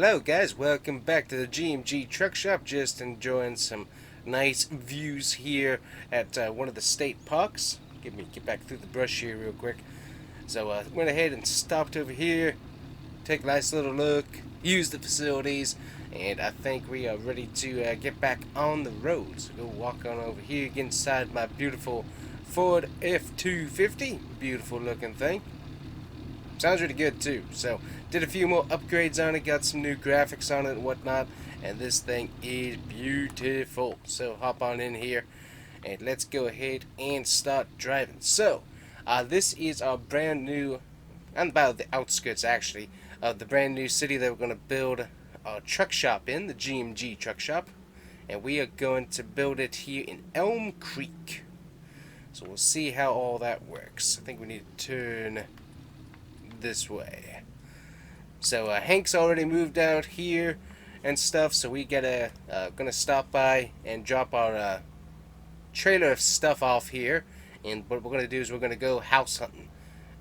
Hello guys, welcome back to the GMG truck shop. Just enjoying some nice views here at one of the state parks. Get back through the brush here real quick. So went ahead and stopped over here, take a nice little look, use the facilities, and I think we are ready to get back on the road. So go walk on over here, get inside my beautiful Ford F-250. Beautiful looking thing. Sounds really good too. So did a few more upgrades on it, got some new graphics on it and whatnot, and this thing is beautiful. So hop on in here and let's go ahead and start driving. So this is our brand new, and about the outskirts actually, of the brand new city that we're going to build our truck shop in, the GMG truck shop, and we are going to build it here in Elm Creek. So we'll see how all that works. I think we need to turn this way. So Hank's already moved out here and stuff, so we gonna stop by and drop our trailer of stuff off here, and what we're gonna do is we're gonna go house hunting,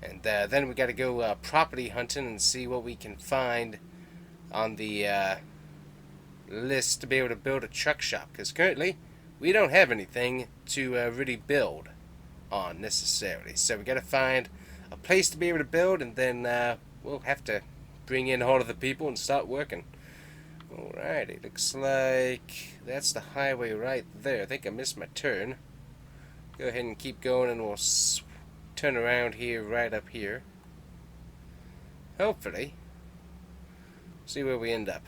and then we gotta go property hunting and see what we can find on the list to be able to build a truck shop, because currently we don't have anything to really build on necessarily. So we gotta find a place to be able to build, and then we'll have to bring in all of the people and start working. Alrighty, looks like that's the highway right there. I think I missed my turn. Go ahead and keep going, and we'll turn around here, right up here. Hopefully. See where we end up.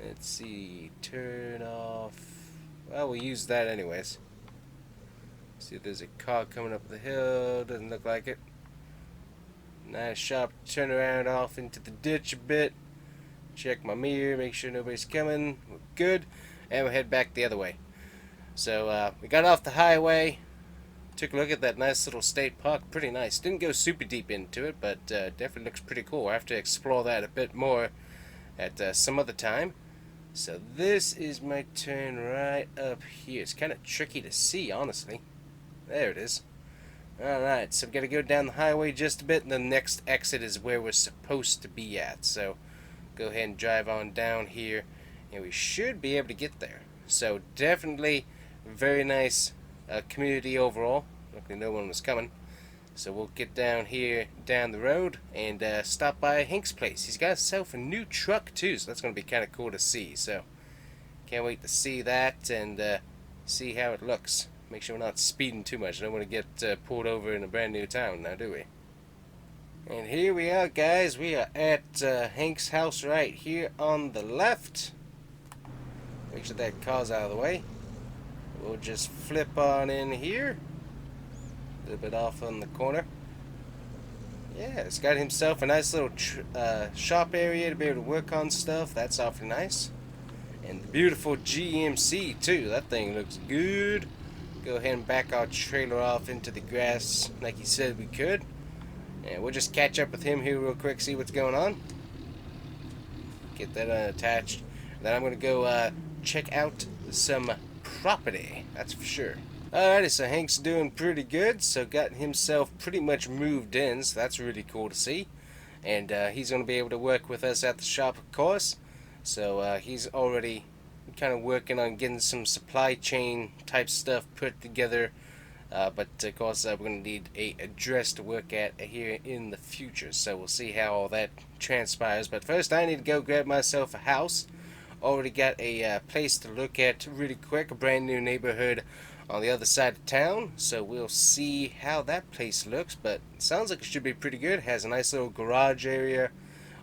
Let's see, turn off. Well, we'll use that anyways. See if there's a car coming up the hill. Doesn't look like it. Nice sharp turn around off into the ditch a bit. Check my mirror, make sure nobody's coming. We're good. And we'll head back the other way. So we got off the highway. Took a look at that nice little state park. Pretty nice. Didn't go super deep into it, but definitely looks pretty cool. I have to explore that a bit more at some other time. So this is my turn right up here. It's kind of tricky to see, honestly. There it is. Alright, so we've got to go down the highway just a bit, and the next exit is where we're supposed to be at. So go ahead and drive on down here, and we should be able to get there. So definitely very nice community overall. Luckily no one was coming. So we'll get down here, down the road, and stop by Hank's place. He's got himself a new truck too, so that's going to be kind of cool to see. So can't wait to see that and see how it looks. Make sure we're not speeding too much. I don't want to get pulled over in a brand new town now, do we? And here we are, guys. We are at Hank's house right here on the left. Make sure that car's out of the way. We'll just flip on in here. A little bit off on the corner. Yeah, it's got himself a nice little shop area to be able to work on stuff. That's awfully nice. And the beautiful GMC too. That thing looks good. Go ahead and back our trailer off into the grass like he said we could. And we'll just catch up with him here real quick, see what's going on. Get that unattached. Then I'm going to go check out some property, that's for sure. Alrighty, so Hank's doing pretty good. So got himself pretty much moved in, so that's really cool to see. And he's going to be able to work with us at the shop, of course. So he's already kind of working on getting some supply chain type stuff put together, but of course we're going to need a address to work at here in the future, so we'll see how all that transpires. But first I need to go grab myself a house. Already got a place to look at really quick, a brand new neighborhood on the other side of town, so we'll see how that place looks. But it sounds like it should be pretty good. It has a nice little garage area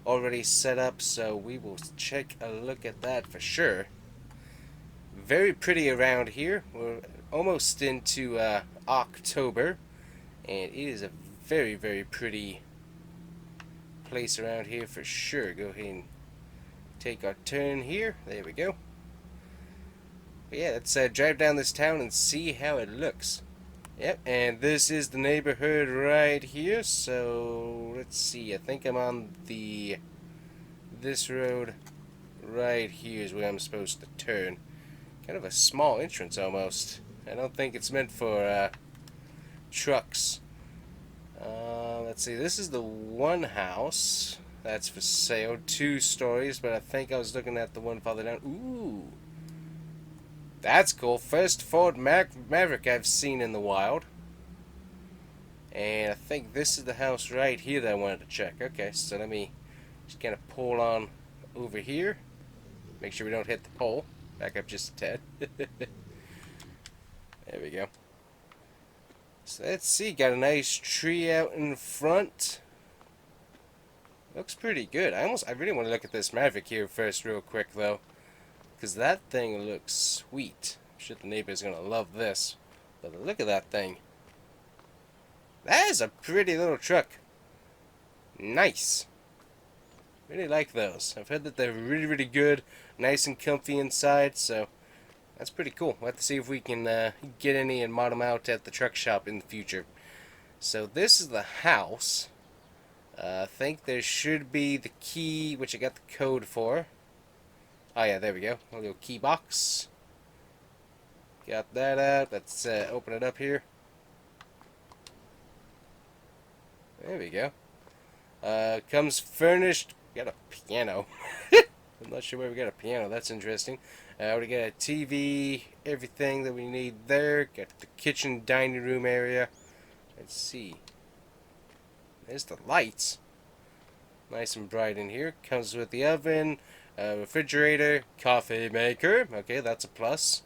already set up, so we will check a look at that for sure. Very pretty around here. We're almost into October, and it is a very, very pretty place around here for sure. Go ahead and take our turn here. There we go. But yeah, let's drive down this town and see how it looks. Yep, and this is the neighborhood right here. So let's see. I think I'm on this road right here is where I'm supposed to turn. Kind of a small entrance almost. I don't think it's meant for trucks. Let's see, this is the one house. That's for sale. 2 stories, but I think I was looking at the one farther down. Ooh. That's cool. First Ford Maverick I've seen in the wild. And I think this is the house right here that I wanted to check. Okay, so let me just kind of pull on over here. Make sure we don't hit the pole. Back up just a tad. There we go. So let's see. Got a nice tree out in front. Looks pretty good. I really want to look at this Maverick here first real quick though. Because that thing looks sweet. I'm sure the neighbor's going to love this. But look at that thing. That is a pretty little truck. Nice. Really like those. I've heard that they're really, really good. Nice and comfy inside, so that's pretty cool. We'll have to see if we can get any and mod them out at the truck shop in the future. So this is the house. I think there should be the key, which I got the code for. Oh yeah, there we go. A little key box. Got that out. Let's open it up here. There we go. Comes furnished. Got a piano. I'm not sure where we got a piano. That's interesting. We got a TV, everything that we need there. Got the kitchen, dining room area. Let's see. There's the lights. Nice and bright in here. Comes with the oven, refrigerator, coffee maker. Okay, that's a plus.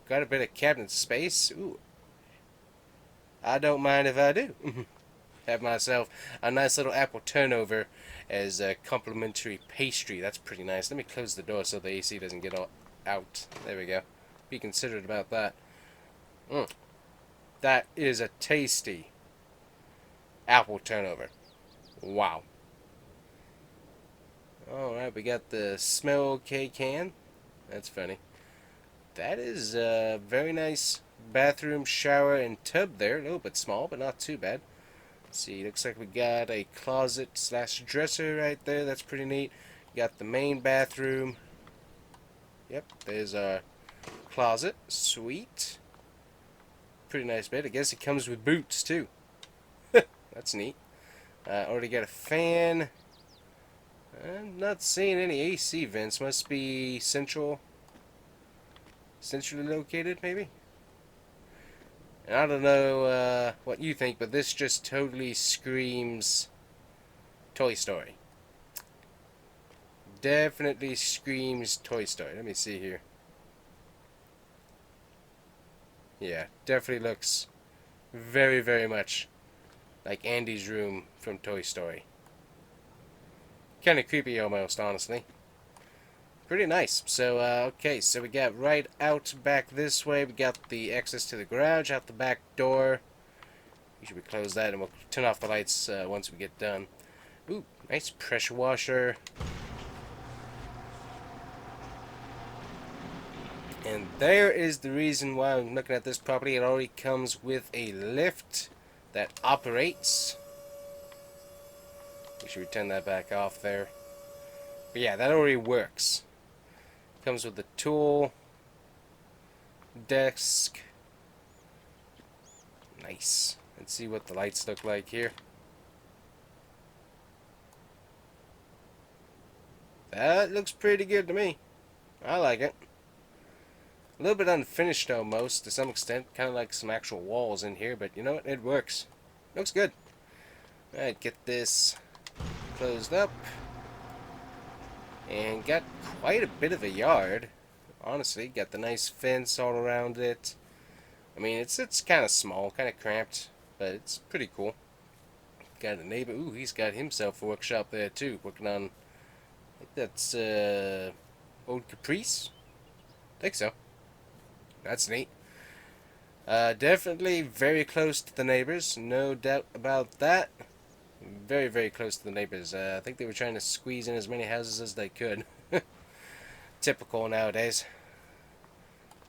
Got a bit of cabinet space. Ooh. I don't mind if I do. Have myself a nice little apple turnover as a complimentary pastry. That's pretty nice. Let me close the door so the AC doesn't get all out. There we go. Be considerate about that. That is a tasty apple turnover. Wow. Alright, we got the smell okay can. That's funny. That is a very nice bathroom, shower, and tub there. A little bit small, but not too bad. Let's see, looks like we got a closet slash dresser right there. That's pretty neat. Got the main bathroom. Yep, there's our closet. Sweet. Pretty nice bed. I guess it comes with boots too. That's neat. Already got a fan. I'm not seeing any AC vents. Must be centrally located, maybe? And I don't know what you think, but this just totally screams Toy Story. Definitely screams Toy Story. Let me see here. Yeah, definitely looks very, very much like Andy's room from Toy Story. Kind of creepy almost, honestly. Pretty nice. So, okay, so we got right out back this way. We got the access to the garage out the back door. Usually we close that and we'll turn off the lights once we get done. Ooh, nice pressure washer. And there is the reason why I'm looking at this property. It already comes with a lift that operates. We should turn that back off there. But yeah, that already works. Comes with the tool, desk. Nice. Let's see what the lights look like here. That looks pretty good to me. I like it. A little bit unfinished almost to some extent. Kind of like some actual walls in here, but you know what? It works. Looks good. Alright, get this closed up. And got quite a bit of a yard. Honestly, got the nice fence all around it. I mean, it's kind of small, kind of cramped, but it's pretty cool. Got a neighbor. Ooh, he's got himself a workshop there too, working on. I think that's old Caprice. I think so. That's neat. Definitely very close to the neighbors, no doubt about that. Very, very close to the neighbors. I think they were trying to squeeze in as many houses as they could. Typical nowadays.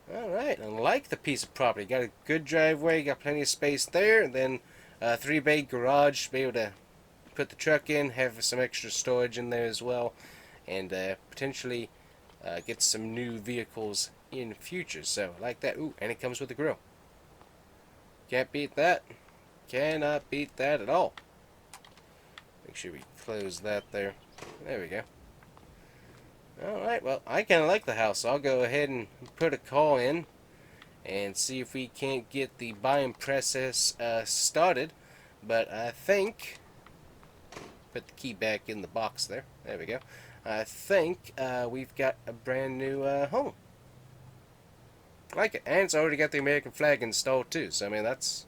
Alright, I like the piece of property. Got a good driveway, got plenty of space there, and then a 3-bay garage to be able to put the truck in, have some extra storage in there as well, and potentially get some new vehicles in the future. So, I like that. Ooh, and it comes with a grill. Can't beat that. Cannot beat that at all. Make sure we close that there. There we go. Alright, well, I kind of like the house, so I'll go ahead and put a call in and see if we can't get the buying process started. But I think, put the key back in the box there. There we go. I think we've got a brand new home. I like it, and it's already got the American flag installed too. So I mean, that's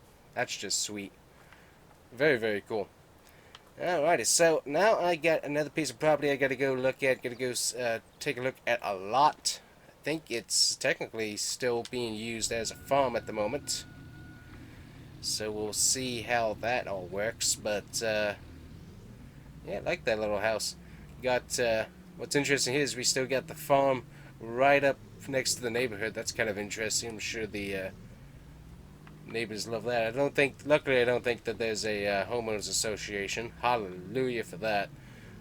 just sweet. Very, very cool. Alrighty, so now I got another piece of property I gotta go look at. Gotta go take a look at a lot. I think it's technically still being used as a farm at the moment. So we'll see how that all works. But yeah, I like that little house. Got what's interesting here is we still got the farm right up next to the neighborhood. That's kind of interesting. I'm sure the neighbors love that. I don't think, luckily, I don't think that there's a homeowners association. Hallelujah for that.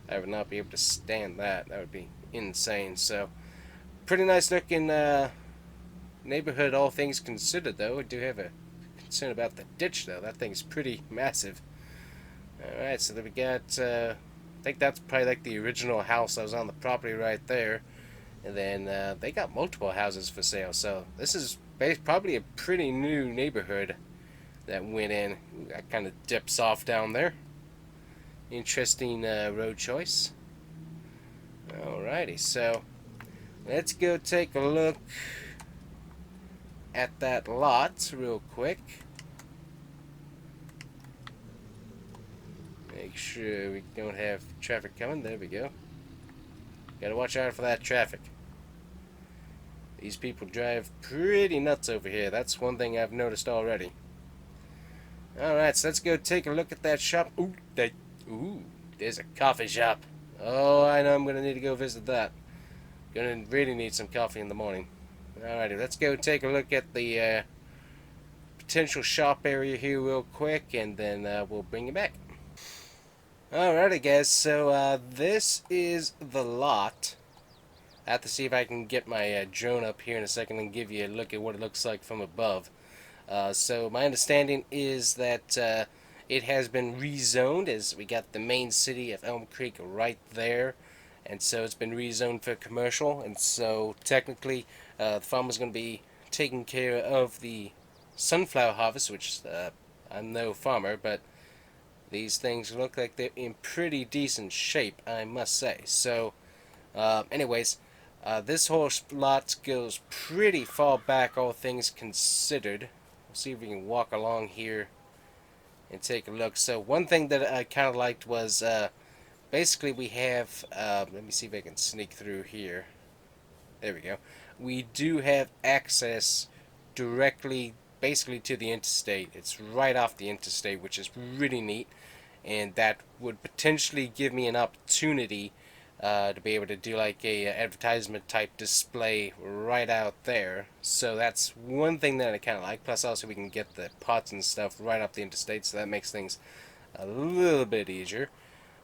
I would not be able to stand that. That would be insane. So, pretty nice looking neighborhood, all things considered, though. I do have a concern about the ditch, though. That thing's pretty massive. Alright, so then we got, I think that's probably like the original house that was on the property right there. And then they got multiple houses for sale. So, this is probably a pretty new neighborhood that went in. That kind of dips off down there. Interesting road choice. Alrighty, so let's go take a look at that lot real quick. Make sure we don't have traffic coming. There we go. Gotta watch out for that traffic. These people drive pretty nuts over here. That's one thing I've noticed already. Alright, so let's go take a look at that shop. Ooh, there's a coffee shop. Oh, I know I'm going to need to go visit that. Going to really need some coffee in the morning. Alrighty, let's go take a look at the potential shop area here real quick, and then we'll bring you back. Alrighty, guys, so this is the lot. I have to see if I can get my drone up here in a second and give you a look at what it looks like from above. So my understanding is that it has been rezoned, as we got the main city of Elm Creek right there, and so it's been rezoned for commercial, and so technically the farmer's going to be taking care of the sunflower harvest, which I'm no farmer, but these things look like they're in pretty decent shape, I must say. So anyways, this whole lot goes pretty far back, all things considered. We'll see if we can walk along here and take a look. So one thing that I kind of liked was basically we have, let me see if I can sneak through here. There we go. We do have access directly, basically, to the interstate. It's right off the interstate, which is really neat, and that would potentially give me an opportunity to be able to do like a advertisement type display right out there. So that's one thing that I kind of like. Plus also we can get the pots and stuff right up the interstate, so that makes things a little bit easier.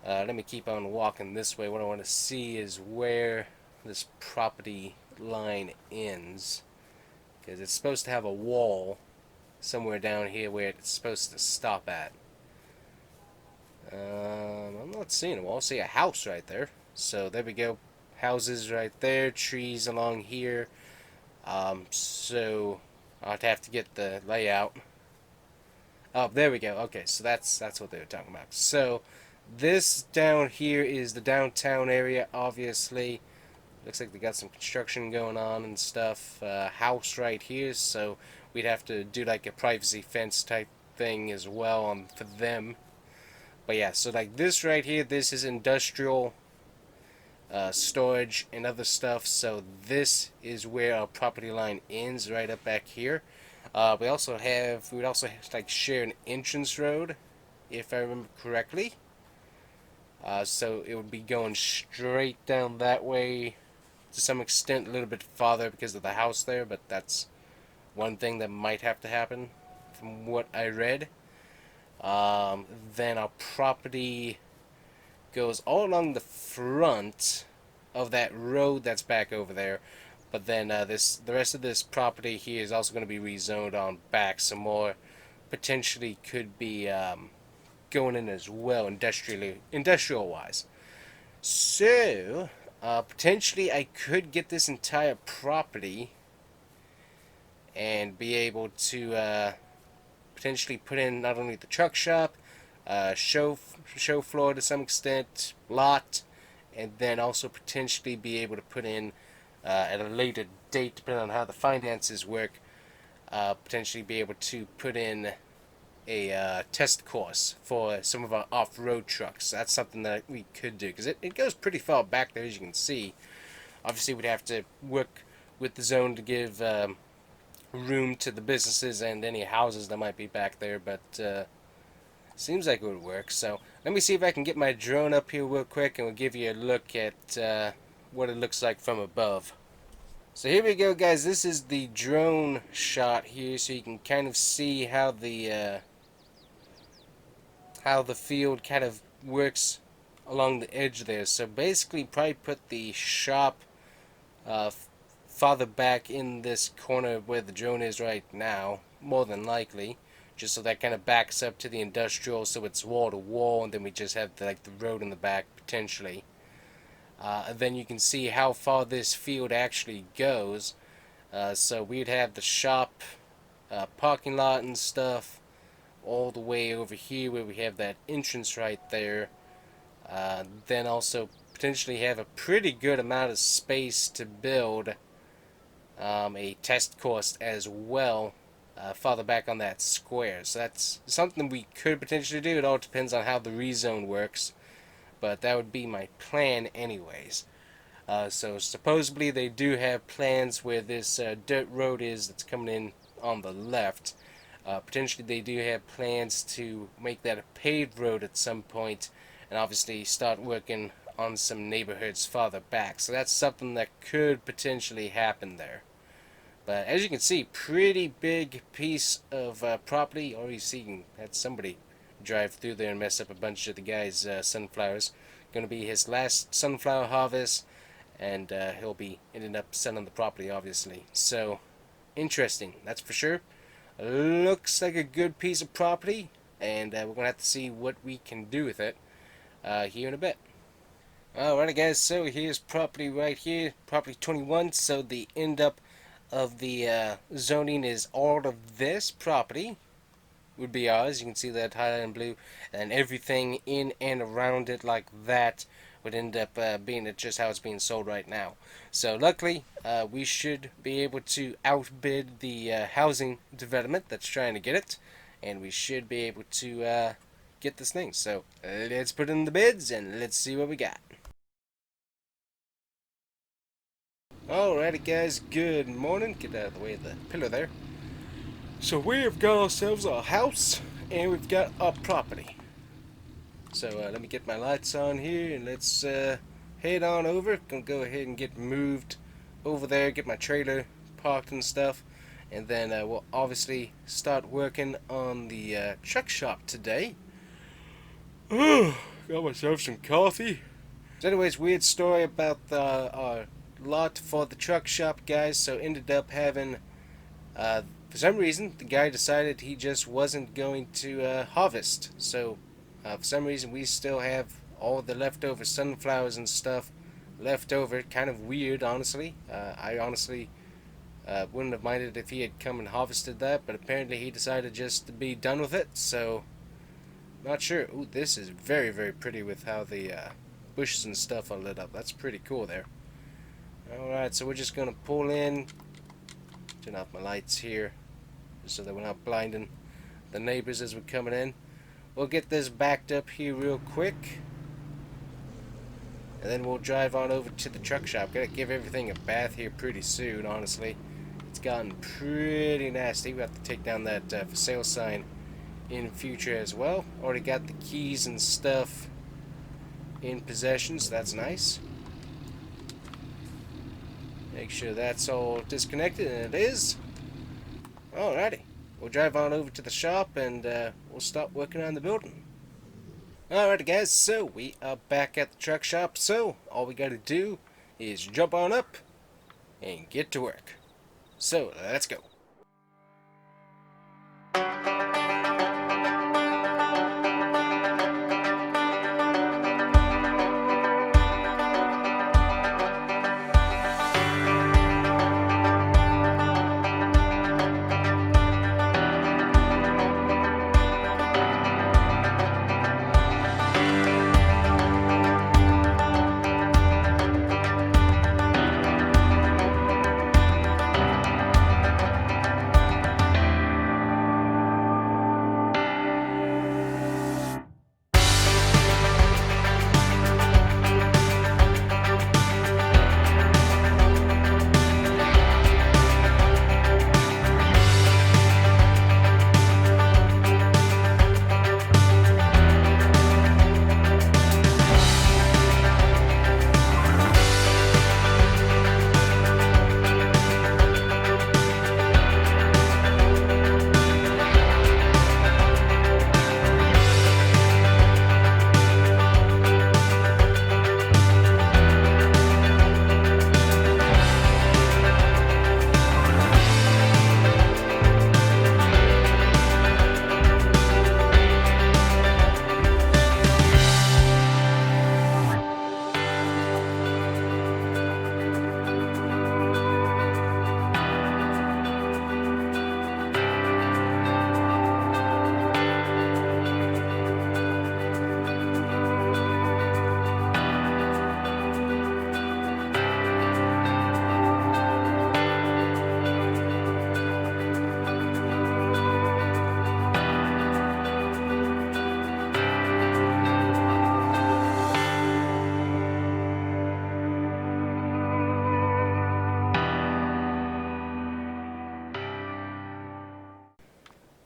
Let me keep on walking this way. What I want to see is where this property line ends, because it's supposed to have a wall somewhere down here where it's supposed to stop at. I'm not seeing a wall. I see a house right there. So there we go. Houses right there, trees along here. So I'd have to get the layout. Oh, there we go. Okay, so that's what they were talking about. So this down here is the downtown area, obviously. Looks like they got some construction going on and stuff. House right here, so we'd have to do like a privacy fence type thing as well for them. But yeah, so like this right here, this is industrial storage and other stuff. So this is where our property line ends, right up back here. We would also have like share an entrance road, if I remember correctly. So it would be going straight down that way to some extent, a little bit farther because of the house there, but that's one thing that might have to happen from what I read. Then our property goes all along the front of that road that's back over there, but then the rest of this property here is also going to be rezoned on back some more. Potentially could be going in as well, industrial wise. So potentially I could get this entire property and be able to potentially put in not only the truck shop, show floor to some extent, lot, and then also potentially be able to put in at a later date, depending on how the finances work, potentially be able to put in a test course for some of our off-road trucks. That's something that we could do, because it goes pretty far back there, as you can see. Obviously, we'd have to work with the zone to give room to the businesses and any houses that might be back there, but seems like it would work. So let me see if I can get my drone up here real quick, and we'll give you a look at what it looks like from above. So here we go, guys. This is the drone shot here, so you can kind of see how the field kind of works along the edge there. So basically, probably put the shop uh, farther back in this corner where the drone is right now, more than likely, just so that kind of backs up to the industrial, so it's wall to wall, and then we just have the road in the back potentially. And then you can see how far this field actually goes. So we'd have the shop, parking lot and stuff, all the way over here where we have that entrance right there. Then also potentially have a pretty good amount of space to build a test course as well, farther back on that square. So that's something we could potentially do. It all depends on how the rezone works, but that would be my plan anyways. So supposedly they do have plans where this dirt road is that's coming in on the left. Potentially they do have plans to make that a paved road at some point, and obviously start working on some neighborhoods farther back. So that's something that could potentially happen there. But as you can see, pretty big piece of property. Or you see, you can have somebody drive through there and mess up a bunch of the guy's sunflowers. Going to be his last sunflower harvest, and he'll be ending up selling the property, obviously. So, interesting, that's for sure. Looks like a good piece of property, and we're going to have to see what we can do with it here in a bit. Alright guys, so here's property right here, property 21. So the end up of the zoning is all of this property would be ours. You can see that highlighted in blue, and everything in and around it like that would end up being just how it's being sold right now. So luckily, we should be able to outbid the housing development that's trying to get it, and we should be able to get this thing. So let's put in the bids and let's see what we got. Alrighty guys, good morning. Get out of the way of the pillar there. So we have got ourselves a house, and we've got a property. So let me get my lights on here, and let's head on over. Gonna go ahead and get moved over there, get my trailer parked and stuff, and then we'll obviously start working on the truck shop today. Got myself some coffee. So anyways, weird story about our lot for the truck shop, guys. So ended up having for some reason the guy decided he just wasn't going to harvest. So for some reason we still have all the leftover sunflowers and stuff left over. Kind of weird, honestly. I honestly wouldn't have minded if he had come and harvested that, but apparently he decided just to be done with it. So not sure. Ooh, this is very, very pretty with how the bushes and stuff are lit up. That's pretty cool there. Alright, so we're just going to pull in, turn off my lights here, just so that we're not blinding the neighbors as we're coming in. We'll get this backed up here real quick, and then we'll drive on over to the truck shop. Gotta give everything a bath here pretty soon, honestly. It's gotten pretty nasty. We have to take down that for sale sign in future as well. Already got the keys and stuff in possession, so that's nice. Make sure that's all disconnected, and it is. Alrighty. We'll drive on over to the shop, and we'll start working on the building. Alrighty guys, so we are back at the truck shop. So all we gotta do is jump on up and get to work. So let's go.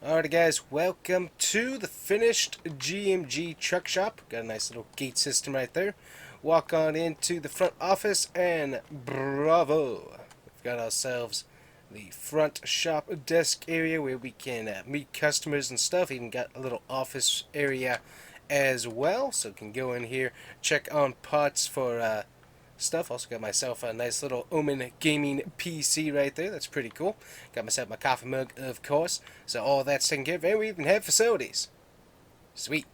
Alright guys, welcome to the finished GMG truck shop. Got a nice little gate system right there. Walk on into the front office and bravo! We've got ourselves the front shop desk area where we can meet customers and stuff. Even got a little office area as well, so we can go in here, check on parts for stuff. Also got myself a nice little Omen gaming PC right there. That's pretty cool. Got myself my coffee mug, of course. So all that's taken care of, and we even have facilities. Sweet.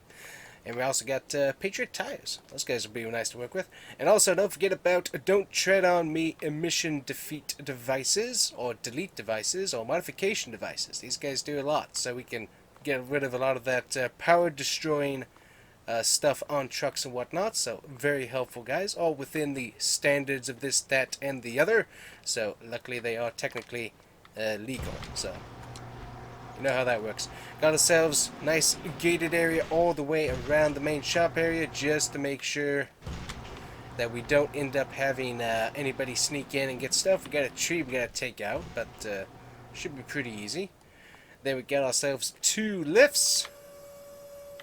And we also got Patriot tires. Those guys will be nice to work with. And also don't forget about Don't Tread on Me emission defeat devices, or delete devices, or modification devices. These guys do a lot, so we can get rid of a lot of that power destroying stuff on trucks and whatnot. So very helpful, guys, all within the standards of this, that, and the other. So luckily they are technically legal, so you know how that works. Got ourselves nice gated area all the way around the main shop area, just to make sure that we don't end up having anybody sneak in and get stuff. We got a tree we gotta take out, but should be pretty easy. Then we got ourselves 2 lifts,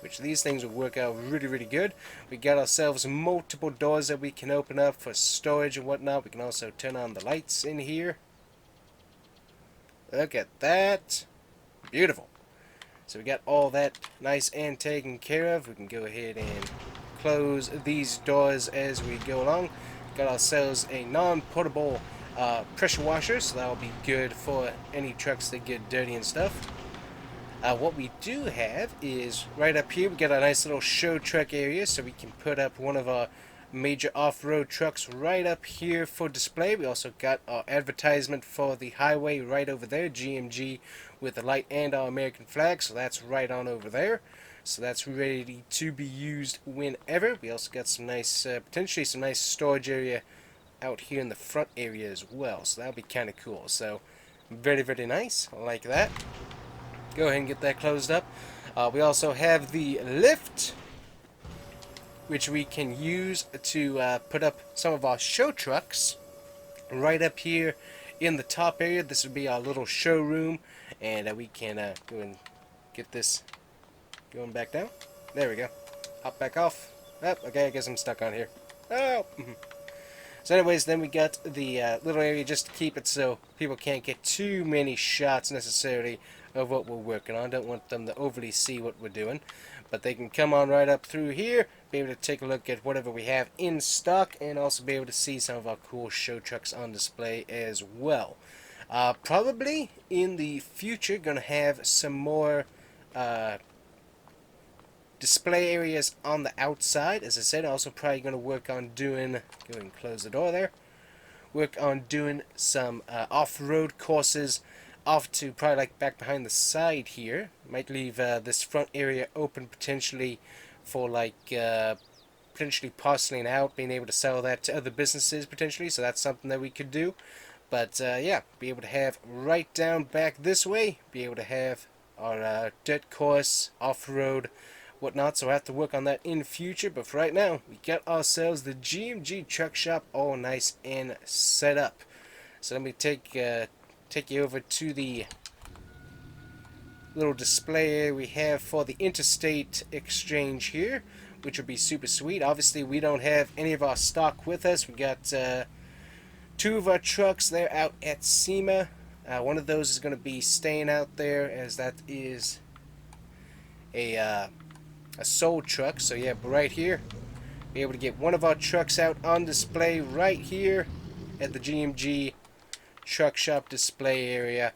which these things will work out really good. We got ourselves multiple doors that we can open up for storage and whatnot. We can also turn on the lights in here. Look at that. Beautiful. So we got all that nice and taken care of. We can go ahead and close these doors as we go along. Got ourselves a non-portable pressure washer, so that'll be good for any trucks that get dirty and stuff. What we do have is right up here we got a nice little show truck area, so we can put up one of our major off-road trucks right up here for display. We also got our advertisement for the highway right over there, GMG with the light and our American flag, so that's right on over there. So that's ready to be used whenever. We also got some nice, potentially some nice storage area out here in the front area as well, so that'll be kind of cool. So very nice, I like that. Go ahead and get that closed up. We also have the lift, which we can use to put up some of our show trucks right up here in the top area. This would be our little showroom, and we can go and get this going back down. There we go. Hop back off. Oh, okay, I guess I'm stuck on here. Oh! So anyways, then we got the little area just to keep it so people can't get too many shots necessarily of what we're working on. Don't want them to overly see what we're doing. But they can come on right up through here, be able to take a look at whatever we have in stock, and also be able to see some of our cool show trucks on display as well. Probably in the future going to have some more display areas on the outside. As I said, also probably going to work on doing, go ahead and close the door there, work on doing some off-road courses off to probably like back behind the side here. Might leave this front area open potentially for like potentially parceling out, being able to sell that to other businesses potentially, so that's something that we could do. But yeah, be able to have right down back this way, be able to have our dirt course, off-road, whatnot, so I have to work on that in future. But for right now, we got ourselves the GMG truck shop all nice and set up. So let me take you over to the little display area we have for the interstate exchange here, which would be super sweet. Obviously we don't have any of our stock with us. We got 2 of our trucks there out at SEMA. One of those is going to be staying out there, as that is a sold truck. So yeah, right here, be able to get one of our trucks out on display right here at the GMG truck shop display area.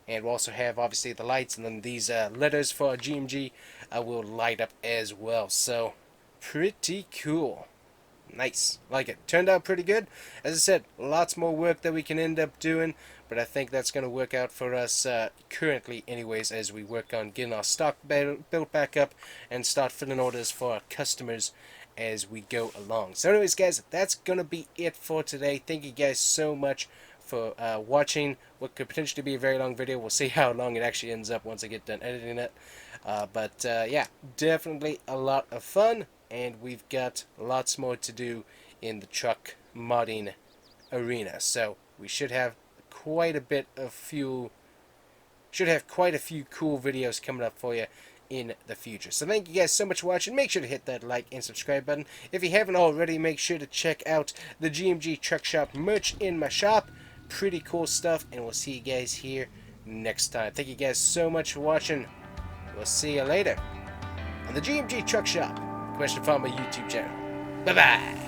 And we'll also have obviously the lights, and then these letters for our GMG will light up as well. So pretty cool. Nice. Like it. Turned out pretty good. As I said, lots more work that we can end up doing, but I think that's going to work out for us currently anyways, as we work on getting our stock built back up and start filling orders for our customers as we go along. So anyways, guys, that's going to be it for today. Thank you guys so much for watching what could potentially be a very long video. We'll see how long it actually ends up once I get done editing it. But yeah, definitely a lot of fun, and we've got lots more to do in the truck modding arena. So we should have quite a bit of fuel should have quite a few cool videos coming up for you in the future. So thank you guys so much for watching. Make sure to hit that like and subscribe button. If you haven't already, make sure to check out the GMG Truck Shop merch in my shop. Pretty cool stuff, and we'll see you guys here next time. Thank you guys so much for watching. We'll see you later on the GMG Truck Shop, Combustion Farmer YouTube channel. Bye-bye.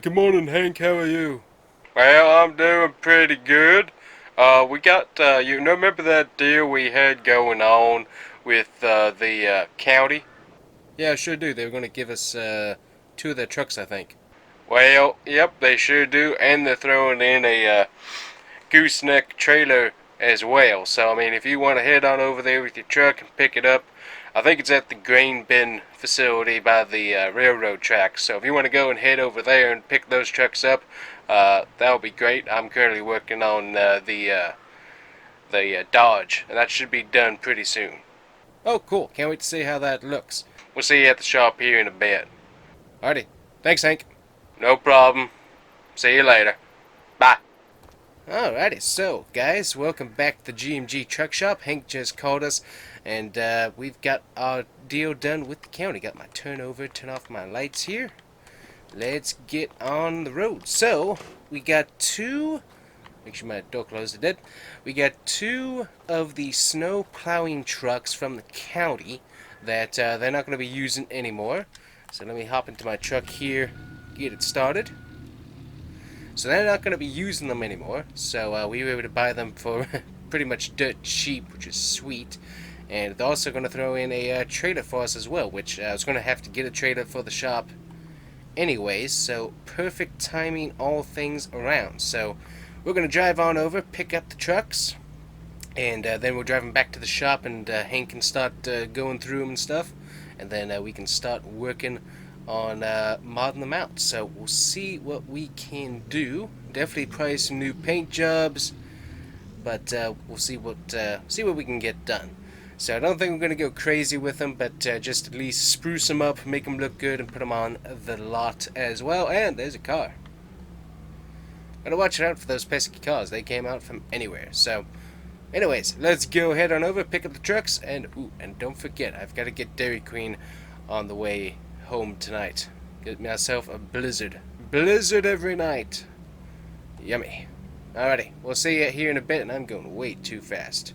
Good morning, Hank. How are you? Well, I'm doing pretty good. We got, remember that deal we had going on with the county? Yeah, I sure do. They were going to give us 2 of their trucks, I think. Well, yep, they sure do, and they're throwing in a gooseneck trailer as well. So, I mean, if you want to head on over there with your truck and pick it up, I think it's at the grain bin facility by the railroad tracks. So if you want to go and head over there and pick those trucks up, that would be great. I'm currently working on the Dodge, and that should be done pretty soon. Oh, cool. Can't wait to see how that looks. We'll see you at the shop here in a bit. Alrighty. Thanks, Hank. No problem. See you later. Bye. Alrighty, so guys, welcome back to the GMG Truck Shop. Hank just called us, and we've got our deal done with the county. Got my turn off my lights here. Let's get on the road. So, we got 2, make sure my door closed, it did. We got 2 of the snow plowing trucks from the county that they're not going to be using anymore. So let me hop into my truck here, get it started. So they're not going to be using them anymore, so we were able to buy them for pretty much dirt cheap, which is sweet. And they're also going to throw in a trailer for us as well, which I was going to have to get a trailer for the shop anyways, so perfect timing all things around. So we're going to drive on over, pick up the trucks, and then we'll drive them back to the shop, and Hank can start going through them and stuff, and then we can start working on modding them out. So we'll see what we can do. Definitely probably some new paint jobs, but we'll see what we can get done. So I don't think we're going to go crazy with them, but just at least spruce them up, make them look good, and put them on the lot as well. And there's a car. Gotta watch out for those pesky cars. They came out from anywhere. So anyways, let's go head on over, pick up the trucks, and don't forget, I've got to get Dairy Queen on the way home tonight. Get myself a blizzard. Blizzard every night. Yummy. Alrighty, we'll see you here in a bit, and I'm going way too fast.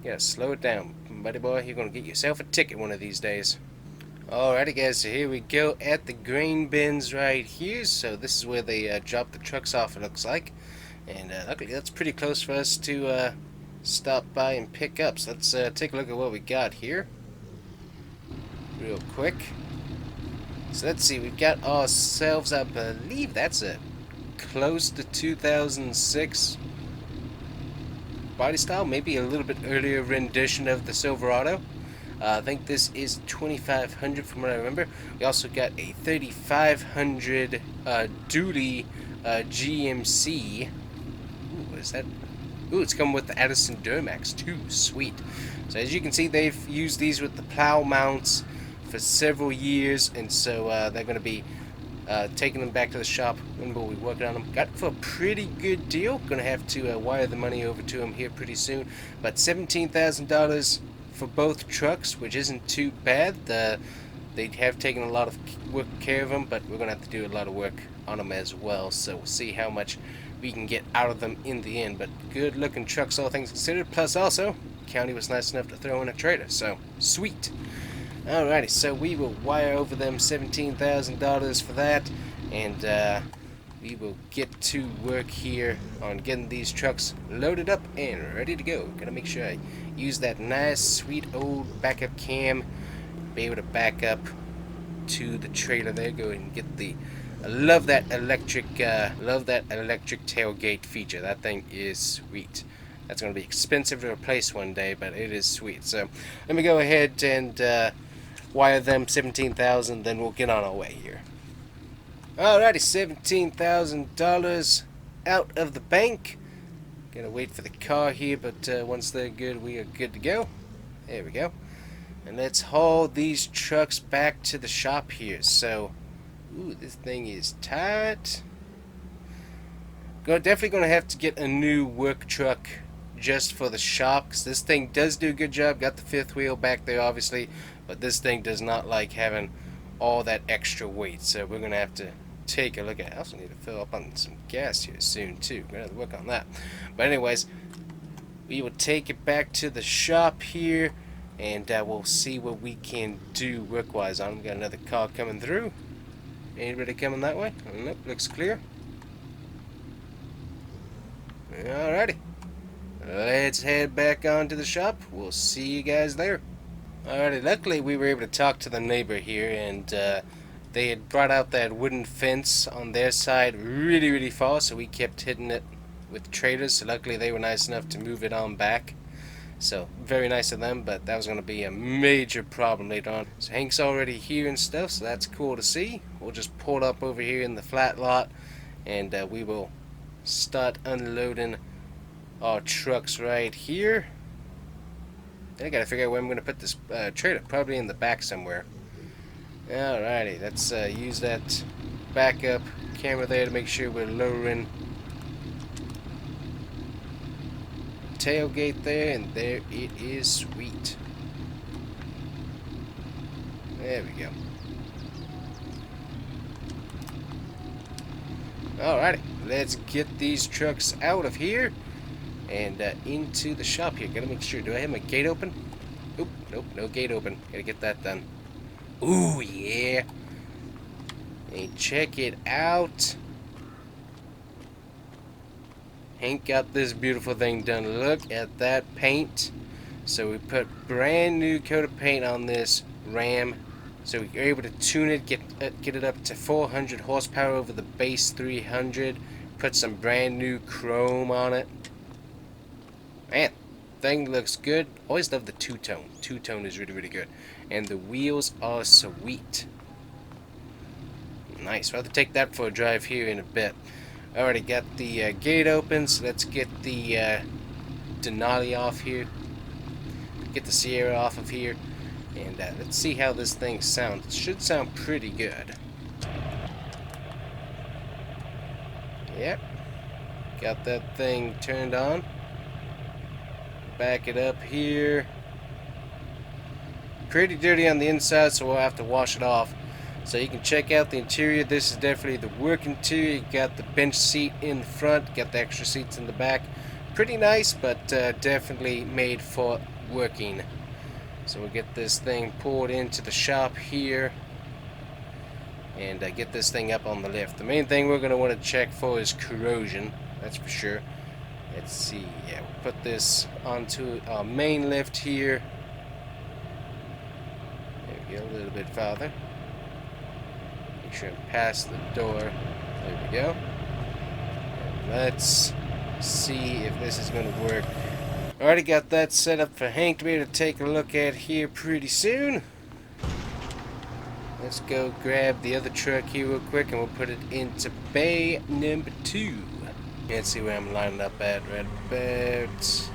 You gotta slow it down, buddy boy. You're gonna get yourself a ticket one of these days. Alrighty guys, so here we go at the grain bins right here. So this is where they drop the trucks off, it looks like. And luckily that's pretty close for us to stop by and pick up. So let's take a look at what we got here real quick. So let's see, we've got ourselves, I believe that's a close to 2006 body style, maybe a little bit earlier rendition of the Silverado. I think this is 2500 from what I remember. We also got a 3500 duty GMC. Ooh, what is that? Ooh, it's coming with the Addison Duramax too. Sweet. So as you can see, they've used these with the plow mounts for several years, and so they're going to be taking them back to the shop when we'll be working on them. Got it for a pretty good deal. Going to have to wire the money over to them here pretty soon. But $17,000 for both trucks, which isn't too bad. They have taken a lot of care of them, but we're going to have to do a lot of work on them as well. So we'll see how much we can get out of them in the end. But good looking trucks, all things considered. Plus also, county was nice enough to throw in a trailer. So sweet. Alrighty, so we will wire over them $17,000 for that, and we will get to work here on getting these trucks loaded up and ready to go. Gotta make sure I use that nice, sweet old backup cam, be able to back up to the trailer there. Go and get the. I love that electric tailgate feature. That thing is sweet. That's going to be expensive to replace one day, but it is sweet. So let me go ahead and wire them 17,000, then we'll get on our way here. Alrighty, $17,000 out of the bank. Gonna wait for the car here, but once they're good, we are good to go. There we go. And let's haul these trucks back to the shop here. So, ooh, this thing is tight. Definitely gonna have to get a new work truck just for the shop, because this thing does do a good job. Got the fifth wheel back there, obviously, but this thing does not like having all that extra weight. So we're gonna have to take a look at it. I also need to fill up on some gas here soon too. We're gonna have to work on that. But anyways, we will take it back to the shop here, and we'll see what we can do work-wise on. We got another car coming through. Anybody coming that way? Nope, looks clear. Alrighty, let's head back on to the shop. We'll see you guys there. Alrighty, luckily we were able to talk to the neighbor here, and they had brought out that wooden fence on their side really far, so we kept hitting it with trailers. So luckily they were nice enough to move it on back. So very nice of them, but that was going to be a major problem later on. So Hank's already here and stuff, so that's cool to see. We'll just pull up over here in the flat lot, and we will start unloading our trucks right here. Then I gotta figure out where I'm gonna put this trailer. Probably in the back somewhere. Alrighty, let's use that backup camera there to make sure we're lowering tailgate there, and there it is. Sweet. There we go. Alrighty, let's get these trucks out of here and into the shop here. Gotta make sure. Do I have my gate open? Oop, nope, no gate open. Gotta get that done. Ooh, yeah. And check it out. Hank got this beautiful thing done. Look at that paint. So we put brand new coat of paint on this Ram. So we were able to tune it, get it up to 400 horsepower over the base 300. Put some brand new chrome on it. Man, thing looks good. Always love the two-tone. Two-tone is really good. And the wheels are sweet. Nice. We'll have to take that for a drive here in a bit. Already got the gate open, so let's get the Denali off here. Get the Sierra off of here. And let's see how this thing sounds. It should sound pretty good. Yep. Got that thing turned on. Back it up here. Pretty dirty on the inside, so we'll have to wash it off. So you can check out the interior. This is definitely the work interior. You got the bench seat in the front, got the extra seats in the back. Pretty nice, but definitely made for working. So we'll get this thing pulled into the shop here and get this thing up on the lift. The main thing we're going to want to check for is corrosion, that's for sure. Let's see, yeah, we'll put this onto our main lift here. There we go, a little bit farther. Make sure I'm past the door. There we go. And let's see if this is going to work. Already got that set up for Hank to be able to take a look at here pretty soon. Let's go grab the other truck here real quick and we'll put it into bay number 2. Let's see where I'm lining up at, right about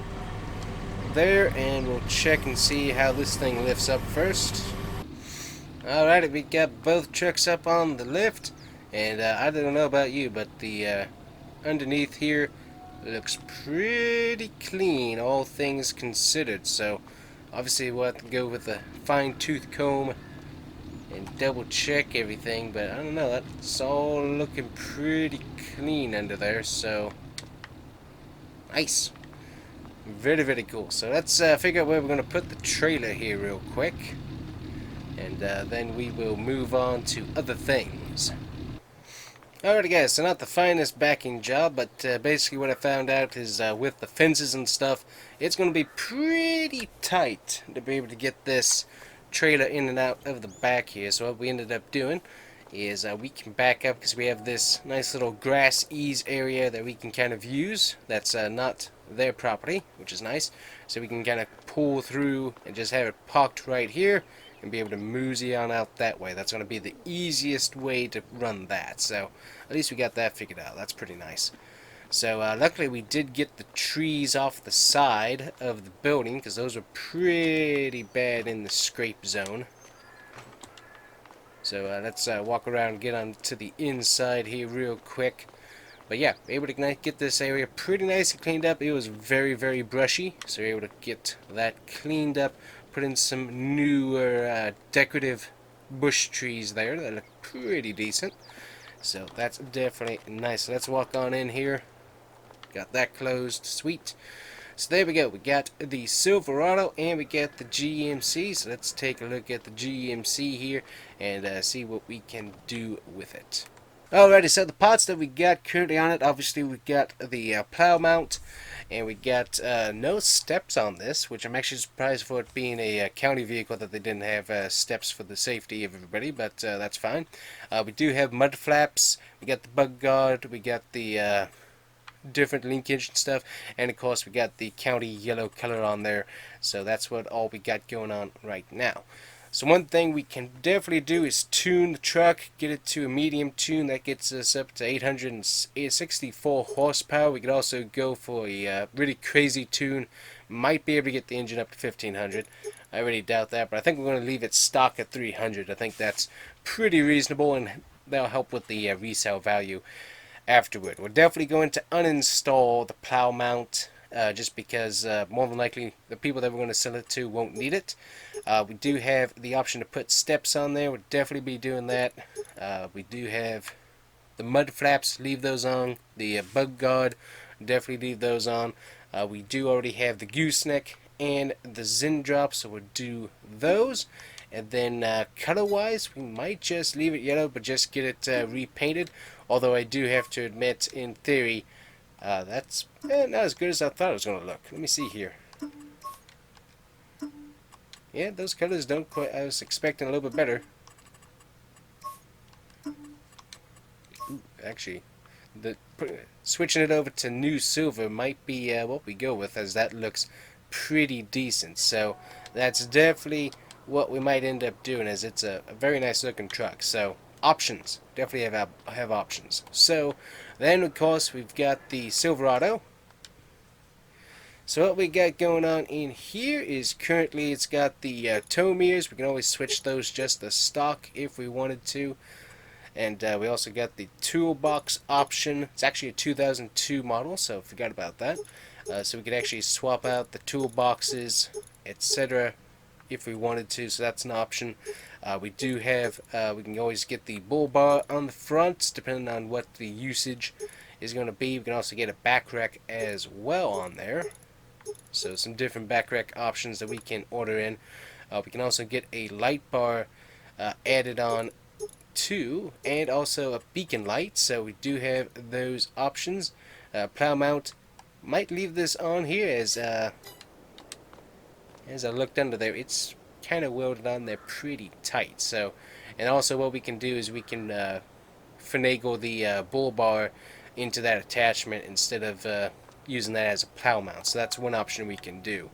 there, and we'll check and see how this thing lifts up first. Alrighty, we got both trucks up on the lift, and I don't know about you, but the underneath here looks pretty clean, all things considered. So obviously we'll have to go with a fine-tooth comb and double check everything, but I don't know, that's all looking pretty clean under there. So nice, very cool. So let's figure out where we're going to put the trailer here real quick, and then we will move on to other things. Alrighty guys, so not the finest backing job, but basically what I found out is with the fences and stuff, it's going to be pretty tight to be able to get this trailer in and out of the back here. So what we ended up doing is we can back up because we have this nice little grass ease area that we can kind of use. That's not their property, which is nice. So we can kind of pull through and just have it parked right here, and be able to mosey on out that way. That's going to be the easiest way to run that. So at least we got that figured out. That's pretty nice. So luckily we did get the trees off the side of the building, because those were pretty bad in the scrape zone. So let's walk around and get on to the inside here real quick. But yeah, able to get this area pretty nicely cleaned up. It was very, very brushy, so we're able to get that cleaned up, put in some newer decorative bush trees there that look pretty decent. So that's definitely nice. Let's walk on in here. Got that closed. Sweet. So there we go. We got the Silverado and we got the GMC. So let's take a look at the GMC here and see what we can do with it. Alrighty, so the parts that we got currently on it, obviously we got the plow mount, and we got no steps on this, which I'm actually surprised for it being a county vehicle that they didn't have steps for the safety of everybody, but that's fine. We do have mud flaps, we got the bug guard, we got the different linkage and stuff, and of course we got the county yellow color on there, so that's what all we got going on right now. So one thing we can definitely do is tune the truck, get it to a medium tune. That gets us up to 864 horsepower. We could also go for a really crazy tune. Might be able to get the engine up to 1500. I really doubt that, but I think we're going to leave it stock at 300. I think that's pretty reasonable, and that'll help with the resale value afterward. We're definitely going to uninstall the plow mount, just because more than likely the people that we're going to sell it to won't need it. We do have the option to put steps on there. We'll definitely be doing that. We do have the mud flaps, leave those on. The bug guard, definitely leave those on. We do already have the gooseneck and the Zin drop, so we'll do those. And then color wise, we might just leave it yellow but just get it repainted, although I do have to admit, in theory, that's not as good as I thought it was going to look. Let me see here. Yeah, those colors don't quite... I was expecting a little bit better. Ooh, actually, switching it over to new silver might be what we go with, as that looks pretty decent. So that's definitely what we might end up doing, as it's a very nice looking truck. So options, definitely have options. So then of course we've got the Silverado. So what we got going on in here is currently it's got the tow mirrors. We can always switch those just to stock if we wanted to. And we also got the toolbox option. It's actually a 2002 model, so forgot about that. So we could actually swap out the toolboxes, etc. if we wanted to, so that's an option. We do have, we can always get the bull bar on the front, depending on what the usage is going to be. We can also get a back rack as well on there. So some different back rack options that we can order in. We can also get a light bar added on too, and also a beacon light. So we do have those options. Plow mount, might leave this on here, as I looked under there, it's kind of welded on there pretty tight. So, and also what we can do is we can finagle the bull bar into that attachment instead of using that as a plow mount. So that's one option we can do.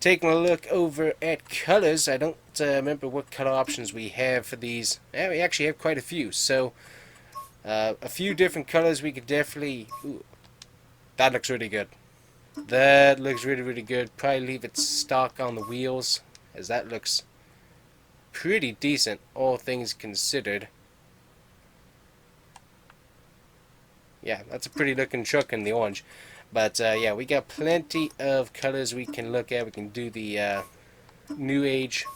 Taking a look over at colors, I don't remember what color options we have for these. Yeah, we actually have quite a few. So a few different colors we could definitely... Ooh, that looks really good. That looks really, really good. Probably leave it stock on the wheels, as that looks pretty decent, all things considered. Yeah, that's a pretty looking truck in the orange. But yeah, we got plenty of colors we can look at. We can do the New Age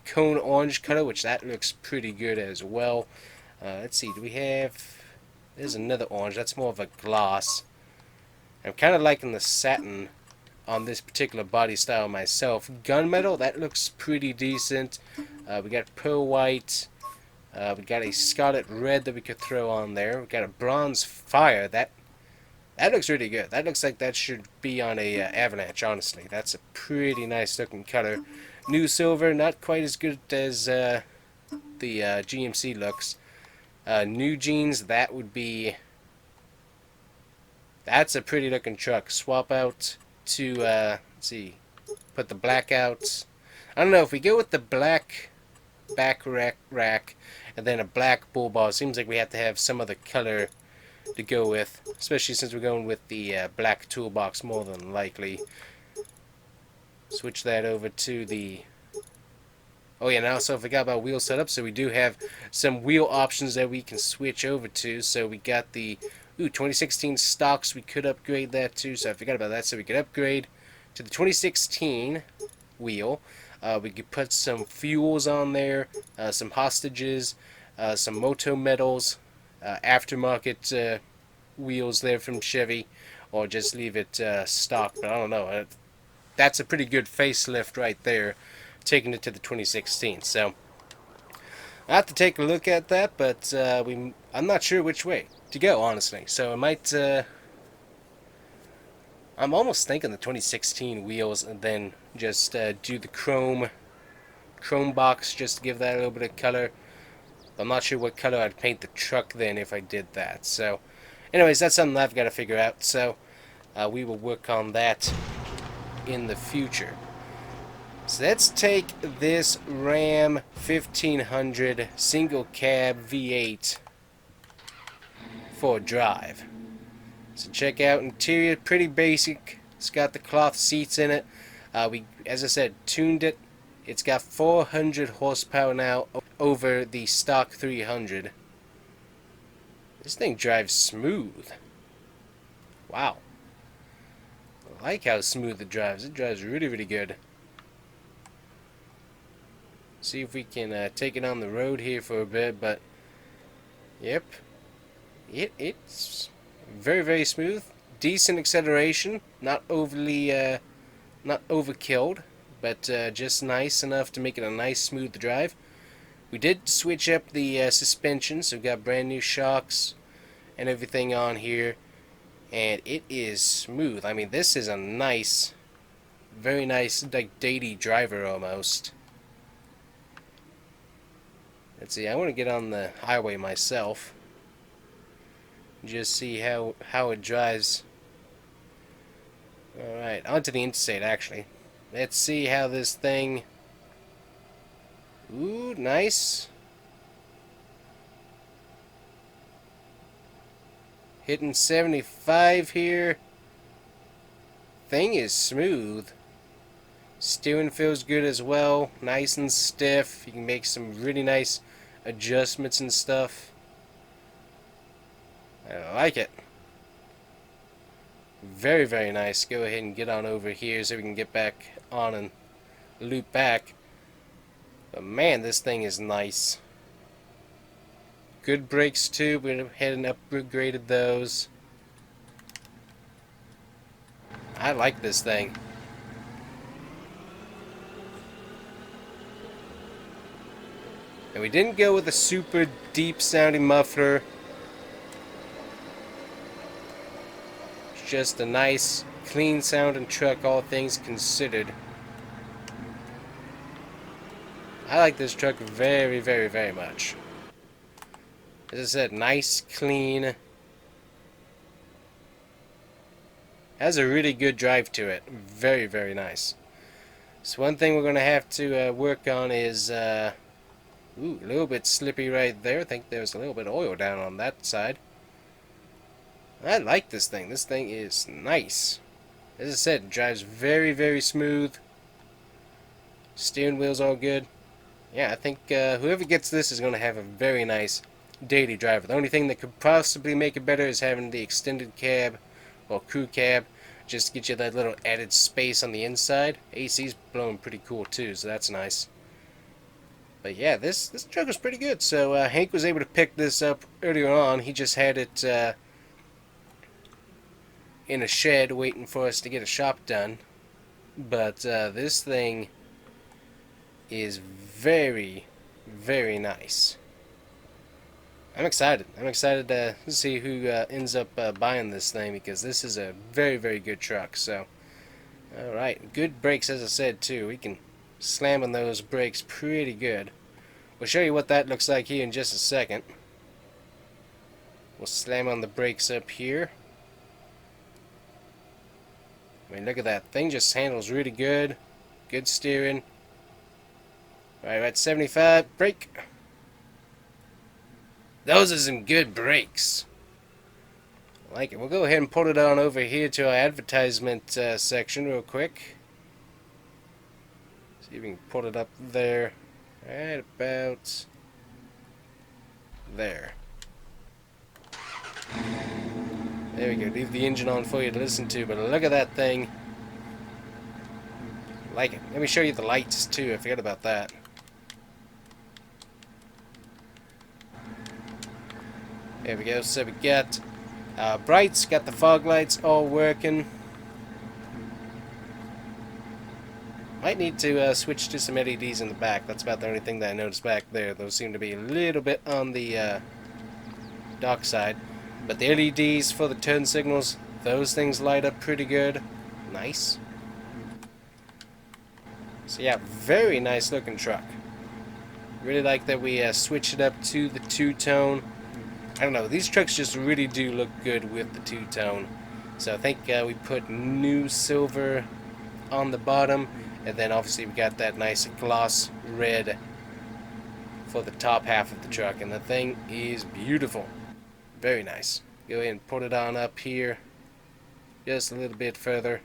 cone orange color, which that looks pretty good as well. Let's see, do we have... There's another orange. That's more of a gloss. I'm kind of liking the satin on this particular body style myself. Gunmetal, that looks pretty decent. We got pearl white. We got a scarlet red that we could throw on there. We got a bronze fire. That looks really good. That looks like that should be on a Avalanche, honestly. That's a pretty nice looking color. New silver, not quite as good as the GMC looks. New jeans, that would be... That's a pretty looking truck. Swap out to, let's see, put the black out. I don't know, if we go with the black back rack and then a black bull bar, it seems like we have to have some other color to go with, especially since we're going with the black toolbox more than likely. Switch that over to the... Oh yeah, and I also forgot about wheel setup, so we do have some wheel options that we can switch over to. So we got the 2016 stocks, we could upgrade that too, so I forgot about that. So we could upgrade to the 2016 wheel. We could put some fuels on there, some hostages, some moto metals, aftermarket wheels there from Chevy, or just leave it stock, but I don't know. That's a pretty good facelift right there, taking it to the 2016. So I have to take a look at that, but I'm not sure which way to go, honestly. So I might. I'm almost thinking the 2016 wheels, and then just do the chrome box just to give that a little bit of color. I'm not sure what color I'd paint the truck then if I did that. So, anyways, that's something I've got to figure out. So we will work on that in the future. So let's take this Ram 1500 single cab V8 for a drive. So check out interior, pretty basic. It's got the cloth seats in it. We, as I said, tuned it. It's got 400 horsepower now over the stock 300. This thing drives smooth. Wow. I like how smooth it drives. It drives really, really good. See if we can take it on the road here for a bit, but yep, it's very, very smooth. Decent acceleration, not overly, not overkilled, but just nice enough to make it a nice, smooth drive. We did switch up the suspension, so we got brand new shocks and everything on here, and it is smooth. I mean, this is a nice, very nice, like daily driver almost. Let's see, I want to get on the highway myself. Just see how it drives. Alright, onto the interstate actually. Let's see how this thing... Ooh, nice. Hitting 75 here. Thing is smooth. Steering feels good as well. Nice and stiff. You can make some really nice adjustments and stuff. I like it. Very, very nice. Go ahead and get on over here so we can get back on and loop back. But man, this thing is nice. Good brakes too. We went ahead and upgraded those. I like this thing. And we didn't go with a super deep sounding muffler. It's just a nice, clean sounding truck, all things considered. I like this truck very, very, very much. As I said, nice, clean. Has a really good drive to it. Very, very nice. So one thing we're going to have to work on is... Ooh, a little bit slippy right there. I think there's a little bit of oil down on that side. I like this thing. This thing is nice. As I said, it drives very, very smooth. Steering wheel's all good. Yeah, I think whoever gets this is going to have a very nice daily driver. The only thing that could possibly make it better is having the extended cab or crew cab. Just to get you that little added space on the inside. AC's blowing pretty cool too, so that's nice. But yeah, this truck was pretty good. So Hank was able to pick this up earlier on. He just had it in a shed waiting for us to get a shop done. But this thing is very, very nice. I'm excited. I'm excited to see who ends up buying this thing, because this is a very, very good truck. So, alright. Good brakes, as I said, too. We can slam on those brakes pretty good. We'll show you what that looks like here in just a second. We'll slam on the brakes up here. I mean, look at that. Thing just handles really good. Good steering. Alright, we're at 75. Brake. Those are some good brakes. I like it. We'll go ahead and pull it on over here to our advertisement section real quick. See if we can pull it up there. Right about there. There we go. Leave the engine on for you to listen to, but look at that thing. Like it. Let me show you the lights too. I forgot about that. There we go. So we got brights, got the fog lights all working. Might need to switch to some LEDs in the back. That's about the only thing that I noticed back there. Those seem to be a little bit on the dark side. But the LEDs for the turn signals, those things light up pretty good. Nice. So yeah, very nice looking truck. Really like that we switched it up to the two-tone. I don't know, these trucks just really do look good with the two-tone. So I think we put new silver on the bottom, and then obviously we got that nice gloss red for the top half of the truck, and the thing is beautiful. Very nice. Go ahead and put it on up here just a little bit further.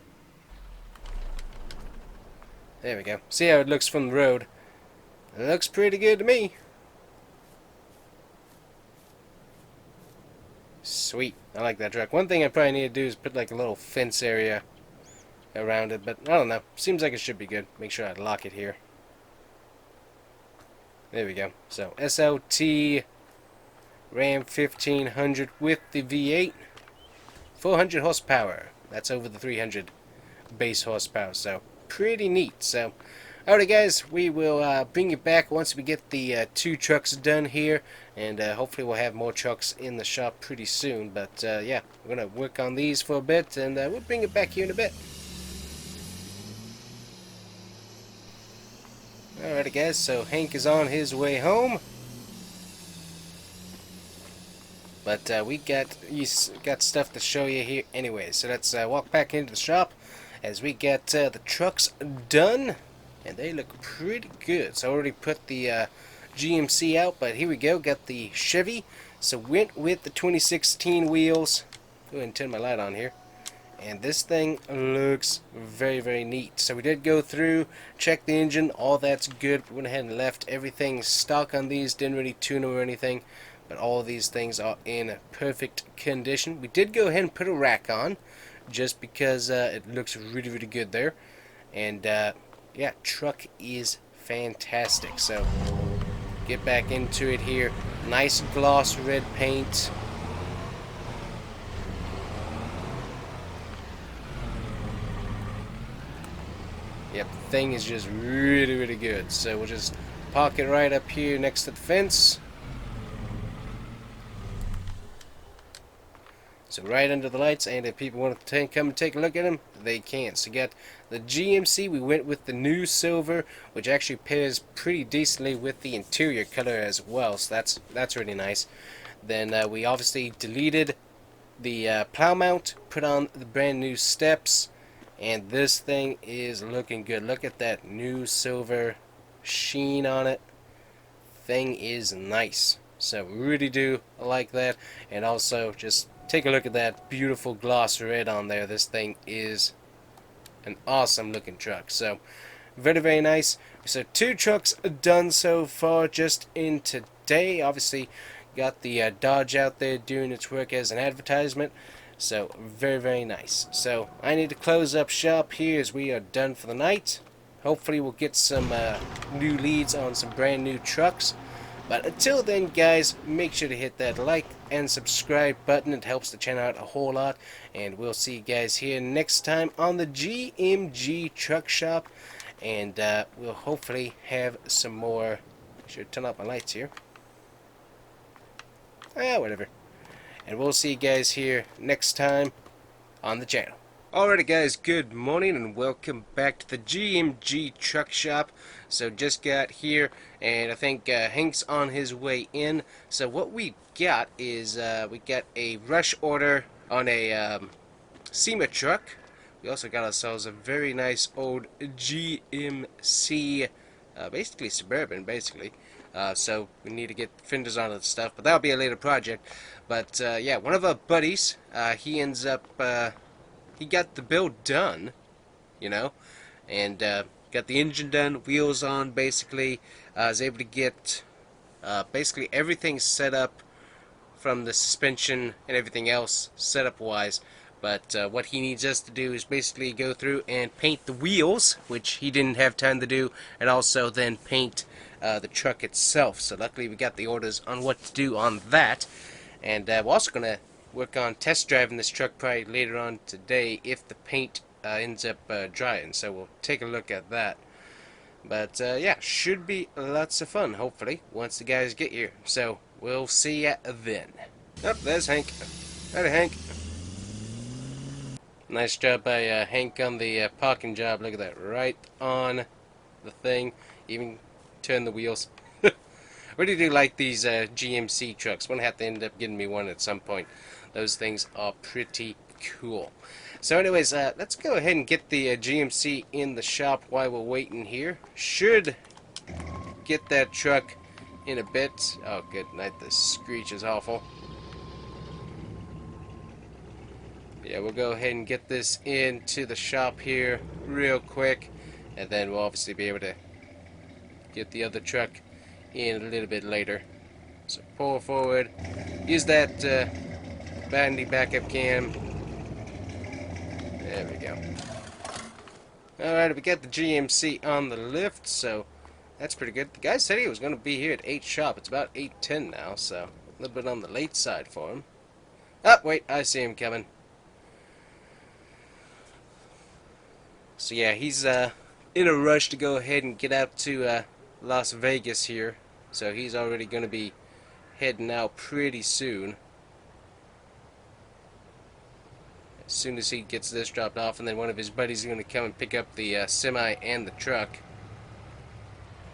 There we go. See how it looks from the road? It looks pretty good to me. Sweet. I like that truck. One thing I probably need to do is put like a little fence area around it, but I don't know. Seems like it should be good. Make sure I lock it here. There we go. So SLT Ram 1500 with the V8. 400 horsepower. That's over the 300 base horsepower. So pretty neat. So alright guys, we will bring you back once we get the two trucks done here, and hopefully we'll have more trucks in the shop pretty soon. But yeah, we're going to work on these for a bit, and we'll bring it back here in a bit. Alright guys, so Hank is on his way home. But we got stuff to show you here anyway. So let's walk back into the shop as we get the trucks done. And they look pretty good. So I already put the GMC out, but here we go. Got the Chevy. So went with the 2016 wheels. Go ahead and turn my light on here. And this thing looks very, very neat. So we did go through, check the engine, all that's good. We went ahead and left everything stock on these. Didn't really tune them or anything. But all of these things are in perfect condition. We did go ahead and put a rack on, just because it looks really, really good there. And yeah, truck is fantastic. So get back into it here. Nice gloss red paint. Yep, the thing is just really, really good. So we'll just park it right up here next to the fence. So right under the lights, and if people want to come and take a look at them, they can. So you got the GMC. We went with the new silver, which actually pairs pretty decently with the interior color as well. So that's really nice. Then we obviously deleted the plow mount, put on the brand new steps, and this thing is looking good. Look at that new silver sheen on it. Thing is nice. So really do like that, and also just take a look at that beautiful gloss red on there. This thing is an awesome looking truck. So very, very nice. So two trucks done so far just in today. Obviously got the Dodge out there doing its work as an advertisement. So very, very nice. So I need to close up shop here as we are done for the night. Hopefully we'll get some new leads on some brand new trucks. But until then, guys, make sure to hit that like and subscribe button. It helps the channel out a whole lot. And we'll see you guys here next time on the GMG Truck Shop. And we'll hopefully have some more. I should turn off my lights here. Whatever. And we'll see you guys here next time on the channel. Alrighty guys, good morning and welcome back to the GMG Truck Shop. So just got here, and I think Hank's on his way in. So what we got is we got a rush order on a SEMA truck. We also got ourselves a very nice old GMC basically Suburban, basically. So we need to get fenders on the stuff, but that'll be a later project. But yeah, one of our buddies, he ends up, he got the build done, you know, and got the engine done, wheels on, basically. Was able to get basically everything set up from the suspension and everything else setup wise. But what he needs us to do is basically go through and paint the wheels, which he didn't have time to do, and also then paint the truck itself. So luckily we got the orders on what to do on that. And we're also going to work on test driving this truck probably later on today if the paint ends up drying. So we'll take a look at that. But yeah, should be lots of fun, hopefully, once the guys get here. So we'll see ya then. Oh, there's Hank. Howdy, Hank. Nice job by Hank on the parking job. Look at that, right on the thing. Even turn the wheels. Really do like these GMC trucks. I'm gonna have to end up getting me one at some point. Those things are pretty cool. So anyways, let's go ahead and get the GMC in the shop while we're waiting here. Should get that truck in a bit. Oh, good night. The screech is awful. Yeah, we'll go ahead and get this into the shop here real quick, and then we'll obviously be able to get the other truck in a little bit later. So pull forward, use that bandy backup cam. There we go. Alright, we got the GMC on the lift, so that's pretty good. The guy said he was going to be here at 8 sharp. It's about 8:10 now, so a little bit on the late side for him. Oh, wait, I see him coming. So yeah, he's in a rush to go ahead and get out to Las Vegas here. So he's already going to be heading out pretty soon. As soon as he gets this dropped off, and then one of his buddies is going to come and pick up the semi and the truck.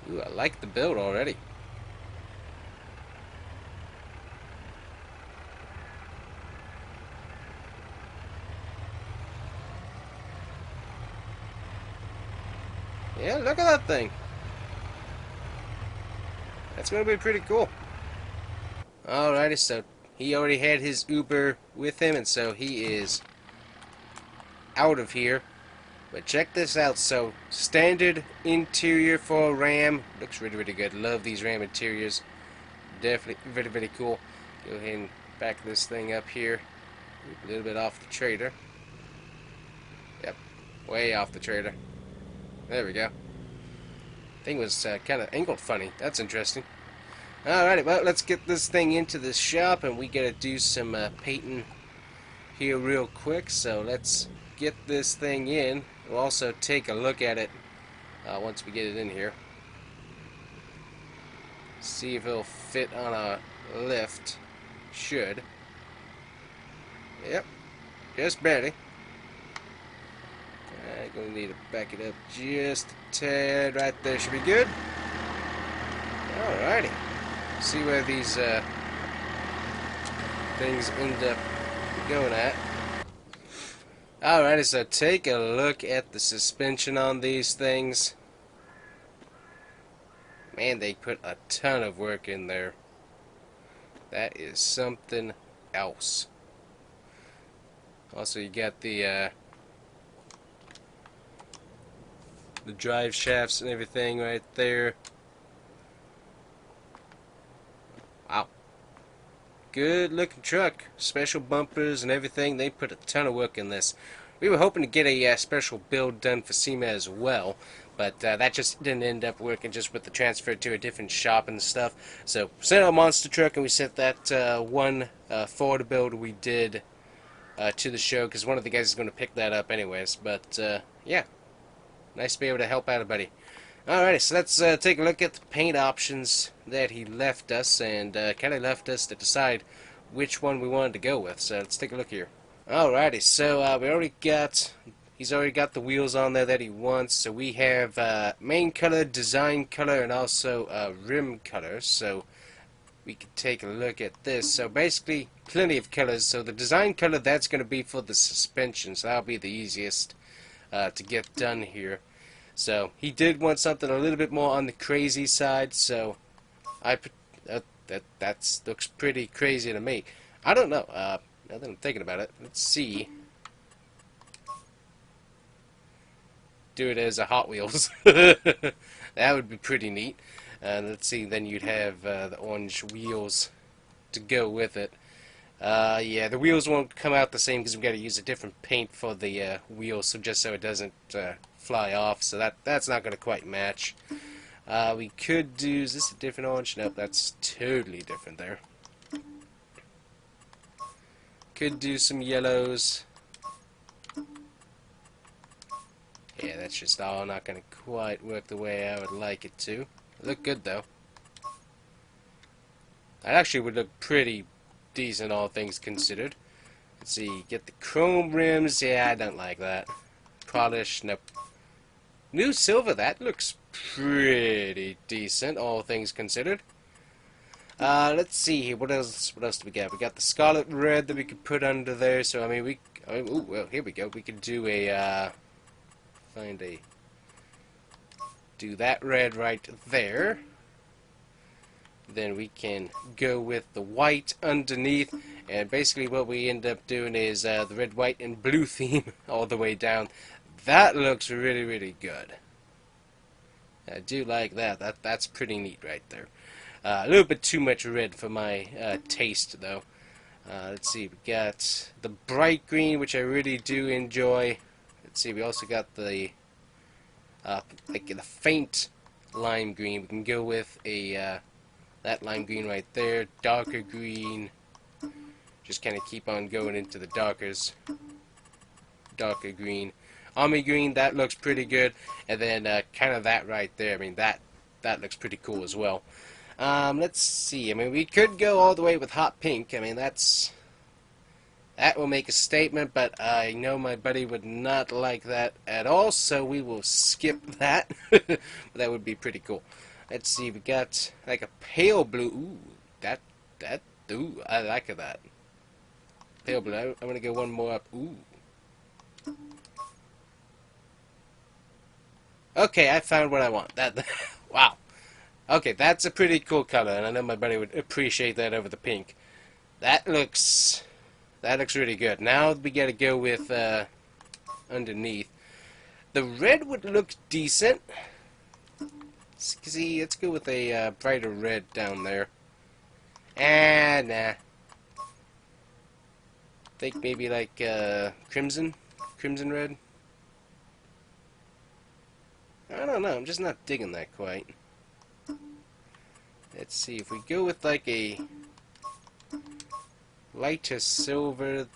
Ooh, I like the build already. Yeah, look at that thing. That's going to be pretty cool. Alrighty, so he already had his Uber with him, and so he is out of here. But check this out. So standard interior for a Ram. Looks really, really good. Love these Ram interiors. Definitely very, very cool. Go ahead and back this thing up here. A little bit off the trailer. Yep, way off the trailer. There we go. Thing was kind of angled funny. That's interesting. Alrighty, well, let's get this thing into the shop, and we gotta do some painting here real quick. So let's get this thing in. We'll also take a look at it once we get it in here. See if it'll fit on a lift. Should. Yep, just barely. I'm gonna need to back it up just a tad. Right there should be good. Alrighty. See where these things end up going at. Alrighty, so take a look at the suspension on these things. Man, they put a ton of work in there. That is something else. Also, you got the drive shafts and everything right there. Wow. Good looking truck. Special bumpers and everything. They put a ton of work in this. We were hoping to get a special build done for SEMA as well, but that just didn't end up working just with the transfer to a different shop and stuff. So we sent our monster truck, and we sent that one Ford build we did to the show, because one of the guys is going to pick that up anyways. But yeah, nice to be able to help out a buddy. Alrighty, so let's take a look at the paint options that he left us, and kind of left us to decide which one we wanted to go with. So let's take a look here. Alrighty, so he's already got the wheels on there that he wants. So we have main color, design color, and also rim color. So we can take a look at this. So basically, plenty of colors. So the design color, that's going to be for the suspension. So that'll be the easiest to get done here. So he did want something a little bit more on the crazy side. So that looks pretty crazy to me. I don't know. Now that I'm thinking about it, let's see. Do it as a Hot Wheels. That would be pretty neat. And let's see. Then you'd have the orange wheels to go with it. Yeah, the wheels won't come out the same because we've got to use a different paint for the wheels, so just so it doesn't fly off. So that's not going to quite match. We could do. Is this a different orange? Nope, that's totally different there. Could do some yellows. Yeah, that's just all not going to quite work the way I would like it to. Look good though. That actually would look pretty decent, all things considered. Let's see, get the chrome rims. Yeah, I don't like that. Polish, nope. New silver, that looks pretty decent, all things considered. Let's see here. What else do we got? We got the scarlet red that we could put under there. So I mean, ooh, well, here we go. We could do a do that red right there. Then we can go with the white underneath, and basically what we end up doing is the red, white, and blue theme all the way down. That looks really, really good. I do like that. That's pretty neat right there. A little bit too much red for my taste, though. Let's see, we got the bright green, which I really do enjoy. Let's see, we also got the like the faint lime green. We can go with a that lime green right there, darker green. Just kind of keep on going into the darker green. Army green, that looks pretty good. And then kind of that right there. I mean, that looks pretty cool as well. Let's see. I mean, we could go all the way with hot pink. I mean, that will make a statement, but I know my buddy would not like that at all, so we will skip that. That would be pretty cool. Let's see, we got like a pale blue. Ooh, ooh, I like that. Pale blue. I'm gonna go one more up. Ooh. Okay, I found what I want. Wow. Okay, that's a pretty cool color, and I know my buddy would appreciate that over the pink. That looks really good. Now we gotta go with underneath. The red would look decent. See, let's go with a brighter red down there. And nah. Think maybe like crimson red. I don't know. I'm just not digging that quite. Let's see if we go with like a lighter silver.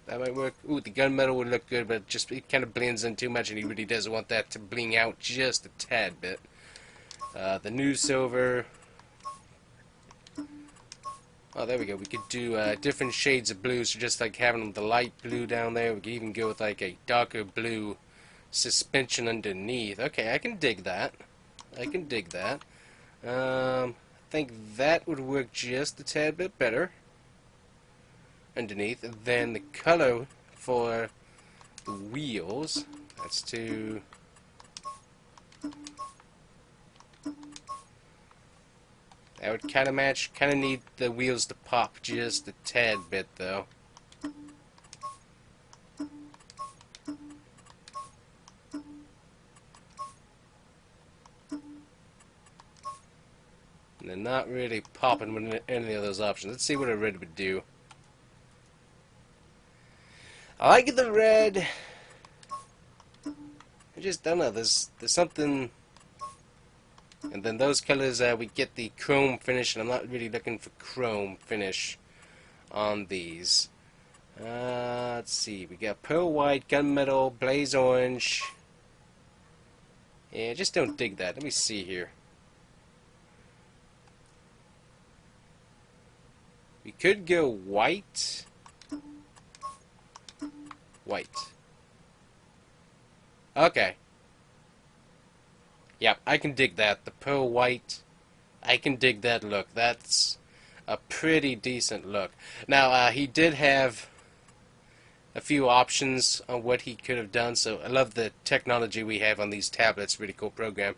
That might work. Ooh, the gunmetal would look good, but it kind of blends in too much, and he really doesn't want that to bling out just a tad bit. The new silver. Oh, there we go. We could do different shades of blue, so just like having the light blue down there, we could even go with like a darker blue suspension underneath. Okay, I can dig that. I think that would work just a tad bit better underneath. And then the color for the wheels, that's to... That would kind of match. Kind of need the wheels to pop just a tad bit, though. And they're not really popping with any of those options. Let's see what a red would do. I like the red. I just don't know. There's something. And then those colors, we get the chrome finish, and I'm not really looking for chrome finish on these. Let's see. We got pearl white, gunmetal, blaze orange. Yeah, just don't dig that. Let me see here. We could go white. White. Okay. Yep, I can dig that. The pearl white, I can dig that look. That's a pretty decent look. Now, he did have a few options on what he could have done. So I love the technology we have on these tablets. Really cool program.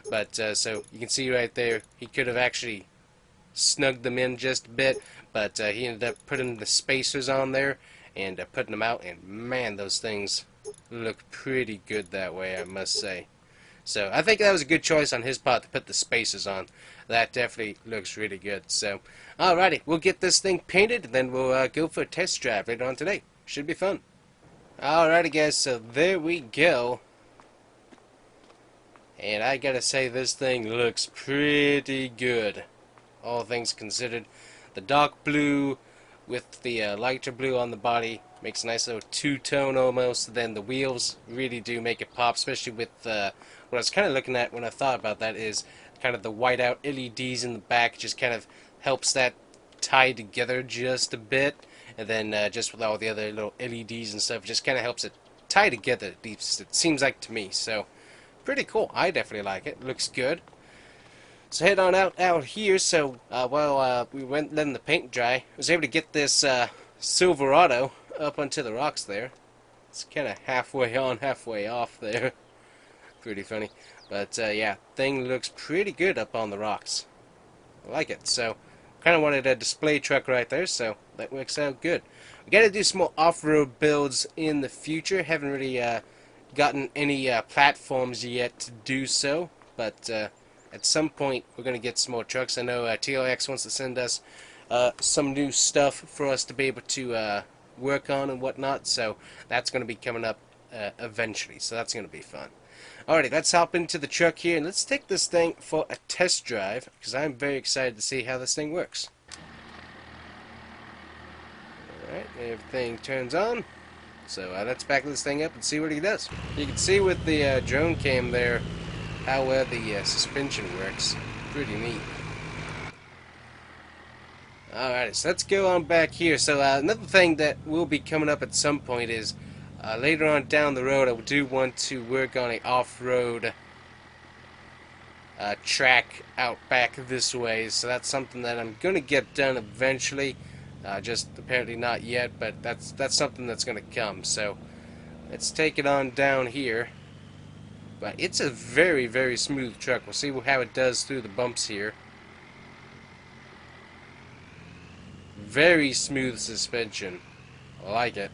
But so you can see right there, he could have actually snugged them in just a bit, but he ended up putting the spacers on there and putting them out, and man, those things look pretty good that way, I must say. So I think that was a good choice on his part to put the spacers on. That definitely looks really good. So, alrighty, we'll get this thing painted, and then we'll go for a test drive later on today. Should be fun. Alrighty, guys, so there we go. And I gotta say, this thing looks pretty good, all things considered. The dark blue with the lighter blue on the body makes a nice little two-tone almost. Then the wheels really do make it pop, especially with what I was kind of looking at when I thought about that is kind of the white out LEDs in the back. Just kind of helps that tie together just a bit. And then just with all the other little LEDs and stuff, just kind of helps it tie together, at least it seems like to me. So pretty cool. I definitely like it. Looks good. So head on out here. So while we went letting the paint dry, I was able to get this Silverado up onto the rocks there. It's kind of halfway on, halfway off there. Pretty funny. But yeah, thing looks pretty good up on the rocks. I like it. So kind of wanted a display truck right there, so that works out good. We got to do some more off-road builds in the future. Haven't really gotten any platforms yet to do so, but at some point we're going to get some more trucks. I know TLX wants to send us some new stuff for us to be able to work on and whatnot, so that's going to be coming up eventually, so that's going to be fun. Alrighty, let's hop into the truck here and let's take this thing for a test drive, because I'm very excited to see how this thing works. Alright, everything turns on. So let's back this thing up and see what he does. You can see with the drone cam there how well the suspension works. Pretty neat. Alright, so let's go on back here. So another thing that will be coming up at some point is later on down the road I do want to work on a off-road track out back this way. So that's something that I'm going to get done eventually. Just apparently not yet, but that's something that's going to come. So let's take it on down here. But it's a very, very smooth truck. We'll see how it does through the bumps here. Very smooth suspension. I like it.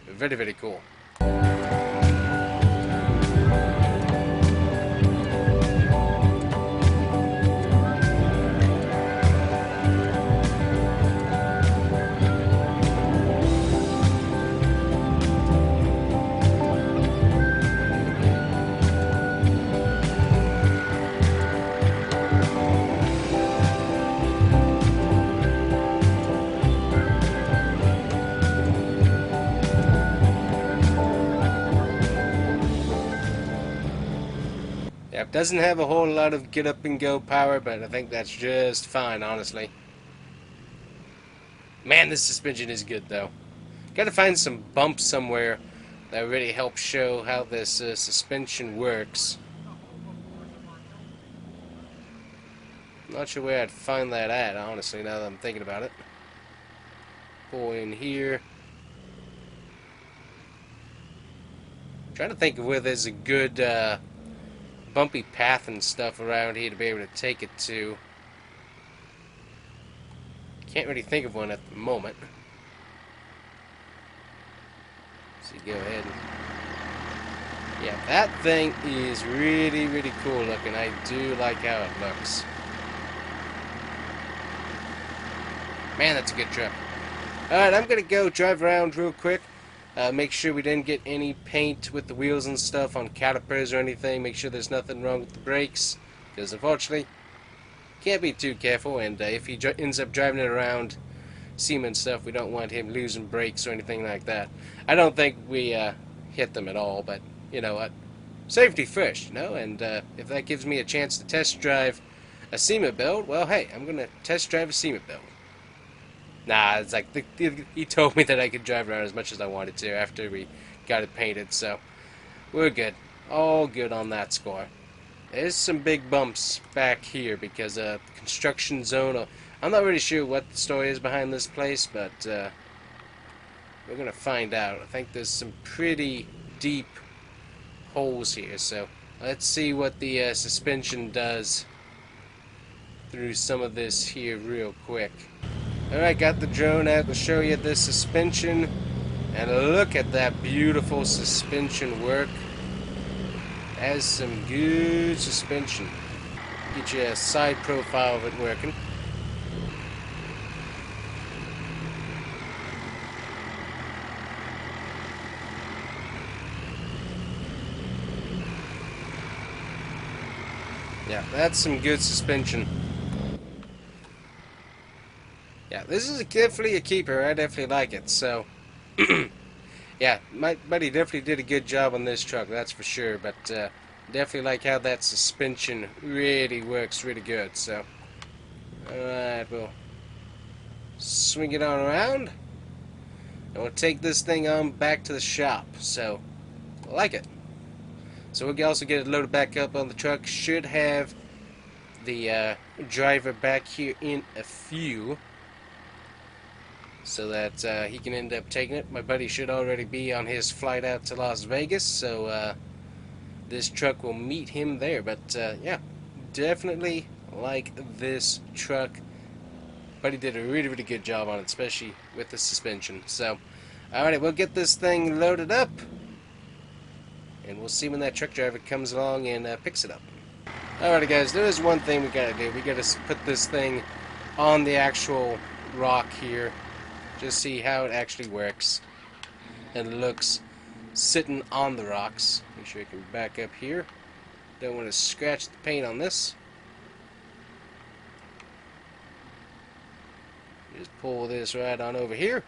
Very, very cool. Yep, doesn't have a whole lot of get up and go power, but I think that's just fine, honestly. Man, this suspension is good, though. Gotta find some bumps somewhere that really help show how this suspension works. Not sure where I'd find that at, honestly, now that I'm thinking about it. Pull in here. Trying to think of where there's a good bumpy path and stuff around here to be able to take it to. Can't really think of one at the moment. So go ahead. Yeah, that thing is really, really cool looking. I do like how it looks. Man, that's a good truck. Alright, I'm going to go drive around real quick. Make sure we didn't get any paint with the wheels and stuff on calipers or anything. Make sure there's nothing wrong with the brakes. Because unfortunately, can't be too careful. And if he ends up driving it around SEMA and stuff, we don't want him losing brakes or anything like that. I don't think we hit them at all. But you know what? Safety first, you know. And if that gives me a chance to test drive a SEMA build, well, hey, I'm going to test drive a SEMA build. Nah, it's like he told me that I could drive around as much as I wanted to after we got it painted, so we're good. All good on that score. There's some big bumps back here because construction zone. I'm not really sure what the story is behind this place, but We're gonna find out. I think there's some pretty deep holes here, so let's see what the suspension does through some of this here real quick. Alright, got the drone out to show you the suspension, and look at that beautiful suspension work. Has some good suspension. Get you a side profile of it working. Yeah, that's some good suspension. Yeah, this is definitely a keeper. I definitely like it. So, yeah, my buddy definitely did a good job on this truck, that's for sure. But definitely like how that suspension really works really good. So, alright, we'll swing it on around. And we'll take this thing on back to the shop. So, I like it. So we'll also get it loaded back up on the truck. Should have the driver back here in a few, so that he can end up taking it. My buddy should already be on his flight out to Las Vegas, so this truck will meet him there. But yeah, definitely like this truck. Buddy did a really, really good job on it, especially with the suspension. So, alright, we'll get this thing loaded up, and we'll see when that truck driver comes along and picks it up. Alrighty guys, there is one thing we gotta do. We gotta put this thing on the actual rock here. Just see how it actually works and looks sitting on the rocks. Make sure I can back up here. Don't want to scratch the paint on this. Just pull this right on over here.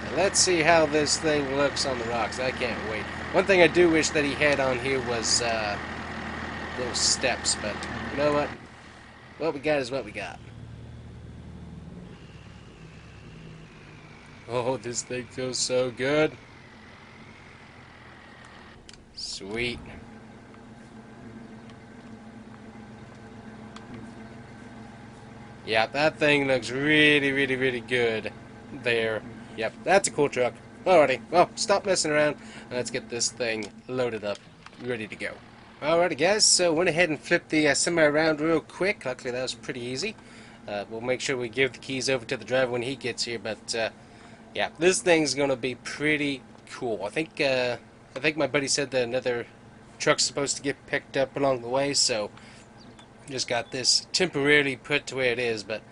And let's see how this thing looks on the rocks. I can't wait. One thing I do wish that he had on here was little steps, but you know what? What we got is what we got. Oh, this thing feels so good. Sweet. Yeah, that thing looks really, really, really good there. Yep, that's a cool truck. Alrighty, well, stop messing around and let's get this thing loaded up, ready to go. Alrighty guys, so went ahead and flipped the semi around real quick. Luckily that was pretty easy. We'll make sure we give the keys over to the driver when he gets here, but yeah, this thing's gonna be pretty cool. I think my buddy said that another truck's supposed to get picked up along the way, so just got this temporarily put to where it is. But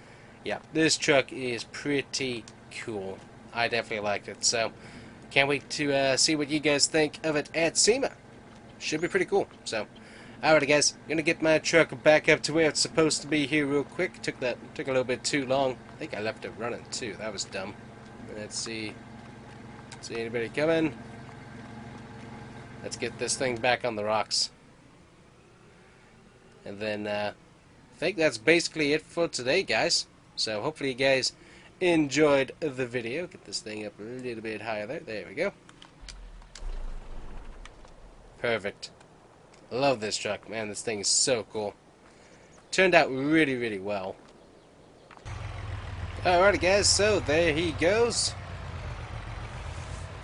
yeah, this truck is pretty cool. I definitely liked it, so can't wait to see what you guys think of it at SEMA. Should be pretty cool. So, alrighty guys, gonna get my truck back up to where it's supposed to be here real quick. Took a little bit too long. I think I left it running too. That was dumb. Let's see. See anybody coming? Let's get this thing back on the rocks. And then I think that's basically it for today, guys. So hopefully you guys enjoyed the video. Get this thing up a little bit higher there. There we go. Perfect. Love this truck, man. This thing is so cool. Turned out really, really well. Alrighty guys, so there he goes.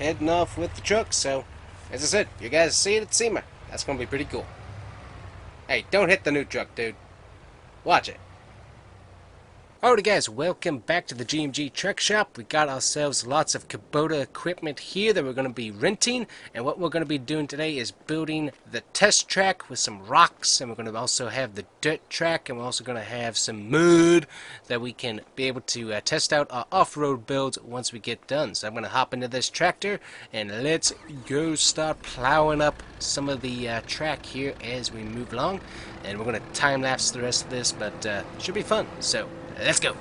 Heading off with the truck, so as I said, you guys see it at SEMA. That's gonna be pretty cool. Hey, don't hit the new truck, dude. Watch it. Alrighty guys, welcome back to the GMG truck shop. We got ourselves lots of Kubota equipment here that we're going to be renting, and what we're going to be doing today is building the test track with some rocks, and we're going to also have the dirt track, and we're also going to have some mud that we can be able to test out our off-road builds once we get done. So I'm going to hop into this tractor and let's go start plowing up some of the track here as we move along, and we're going to time-lapse the rest of this, but it should be fun. So let's go.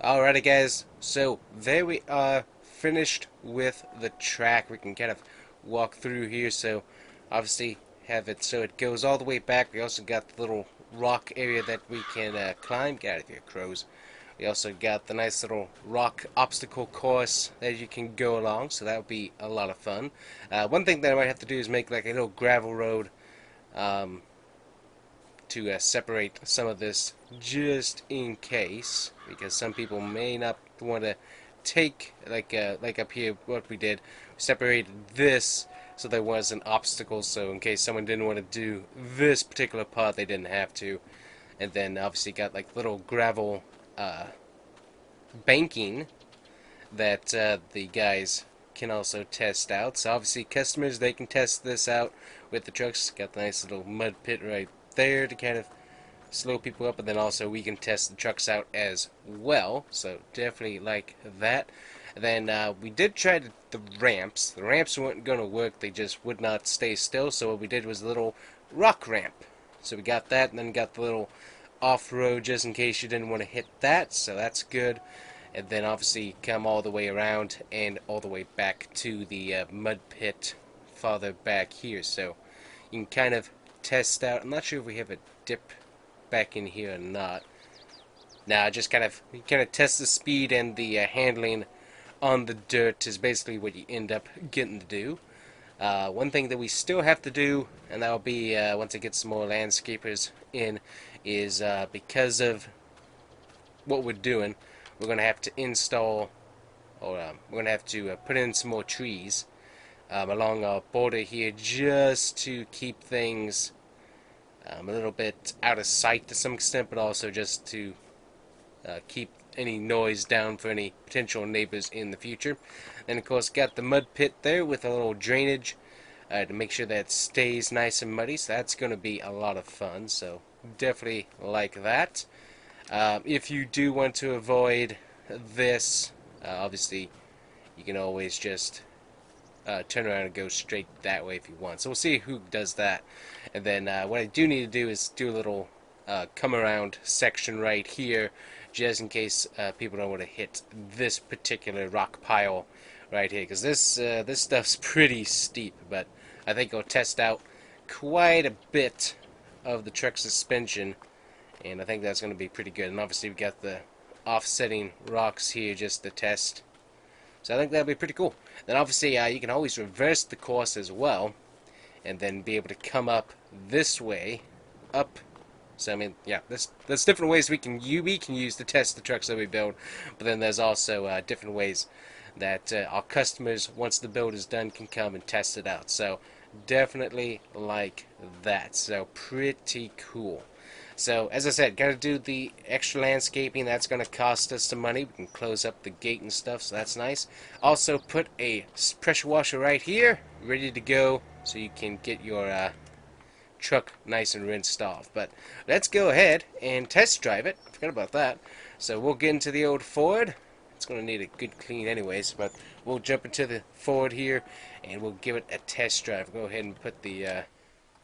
Alrighty guys, so there we are, finished with the track. We can kind of walk through here, so obviously have it so it goes all the way back. We also got the little rock area that we can climb. Get out of here, crows. We also got the nice little rock obstacle course that you can go along, so that would be a lot of fun. One thing that I might have to do is make like a little gravel road um, to separate some of this just in case, because some people may not want to take like up here what we did. We separated this so there was an obstacle, so in case someone didn't want to do this particular part, they didn't have to. And then obviously got like little gravel banking that the guys can also test out. So obviously customers, they can test this out with the trucks. Got the nice little mud pit right there to kind of slow people up, and then also we can test the trucks out as well, so definitely like that. And then we did try the ramps. The ramps weren't going to work, they just would not stay still, so what we did was a little rock ramp. So we got that, and then got the little off-road just in case you didn't want to hit that, so that's good. And then obviously come all the way around and all the way back to the mud pit farther back here, so you can kind of test out. I'm not sure if we have a dip back in here or not. Now, just kind of test the speed and the handling on the dirt is basically what you end up getting to do. One thing that we still have to do, and that will be once I get some more landscapers in, is because of what we're doing, we're going to have to install, or we're going to have to put in some more trees along our border here, just to keep things a little bit out of sight to some extent, but also just to keep any noise down for any potential neighbors in the future. Then of course got the mud pit there with a little drainage to make sure that it stays nice and muddy, so that's going to be a lot of fun, so definitely like that. If you do want to avoid this, obviously you can always just turn around and go straight that way if you want. So we'll see who does that. And then what I do need to do is do a little come around section right here, just in case people don't want to hit this particular rock pile right here, because this stuff's pretty steep. But I think I'll test out quite a bit of the truck suspension, and I think that's going to be pretty good. And obviously we've got the offsetting rocks here just to test. So I think that'll be pretty cool. Then obviously you can always reverse the course as well, and then be able to come up this way, up. So I mean, yeah, there's different ways we can use to test the trucks that we build, but then there's also different ways that our customers, once the build is done, can come and test it out. So definitely like that. So pretty cool. So, as I said, got to do the extra landscaping. That's going to cost us some money. We can close up the gate and stuff, so that's nice. Also, put a pressure washer right here, ready to go, so you can get your truck nice and rinsed off. But let's go ahead and test drive it. I forgot about that. So, we'll get into the old Ford. It's going to need a good clean anyways, but we'll jump into the Ford here, and we'll give it a test drive. Go ahead and put the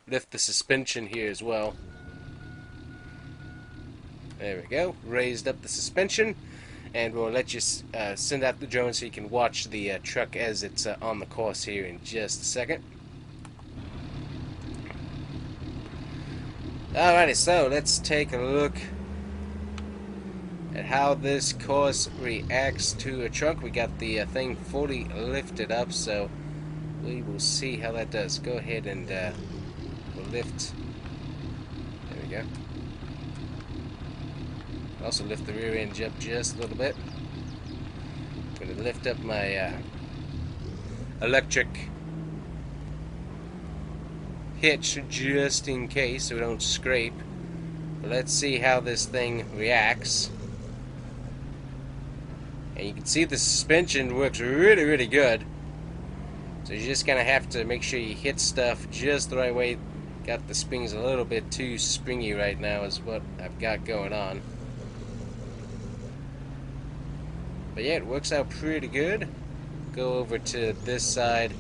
lift the suspension here as well. There we go. Raised up the suspension, and we'll let you send out the drone so you can watch the truck as it's on the course here in just a second. Alrighty, so let's take a look at how this course reacts to a truck. We got the thing fully lifted up, so we will see how that does. Go ahead and we'll lift. There we go. Also lift the rear end up just a little bit. I'm going to lift up my electric hitch just in case so we don't scrape. But let's see how this thing reacts. And you can see the suspension works really good. So you're just going to have to make sure you hit stuff just the right way. Got the springs a little bit too springy right now is what I've got going on. But yeah, it works out pretty good. Go over to this side.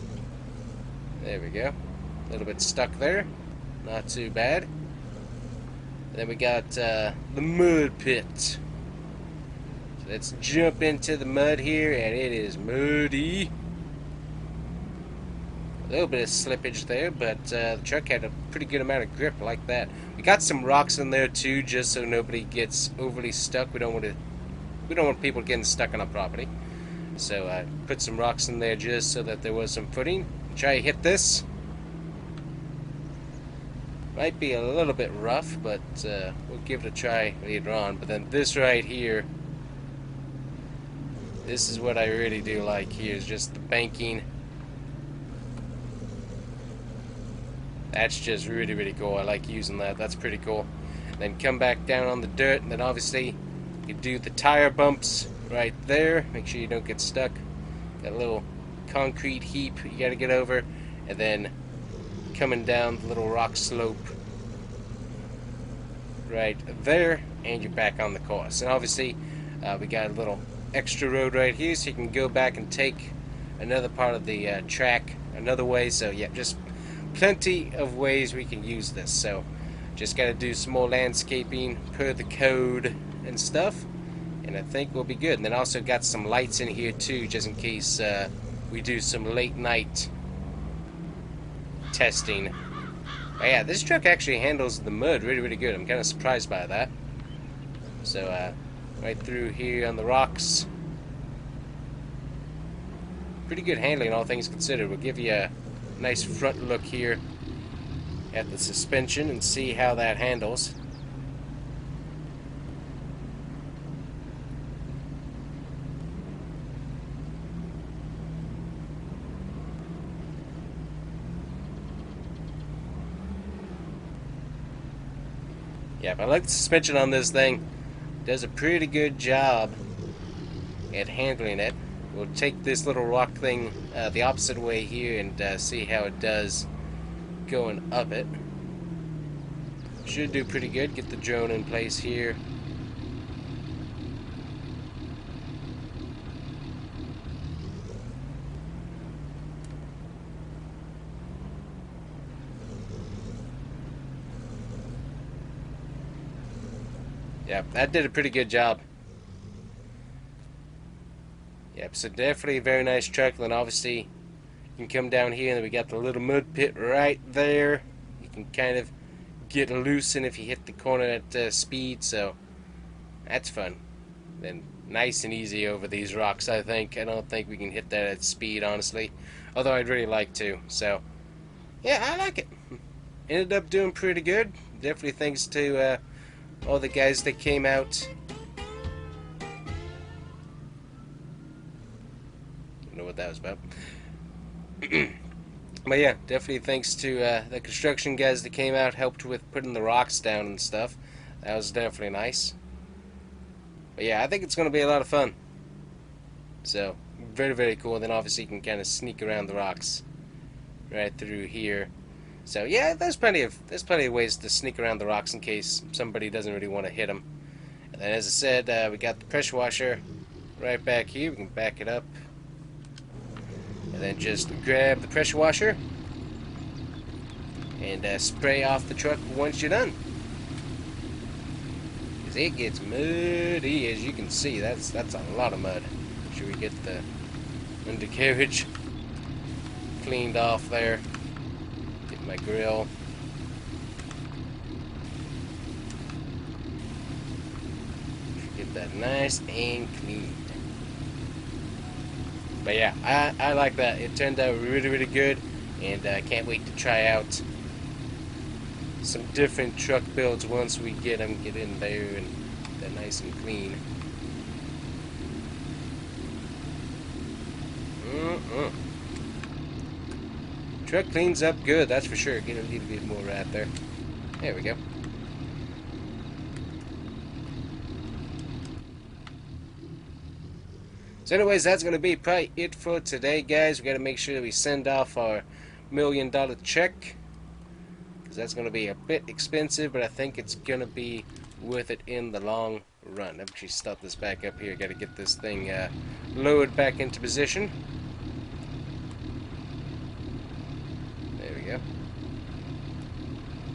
There we go. A little bit stuck there. Not too bad. And then we got the mud pit. So let's jump into the mud here, and it is muddy. A little bit of slippage there, but the truck had a pretty good amount of grip like that. We got some rocks in there too, just so nobody gets overly stuck. We don't want people getting stuck on our property. So I put some rocks in there just so that there was some footing. Try to hit this. Might be a little bit rough, but we'll give it a try later on. But then this right here, this is what I really do like here, is just the banking. That's just really, really cool. I like using that. That's pretty cool. Then come back down on the dirt, and then obviously you do the tire bumps right there. Make sure you don't get stuck. Got a little concrete heap you got to get over, and then coming down the little rock slope right there, and you're back on the course. And obviously we got a little extra road right here, so you can go back and take another part of the track another way. So yeah, just plenty of ways we can use this. So just got to do some more landscaping per the code and stuff, and I think we'll be good. And then also got some lights in here too, just in case we do some late night testing. But yeah, this truck actually handles the mud really, really good. I'm kind of surprised by that. So right through here on the rocks, pretty good handling all things considered. We'll give you a nice front look here at the suspension and see how that handles. Yeah, but I like the suspension on this thing. It does a pretty good job at handling it. We'll take this little rock thing the opposite way here and see how it does going up it. Should do pretty good. Get the drone in place here. Yeah, that did a pretty good job. Yep, so definitely a very nice truck. Then obviously you can come down here and we got the little mud pit right there. You can kind of get loose in if you hit the corner at speed, so that's fun. Then nice and easy over these rocks, I think. I don't think we can hit that at speed, honestly. Although I'd really like to. So, yeah, I like it. Ended up doing pretty good. Definitely thanks to all the guys that came out. Don't know what that was about. But yeah, definitely thanks to the construction guys that came out, helped with putting the rocks down and stuff. That was definitely nice. But yeah, I think it's going to be a lot of fun. So, very, very cool. Then obviously you can kind of sneak around the rocks right through here. So yeah, there's plenty of ways to sneak around the rocks in case somebody doesn't really want to hit them. And then as I said, we got the pressure washer right back here. We can back it up. And then just grab the pressure washer and spray off the truck once you're done. Because it gets muddy, as you can see. That's a lot of mud. Make sure we get the undercarriage cleaned off there. Get my grill. Get that nice and clean. But yeah, I like that. It turned out really, really good, and I can't wait to try out some different truck builds once we get in there and they're nice and clean. Truck cleans up good, that's for sure. Get a little bit more right there. There we go. So anyways, that's going to be probably it for today, guys. We got to make sure that we send off our $1 million check, because that's going to be a bit expensive, but I think it's going to be worth it in the long run. Let me actually start this back up here. Got to get this thing lowered back into position. There we go.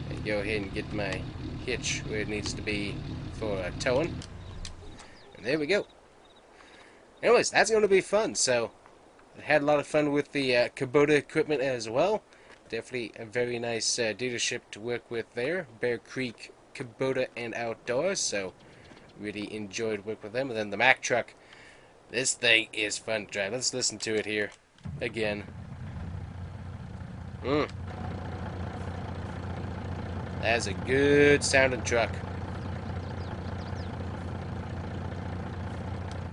And go ahead and get my hitch where it needs to be for towing. And there we go. anyways, that's going to be fun. So, I had a lot of fun with the Kubota equipment as well. Definitely a very nice dealership to work with there. Bear Creek Kubota and Outdoors. So, really enjoyed working with them. And then the Mack truck. This thing is fun to drive. Let's listen to it here again. That's a good sounding truck.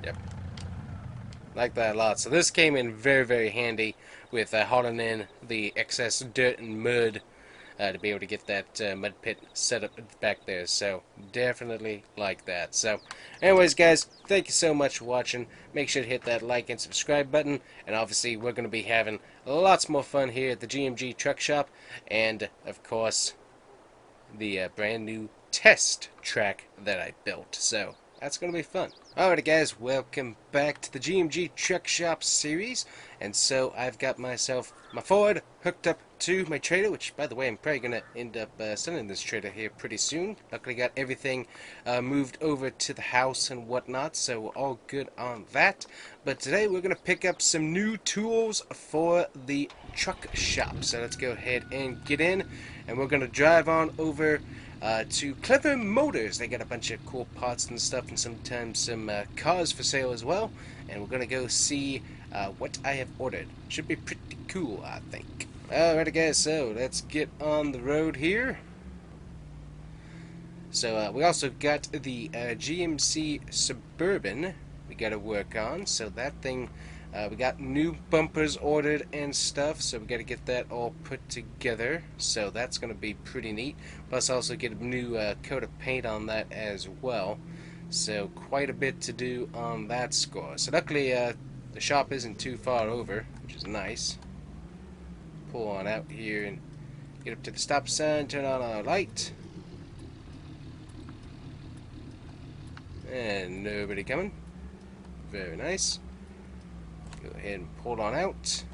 Yep. Like that a lot. So this came in very, very handy with hauling in the excess dirt and mud to be able to get that mud pit set up back there. So definitely like that. So anyways, guys, thank you so much for watching. Make sure to hit that like and subscribe button. And obviously we're going to be having lots more fun here at the GMG Truck Shop. And of course, the brand new test track that I built. So that's going to be fun. Alright guys, welcome back to the GMG Truck Shop series. And so I've got myself my Ford hooked up to my trailer, which by the way I'm probably going to end up selling this trailer here pretty soon. Luckily got everything moved over to the house and whatnot, so we're all good on that. But today we're going to pick up some new tools for the truck shop. So let's go ahead and get in, and we're going to drive on over to Clever Motors. They got a bunch of cool parts and stuff, and sometimes some cars for sale as well. And we're gonna go see what I have ordered. Should be pretty cool, I think. Alrighty guys, so let's get on the road here. So we also got the GMC Suburban we gotta work on. So that thing, we got new bumpers ordered and stuff, so we gotta get that all put together. So that's gonna be pretty neat. Plus also get a new coat of paint on that as well. So quite a bit to do on that score. So luckily the shop isn't too far over, which is nice. Pull on out here and get up to the stop sign, turn on our light. And nobody coming. Very nice. Go ahead and pull on out.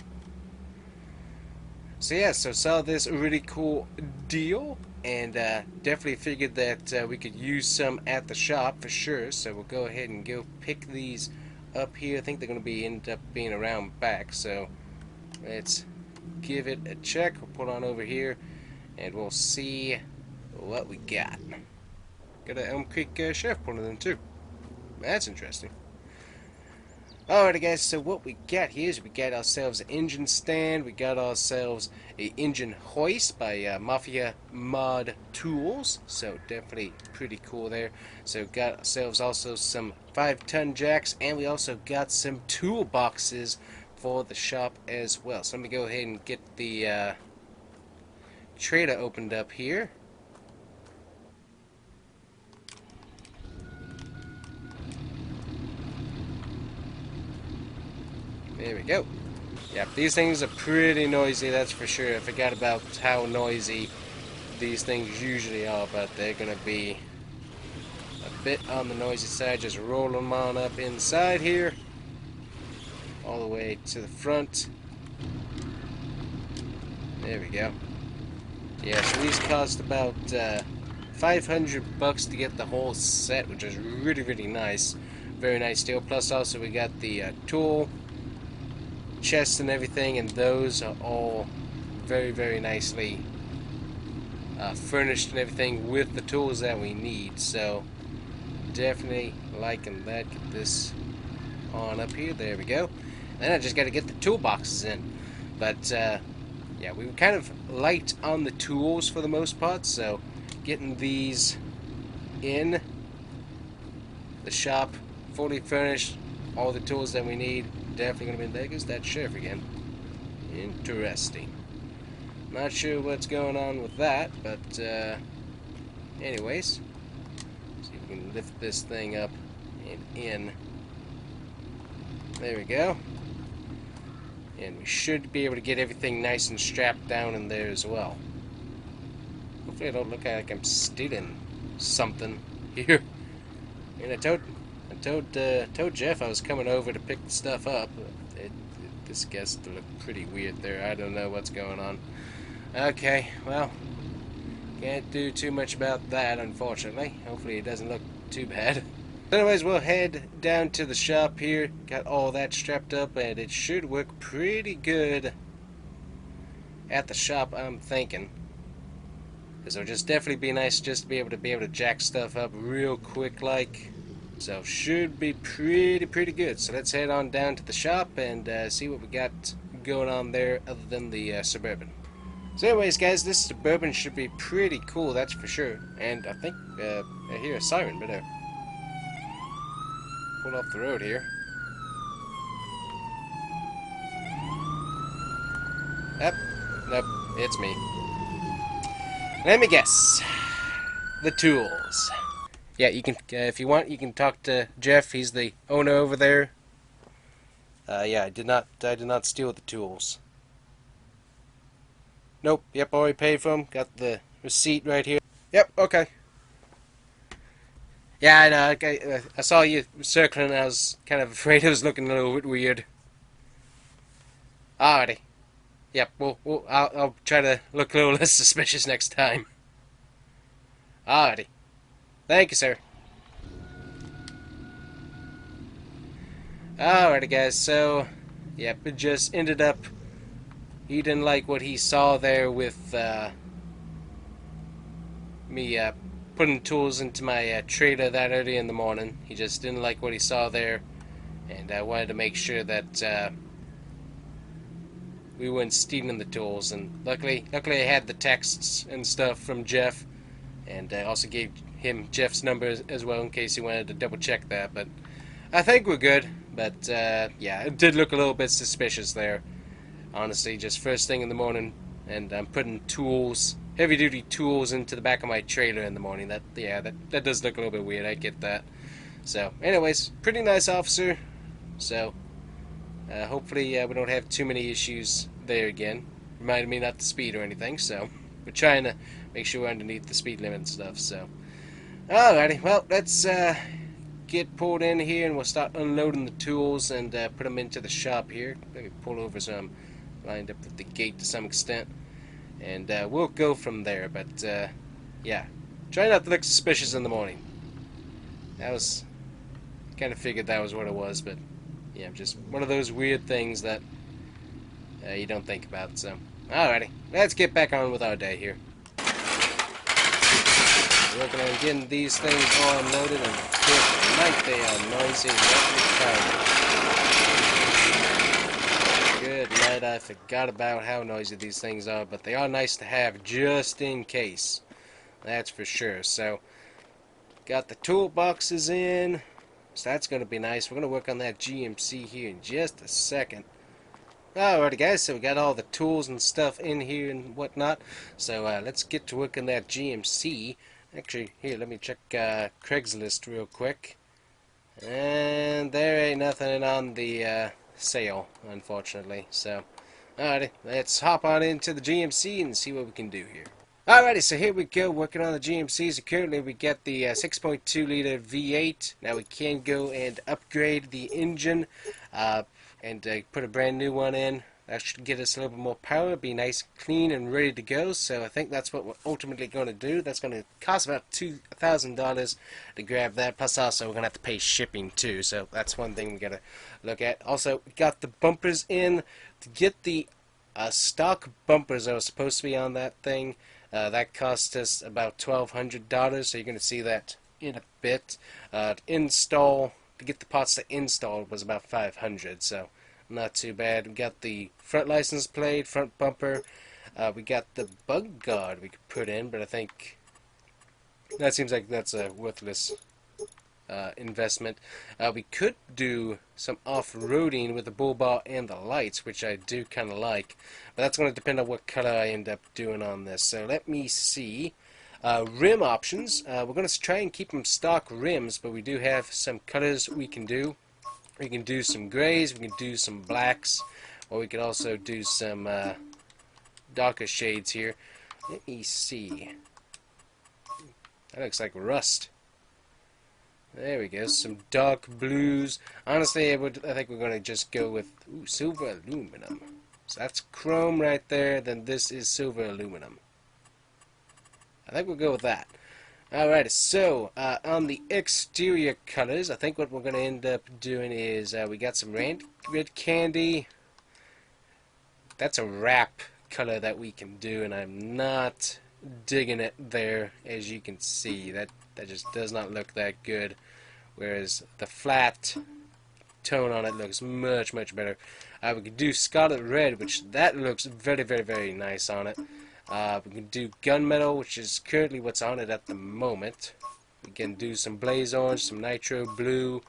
So yeah, so saw this really cool deal, and definitely figured that we could use some at the shop for sure. So we'll go ahead and go pick these up here. I think they're going to be end up being around back. So let's give it a check. We'll pull on over here, and we'll see what we got. Got an Elm Creek Sheriff pulling in too. That's interesting. Alrighty guys, so what we got here is we got ourselves an engine stand, we got ourselves a engine hoist by Mafia Mod Tools, so definitely pretty cool there. So got ourselves also some 5-ton jacks, and we also got some toolboxes for the shop as well. So let me go ahead and get the trailer opened up here. There we go. Yep, these things are pretty noisy, that's for sure. I forgot about how noisy these things usually are, but they're going to be a bit on the noisy side. Just roll them on up inside here, all the way to the front. There we go. Yeah, so these cost about $500 to get the whole set, which is really, really nice. Very nice deal. Plus also we got the tool chest and everything, and those are all very, very nicely furnished and everything with the tools that we need. So definitely liking that. Get this on up here. There we go. Then I just got to get the toolboxes in. But yeah, we were kind of light on the tools for the most part, so getting these in the shop fully furnished, all the tools that we need. Definitely going to be in there. There's that sheriff again. Interesting. Not sure what's going on with that, but anyways, see if we can lift this thing up and in. There we go. And we should be able to get everything nice and strapped down in there as well. Hopefully I don't look like I'm stealing something here. I mean, I told Jeff I was coming over to pick the stuff up. This gets to look pretty weird there. I don't know what's going on. Okay, well, can't do too much about that, unfortunately. Hopefully it doesn't look too bad. So anyways, we'll head down to the shop here. Got all that strapped up, and it should work pretty good at the shop, I'm thinking. Because it'll just definitely be nice just to be able to jack stuff up real quick like. So should be pretty good. So let's head on down to the shop and see what we got going on there other than the Suburban. So anyways guys, this Suburban should be pretty cool, that's for sure. And I think I hear a siren, better pull off the road here. Yep, nope, it's me. Let me guess. The tools. Yeah, you can, if you want, you can talk to Jeff. He's the owner over there. Yeah, I did not steal the tools. Nope. Yep, already paid for them. Got the receipt right here. Yep. Okay. Yeah, I know. I saw you circling. And I was kind of afraid it was looking a little bit weird. Alrighty. Yep. I'll try to look a little less suspicious next time. Alrighty. Thank you, sir. Alrighty, guys. So, yep, it just ended up. He didn't like what he saw there with me putting tools into my trailer that early in the morning. He just didn't like what he saw there, and I wanted to make sure that we weren't stealing the tools. And luckily I had the texts and stuff from Jeff, and I also gave him Jeff's number as well in case he wanted to double check that. But I think we're good. But yeah, it did look a little bit suspicious there. Honestly, just first thing in the morning, and I'm putting tools, heavy-duty tools, into the back of my trailer in the morning. That does look a little bit weird. I get that. So, anyways, pretty nice officer. So, hopefully we don't have too many issues there again. Reminded me not to speed or anything. So, we're trying to make sure we're underneath the speed limit and stuff. So, alrighty. Well, let's get pulled in here, and we'll start unloading the tools and put them into the shop here. Maybe pull over some. Lined up with the gate to some extent, and we'll go from there. But yeah, try not to look suspicious in the morning. That was, kind of figured that was what it was, but yeah, just one of those weird things that you don't think about. So, alrighty, let's get back on with our day here. Working on getting these things all unloaded, and good night, they are noisy. Let me tell you. Good night. I forgot about how noisy these things are, but they are nice to have just in case. That's for sure. So, got the toolboxes in. So that's going to be nice. We're going to work on that GMC here in just a second. Alrighty guys, so we got all the tools and stuff in here and whatnot. So let's get to work on that GMC. Actually, here, let me check Craigslist real quick. And there ain't nothing on the sale, unfortunately. So, alrighty, let's hop on into the GMC and see what we can do here. Alrighty, so here we go, working on the GMC. So currently we get the 6.2 liter V8. Now we can go and upgrade the engine and put a brand new one in. That should get us a little bit more power, be nice, clean, and ready to go. So I think that's what we're ultimately going to do. That's going to cost about $2,000 to grab that. Plus also we're going to have to pay shipping too. So that's one thing we got to look at. Also, we got the bumpers in. To get the stock bumpers that were supposed to be on that thing, that cost us about $1,200. So you're going to see that in a bit. To get the parts to install was about $500. So not too bad. We got the front license plate, front bumper. We got the bug guard we could put in, but I think that seems like that's a worthless investment. We could do some off-roading with the bull bar and the lights, which I do kind of like, but that's going to depend on what color I end up doing on this. So let me see. Rim options. We're going to try and keep them stock rims, but we do have some colors we can do. We can do some grays, we can do some blacks, or we could also do some darker shades here. Let me see. That looks like rust. There we go, some dark blues. Honestly, I think we're going to just go with silver aluminum. So that's chrome right there, then this is silver aluminum. I think we'll go with that. Alright, so on the exterior colors, I think what we're going to end up doing is we got some red candy. That's a wrap color that we can do, and I'm not digging it there, as you can see. That just does not look that good, whereas the flat tone on it looks much, much better. We can do Scarlet Red, which that looks very, very, very nice on it. We can do Gunmetal, which is currently what's on it at the moment. We can do some Blaze Orange, some Nitro Blue.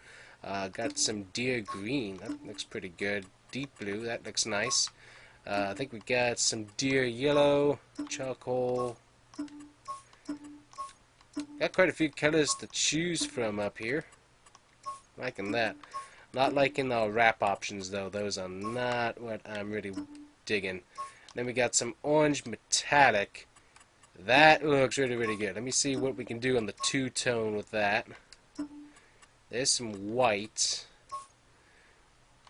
Got some Deer Green. That looks pretty good. Deep Blue, that looks nice. I think we got some Deer Yellow, Charcoal. Got quite a few colors to choose from up here. Liking that. Not liking the wrap options though. Those are not what I'm really digging. Then we got some Orange Metallic. That looks really, really good. Let me see what we can do on the two-tone with that. There's some white.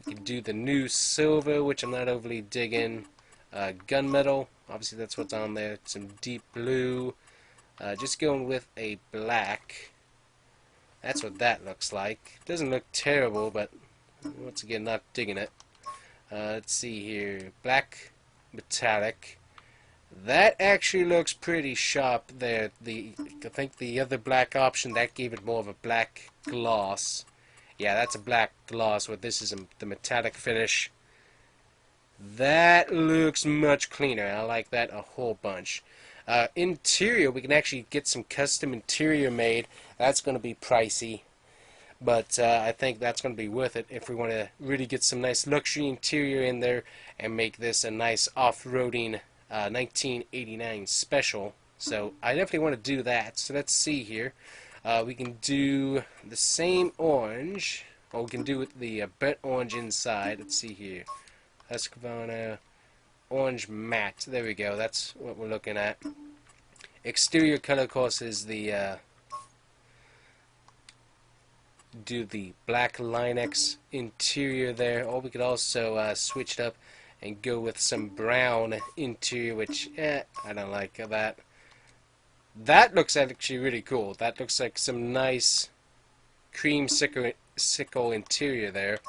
We can do the new Silver, which I'm not overly digging. Gunmetal. Obviously that's what's on there. Some Deep Blue. Just going with a black. That's what that looks like. Doesn't look terrible, but once again, not digging it. Let's see here. Black Metallic. That actually looks pretty sharp there. I think the other black option, that gave it more of a black gloss. Yeah, that's a black gloss, where this is the metallic finish. That looks much cleaner. I like that a whole bunch. Interior, we can actually get some custom interior made. That's going to be pricey, but I think that's going to be worth it if we want to really get some nice luxury interior in there and make this a nice off-roading 1989 special. So I definitely want to do that. So let's see here. We can do the same orange, or we can do it the burnt orange inside. Let's see here. Husqvarna Orange Matte. There we go. That's what we're looking at. Exterior color, of course, is the do the black Linex interior there. Or we could also switch it up and go with some brown interior, which I don't like that. That looks actually really cool. That looks like some nice creamsicle interior there.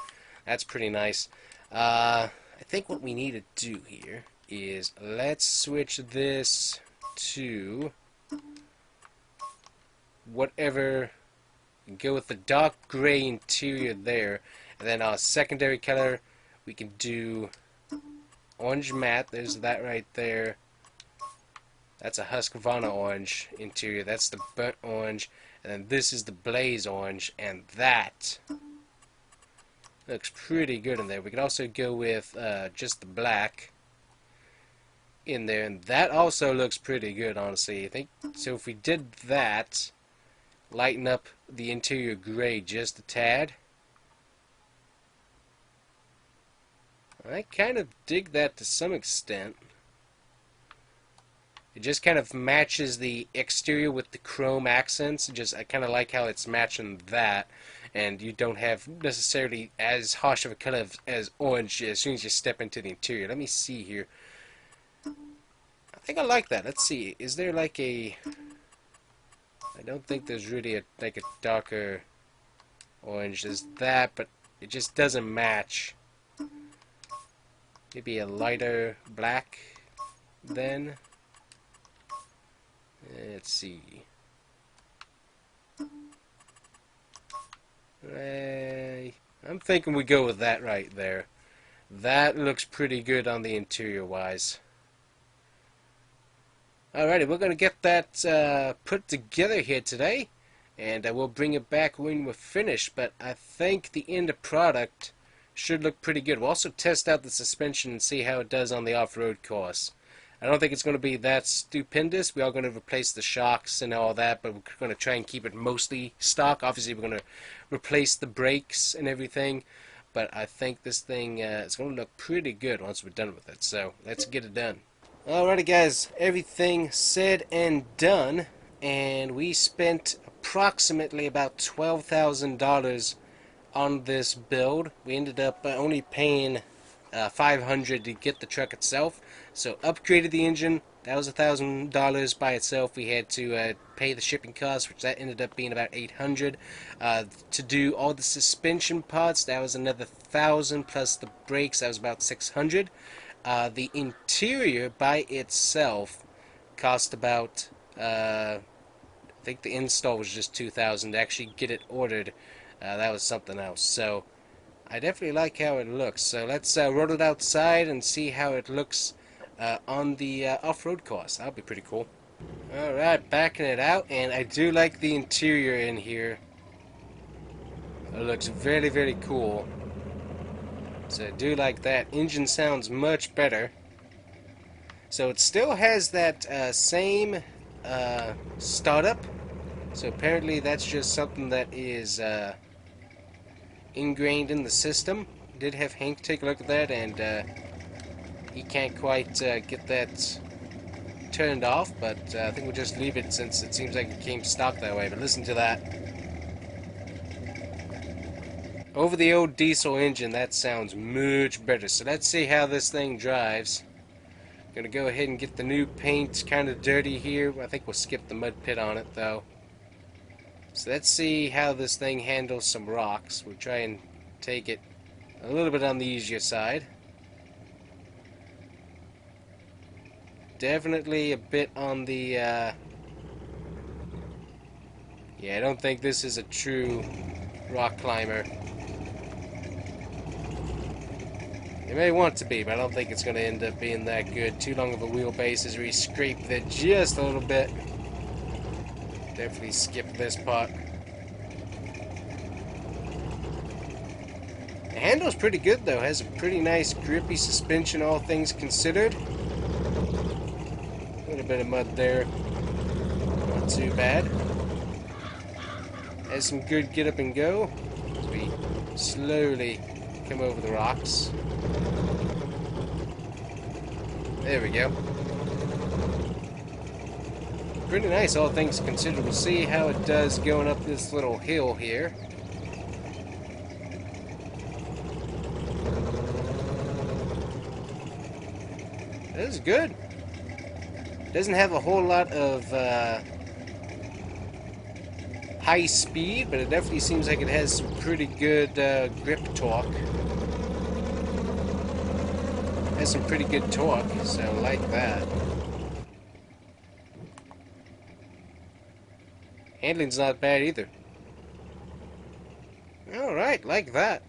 That's pretty nice. I think what we need to do here is let's switch this to whatever, go with the dark gray interior there, and then our secondary color we can do orange matte. There's that right there. That's a Husqvarna orange interior. That's the burnt orange, and then this is the blaze orange, and that looks pretty good in there. We could also go with just the black in there, and that also looks pretty good, honestly. I think so. If we did that, lighten up the interior gray just a tad, I kind of dig that to some extent. It just kind of matches the exterior with the chrome accents. I kind of like how it's matching that, and you don't have necessarily as harsh of a color as orange as soon as you step into the interior. Let me see here. I think I like that. Let's see. Is there like a... I don't think there's really like a darker orange. There's that, but it just doesn't match. Maybe a lighter black then. Let's see. I'm thinking we go with that right there. That looks pretty good on the interior wise. Alrighty, we're going to get that put together here today, and we'll bring it back when we're finished, but I think the end product should look pretty good. We'll also test out the suspension and see how it does on the off-road course. I don't think it's going to be that stupendous. We are going to replace the shocks and all that, but we're going to try and keep it mostly stock. Obviously, we're going to replace the brakes and everything, but I think this thing is going to look pretty good once we're done with it. So let's get it done. Alrighty, guys, everything said and done, and we spent approximately about $12,000 on this build. We ended up only paying $500 to get the truck itself. So upgraded the engine, That was $1,000 by itself. We had to pay the shipping costs, which that ended up being about $800. To do all the suspension parts, that was another $1,000 plus the brakes. That was about $600. The interior by itself cost about I think the install was just $2,000. To actually get it ordered, that was something else. So I definitely like how it looks. So let's roll it outside and see how it looks on the off-road course. That'll be pretty cool. Alright, backing it out, and I do like the interior in here. It looks very, very cool. So I do like that. Engine sounds much better. So it still has that same startup. So apparently that's just something that is ingrained in the system. Did have Hank take a look at that, and he can't quite get that turned off, but I think we'll just leave it since it seems like it came stock that way. But listen to that. Over the old diesel engine, that sounds much better. So let's see how this thing drives. Gonna go ahead and get the new paint. Kind of dirty here. I think we'll skip the mud pit on it though. So let's see how this thing handles some rocks. We'll try and take it a little bit on the easier side. Definitely a bit on the yeah, I don't think this is a true rock climber. It may want to be, but I don't think it's going to end up being that good. Too long of a wheelbase as we scraped it just a little bit. Definitely skip this part. The handle's pretty good though. Has a pretty nice grippy suspension, all things considered. A little bit of mud there. Not too bad. Has some good get up and go as we slowly come over the rocks. There we go. Pretty nice, all things considered. We'll see how it does going up this little hill here. This is good. Doesn't have a whole lot of high speed, but it definitely seems like it has some pretty good grip torque. Has some pretty good torque, so I like that. Handling's not bad either. Alright, like that.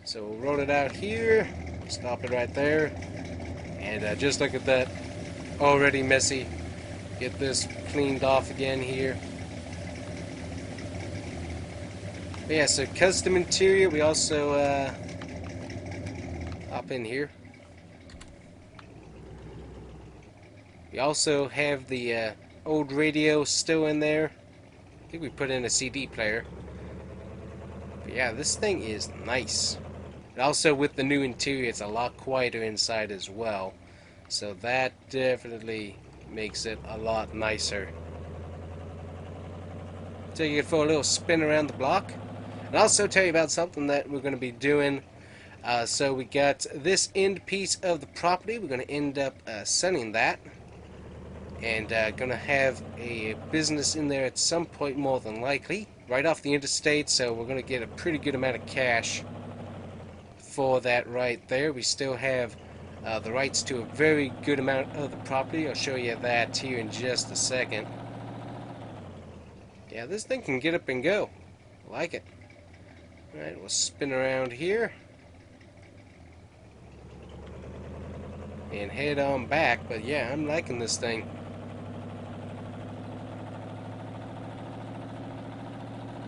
So we'll roll it out here, stop it right there, and just look at that. Already messy. Get this cleaned off again here. But yeah, so custom interior, we also hop in here. We also have the old radio still in there. I think we put in a CD player. But yeah, this thing is nice. And also with the new interior, it's a lot quieter inside as well. So that definitely makes it a lot nicer. Take it for a little spin around the block. And I'll also tell you about something that we're going to be doing. So we got this end piece of the property. We're going to end up selling that. And going to have a business in there at some point, more than likely. Right off the interstate, so we're going to get a pretty good amount of cash for that right there. We still have the rights to a very good amount of the property. I'll show you that here in just a second. Yeah, this thing can get up and go. I like it. Alright, we'll spin around here. And head on back, but yeah, I'm liking this thing.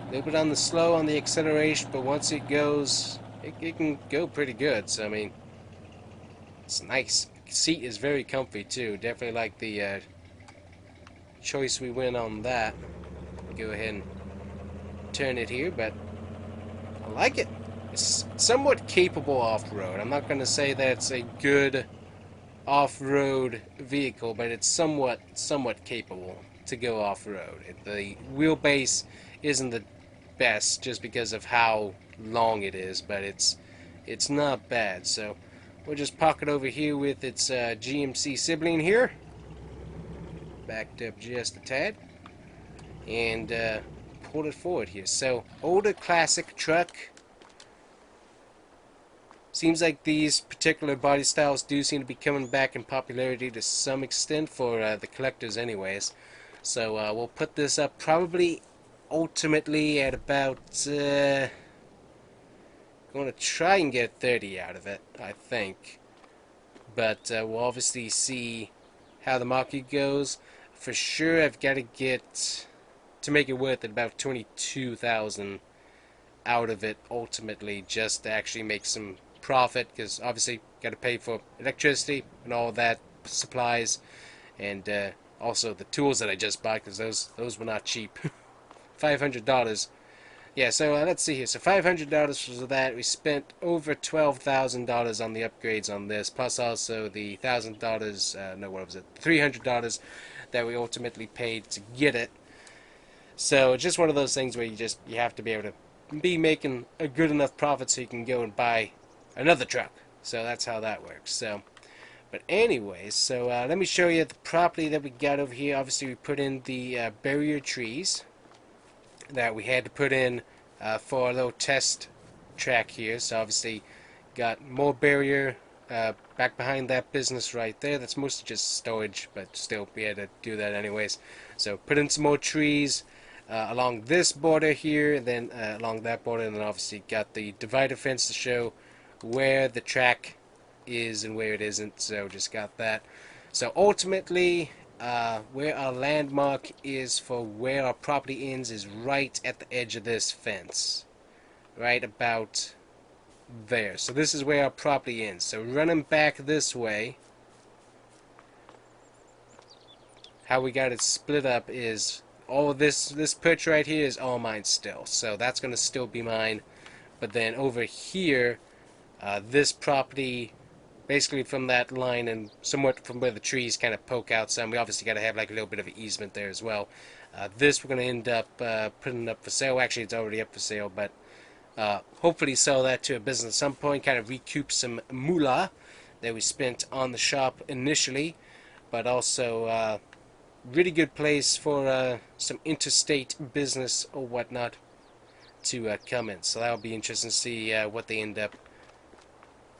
A little bit on the slow on the acceleration, but once it goes, it can go pretty good. So I mean, it's nice. Seat is very comfy too. Definitely like the choice we went on that. Go ahead and turn it here, but I like it. It's somewhat capable off-road. I'm not going to say that it's a good off-road vehicle, but it's somewhat capable to go off-road. The wheelbase isn't the best just because of how long it is, but it's not bad. So we'll just park it over here with its GMC sibling here, backed up just a tad, and pull it forward here. So, older classic truck. Seems like these particular body styles do seem to be coming back in popularity to some extent for the collectors anyways. So we'll put this up probably ultimately at about going to try and get 30 out of it, I think. But we'll obviously see how the market goes. For sure I've got to get, to make it worth it, about 22,000 out of it ultimately, just to actually make some profit, because obviously got to pay for electricity and all that, supplies, and also the tools that I just bought, because those were not cheap. $500. Yeah, so let's see here. So $500 for that. We spent over $12,000 on the upgrades on this, plus also the $1,000. No, what was it? $300 that we ultimately paid to get it. So it's just one of those things where you have to be able to be making a good enough profit so you can go and buy another truck. So that's how that works. So, but anyways, so let me show you the property that we got over here. Obviously, we put in the barrier trees that we had to put in for a little test track here. So obviously, got more barrier back behind that business right there. That's mostly just storage, but still, we had to do that anyways. So put in some more trees along this border here, and then along that border, and then obviously got the divider fence to show where the track is and where it isn't. So just got that. So ultimately, where our landmark is for where our property ends is right at the edge of this fence, right about there. So this is where our property ends. So running back this way, how we got it split up is all of this perch right here is all mine still. So that's going to still be mine. But then over here, this property, basically from that line and somewhat from where the trees kind of poke out some, we obviously got to have like a little bit of an easement there as well. This we're going to end up putting up for sale. Actually, it's already up for sale, but hopefully sell that to a business at some point, kind of recoup some moolah that we spent on the shop initially, but also really good place for some interstate business or whatnot to come in. So that'll be interesting to see what they end up,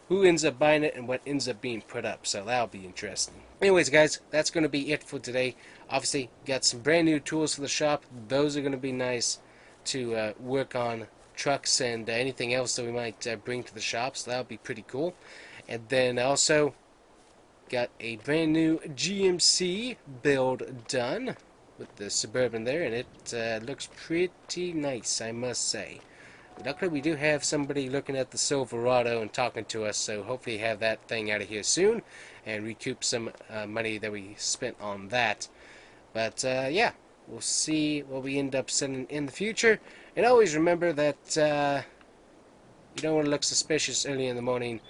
who ends up buying it and what ends up being put up. So that'll be interesting. Anyways, guys, that's going to be it for today. Obviously, got some brand new tools for the shop. Those are going to be nice to work on trucks and anything else that we might bring to the shop. So that'll be pretty cool. And then also got a brand new GMC build done with the Suburban there, and it looks pretty nice, I must say. Luckily, we do have somebody looking at the Silverado and talking to us, so hopefully have that thing out of here soon and recoup some money that we spent on that. But yeah, we'll see what we end up sending in the future. And always remember that you don't want to look suspicious early in the morning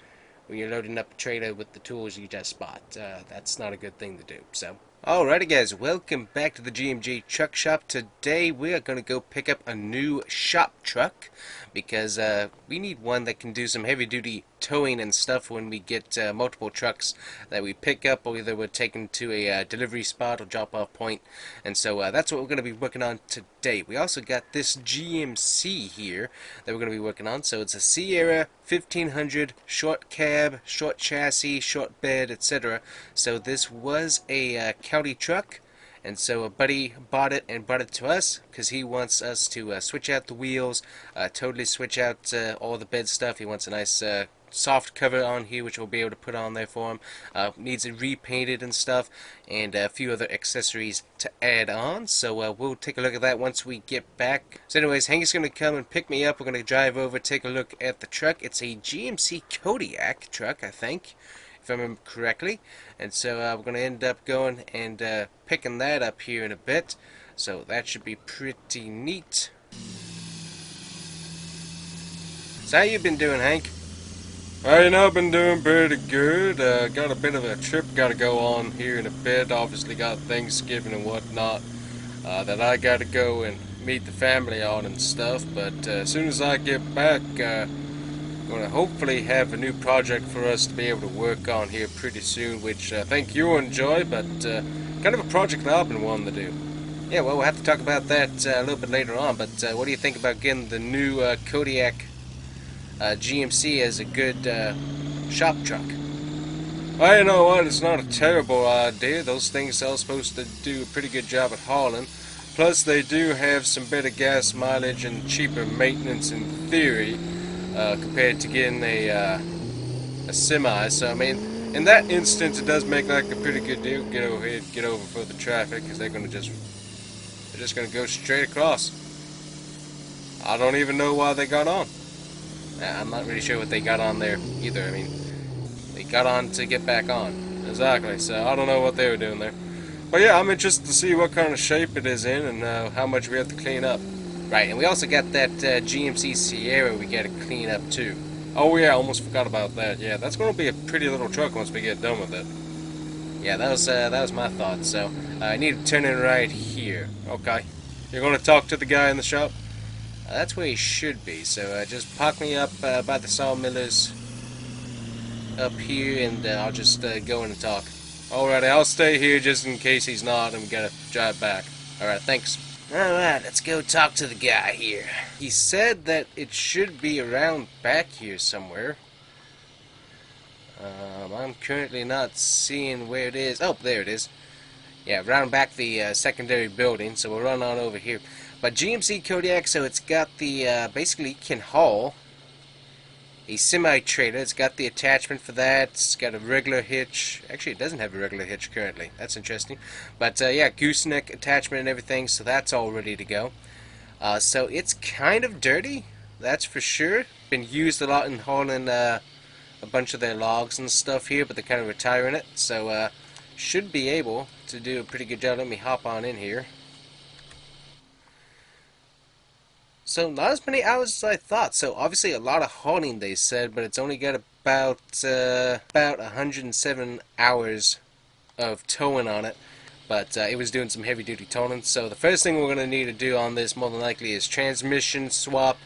when you're loading up a trailer with the tools you just bought. That's not a good thing to do. So, alrighty guys, welcome back to the GMG truck shop. Today we are going to go pick up a new shop truck because we need one that can do some heavy duty towing and stuff when we get multiple trucks that we pick up, or either we're taken to a delivery spot or drop off point. And so that's what we're going to be working on today. We also got this GMC here that we're going to be working on. So it's a Sierra 1500 short cab, short chassis, short bed, etc. So this was a county truck, and so a buddy bought it and brought it to us because he wants us to switch out the wheels, totally switch out all the bed stuff. He wants a nice soft cover on here, which we'll be able to put on there for him. Needs it repainted and stuff, and a few other accessories to add on. So we'll take a look at that once we get back. So anyways, Hank's going to come and pick me up. We're going to drive over, take a look at the truck. It's a GMC Kodiak truck, I think, if I remember correctly. And so we're going to end up going and picking that up here in a bit. So that should be pretty neat. So how you been doing, Hank? I've been doing pretty good. Got a bit of a trip got to go on here in a bit. Obviously got Thanksgiving and whatnot that I got to go and meet the family on and stuff. But as soon as I get back, Going to hopefully have a new project for us to be able to work on here pretty soon, which I think you'll enjoy, but kind of a project that I've been wanting to do. Yeah, well, we'll have to talk about that a little bit later on, but what do you think about getting the new Kodiak GMC as a good shop truck? Well, you know what? It's not a terrible idea. Those things are supposed to do a pretty good job at hauling. Plus, they do have some better gas mileage and cheaper maintenance in theory compared to getting a semi. So, I mean, in that instance, it does make like a pretty good deal. Get over here, get over for the traffic, because they're just gonna go straight across. I don't even know why they got on. I'm not really sure what they got on there either. I mean, they got on to get back on. Exactly. So I don't know what they were doing there. But yeah, I'm interested to see what kind of shape it is in and how much we have to clean up. Right, and we also got that GMC Sierra we got to clean up too. Oh yeah, I almost forgot about that. Yeah, that's going to be a pretty little truck once we get done with it. Yeah, that was my thought. So I need to turn in right here. Okay, you're going to talk to the guy in the shop. That's where he should be. So just park me up by the sawmillers up here, and I'll just go in and talk. Alrighty, I'll stay here just in case he's not, and we gotta drive back. Alright, thanks. Alright, let's go talk to the guy here. He said that it should be around back here somewhere. I'm currently not seeing where it is. Oh, there it is. Yeah, round back the secondary building, so we'll run on over here. But GMC Kodiak, so it's got the, basically can haul a semi-trailer. It's got the attachment for that. It's got a regular hitch. Actually, it doesn't have a regular hitch currently. That's interesting. But yeah, gooseneck attachment and everything, so that's all ready to go. So it's kind of dirty, that's for sure. Been used a lot in hauling a bunch of their logs and stuff here, but they're kind of retiring it. So should be able to do a pretty good job. Let me hop on in here. So not as many hours as I thought. So obviously a lot of hauling they said, but it's only got about 107 hours of towing on it. But it was doing some heavy duty towing. So the first thing we're going to need to do on this more than likely is transmission swap.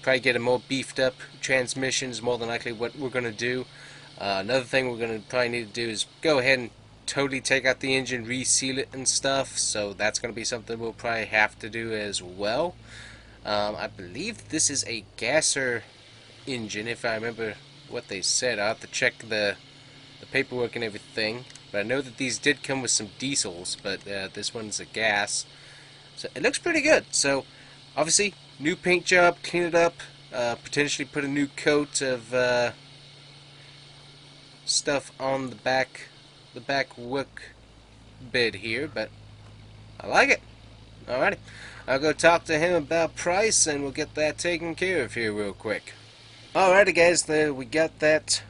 Probably get a more beefed up transmission is more than likely what we're going to do. Another thing we're going to probably need to do is go ahead and totally take out the engine, reseal it and stuff. So that's going to be something we'll probably have to do as well. I believe this is a gasser engine, if I remember what they said. I'll have to check the paperwork and everything. But I know that these did come with some diesels, but this one's a gas. So it looks pretty good. So obviously, new paint job, clean it up, potentially put a new coat of stuff on the back work bed here, but I like it. Alrighty. I'll go talk to him about price, and we'll get that taken care of here real quick. Alrighty, guys, we got that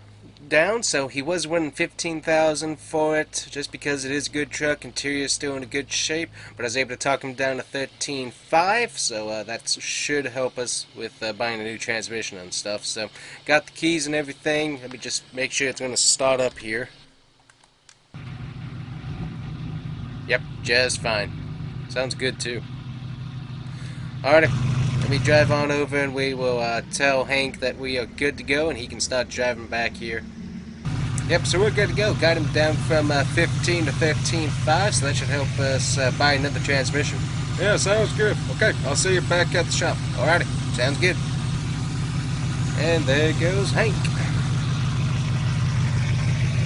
down. So he was winning $15,000 for it, just because it is a good truck. Interior is still in a good shape, but I was able to talk him down to $13,500. So that should help us with buying a new transmission and stuff. So got the keys and everything. Let me just make sure it's going to start up here. Yep, just fine. Sounds good too. Alrighty, let me drive on over and we will tell Hank that we are good to go and he can start driving back here. Yep, so we're good to go. Got him down from 15 to 13.5, so that should help us buy another transmission. Yeah, sounds good. Okay, I'll see you back at the shop. Alrighty, sounds good. And there goes Hank.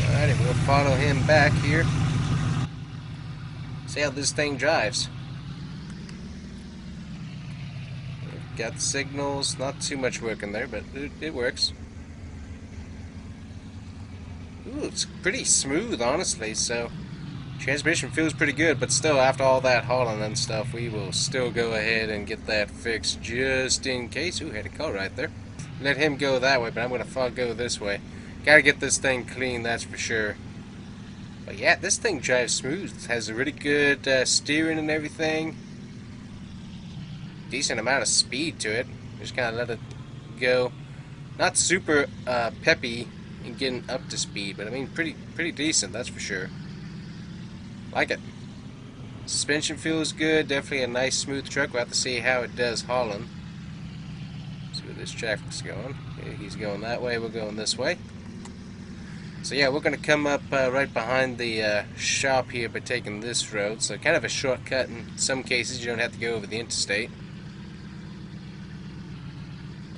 Alrighty, we'll follow him back here. See how this thing drives. Got the signals, not too much working there, but it works. Ooh, it's pretty smooth, honestly, so transmission feels pretty good, but still, after all that hauling and stuff, we will still go ahead and get that fixed just in case. Ooh, had a car right there. Let him go that way, but I'm going to go this way. Gotta get this thing clean, that's for sure. But yeah, this thing drives smooth. It has a really good steering and everything. Decent amount of speed to it. Just kind of let it go. Not super peppy in getting up to speed, but I mean pretty decent, that's for sure. Like it. Suspension feels good. Definitely a nice smooth truck. We'll have to see how it does hauling. So where this traffic's going. Okay, he's going that way, we're going this way. So yeah, we're going to come up right behind the shop here by taking this road. So kind of a shortcut in some cases. You don't have to go over the interstate.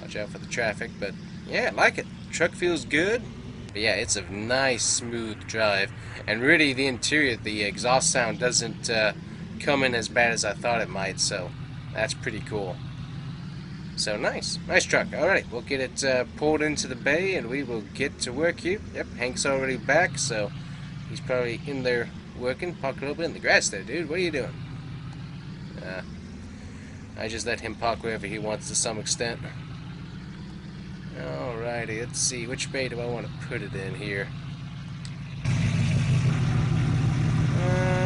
Watch out for the traffic, but yeah, I like it. Truck feels good. But yeah, it's a nice, smooth drive. And really, the interior, the exhaust sound doesn't come in as bad as I thought it might. So that's pretty cool. So nice. Nice truck. Alright, we'll get it pulled into the bay and we will get to work here. Yep, Hank's already back, so he's probably in there working. Park a little bit in the grass there, dude. What are you doing? I just let him park wherever he wants to some extent. Alrighty, let's see. Which bay do I want to put it in here?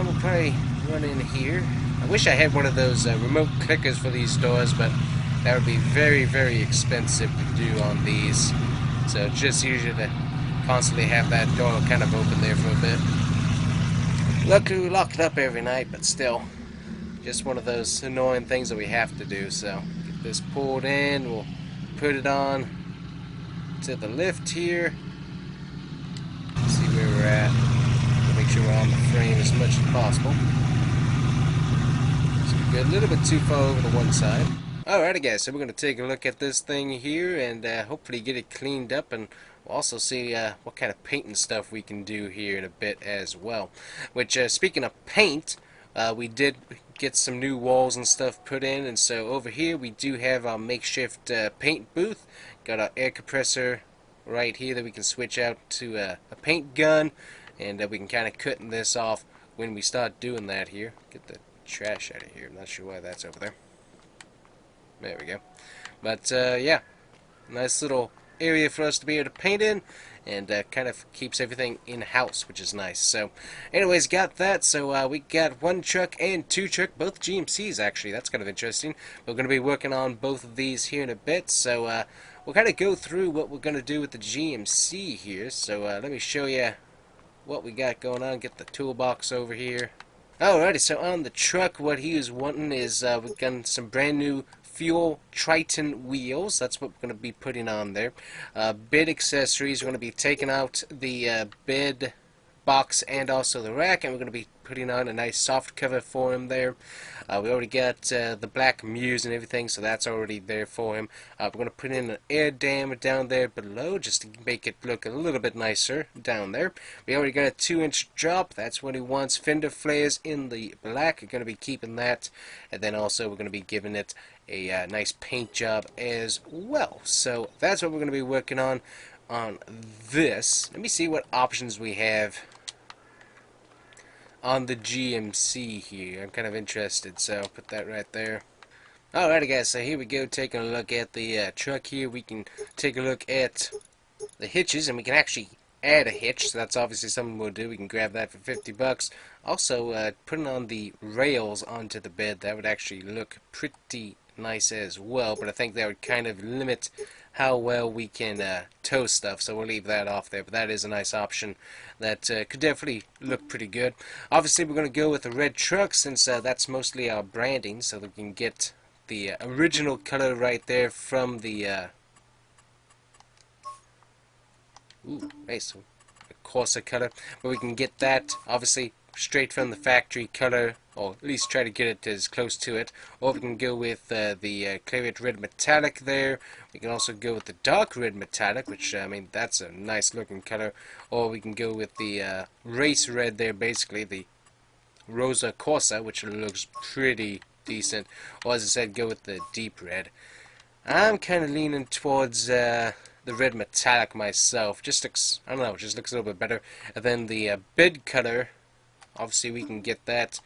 We'll probably run in here. I wish I had one of those remote clickers for these doors, but that would be very, very expensive to do on these. So it's just easier to constantly have that door kind of open there for a bit. Luckily we lock it up every night, but still, just one of those annoying things that we have to do. So get this pulled in, we'll put it on to the lift here. See where we're at. We'll make sure we're on the frame as much as possible. So we go a little bit too far over to one side. Alrighty guys, so we're going to take a look at this thing here and hopefully get it cleaned up, and we'll also see what kind of paint and stuff we can do here in a bit as well. Which, speaking of paint, we did get some new walls and stuff put in, and so over here we do have our makeshift paint booth. Got our air compressor right here that we can switch out to a paint gun, and we can kind of cut this off when we start doing that here. Get the trash out of here. I'm not sure why that's over there. There we go. But yeah, nice little area for us to be able to paint in, and kind of keeps everything in-house, which is nice. So anyways, got that. So we got one truck and two truck, both GMCs actually. That's kind of interesting. We're going to be working on both of these here in a bit. So we'll kind of go through what we're going to do with the GMC here. So let me show you what we got going on. Get the toolbox over here. Alrighty, so on the truck, what he was wanting is we've got some brand new fuel Triton wheels. That's what we're going to be putting on there. Bed accessories, we're going to be taking out the bed box and also the rack, and we're going to be putting on a nice soft cover for him there. We already got the black muse and everything, so that's already there for him. We're going to put in an air dam down there below just to make it look a little bit nicer down there. We already got a 2-inch drop. That's what he wants. Fender flares in the black. We're going to be keeping that, and then also we're going to be giving it a nice paint job as well. So that's what we're going to be working on this. Let me see what options we have on the GMC here. I'm kind of interested, so I'll put that right there. Alrighty guys, so here we go, taking a look at the truck here. We can take a look at the hitches, and we can actually add a hitch, so that's obviously something we'll do. We can grab that for 50 bucks. Also, putting on the rails onto the bed, that would actually look pretty nice as well, but I think that would kind of limit how well we can tow stuff, so we'll leave that off there. But that is a nice option that could definitely look pretty good. Obviously we're going to go with the red truck, since that's mostly our branding, so that we can get the original color right there from the ooh, nice, a Corsa color, but we can get that obviously straight from the factory color, or at least try to get it as close to it. Or we can go with the Claret Red Metallic there. We can also go with the Dark Red Metallic, which, I mean, that's a nice looking color. Or we can go with the Race Red there, basically, the Rosa Corsa, which looks pretty decent. Or, as I said, go with the Deep Red. I'm kind of leaning towards the Red Metallic myself. Just looks, I don't know, just looks a little bit better. And then the bed color, obviously we can get that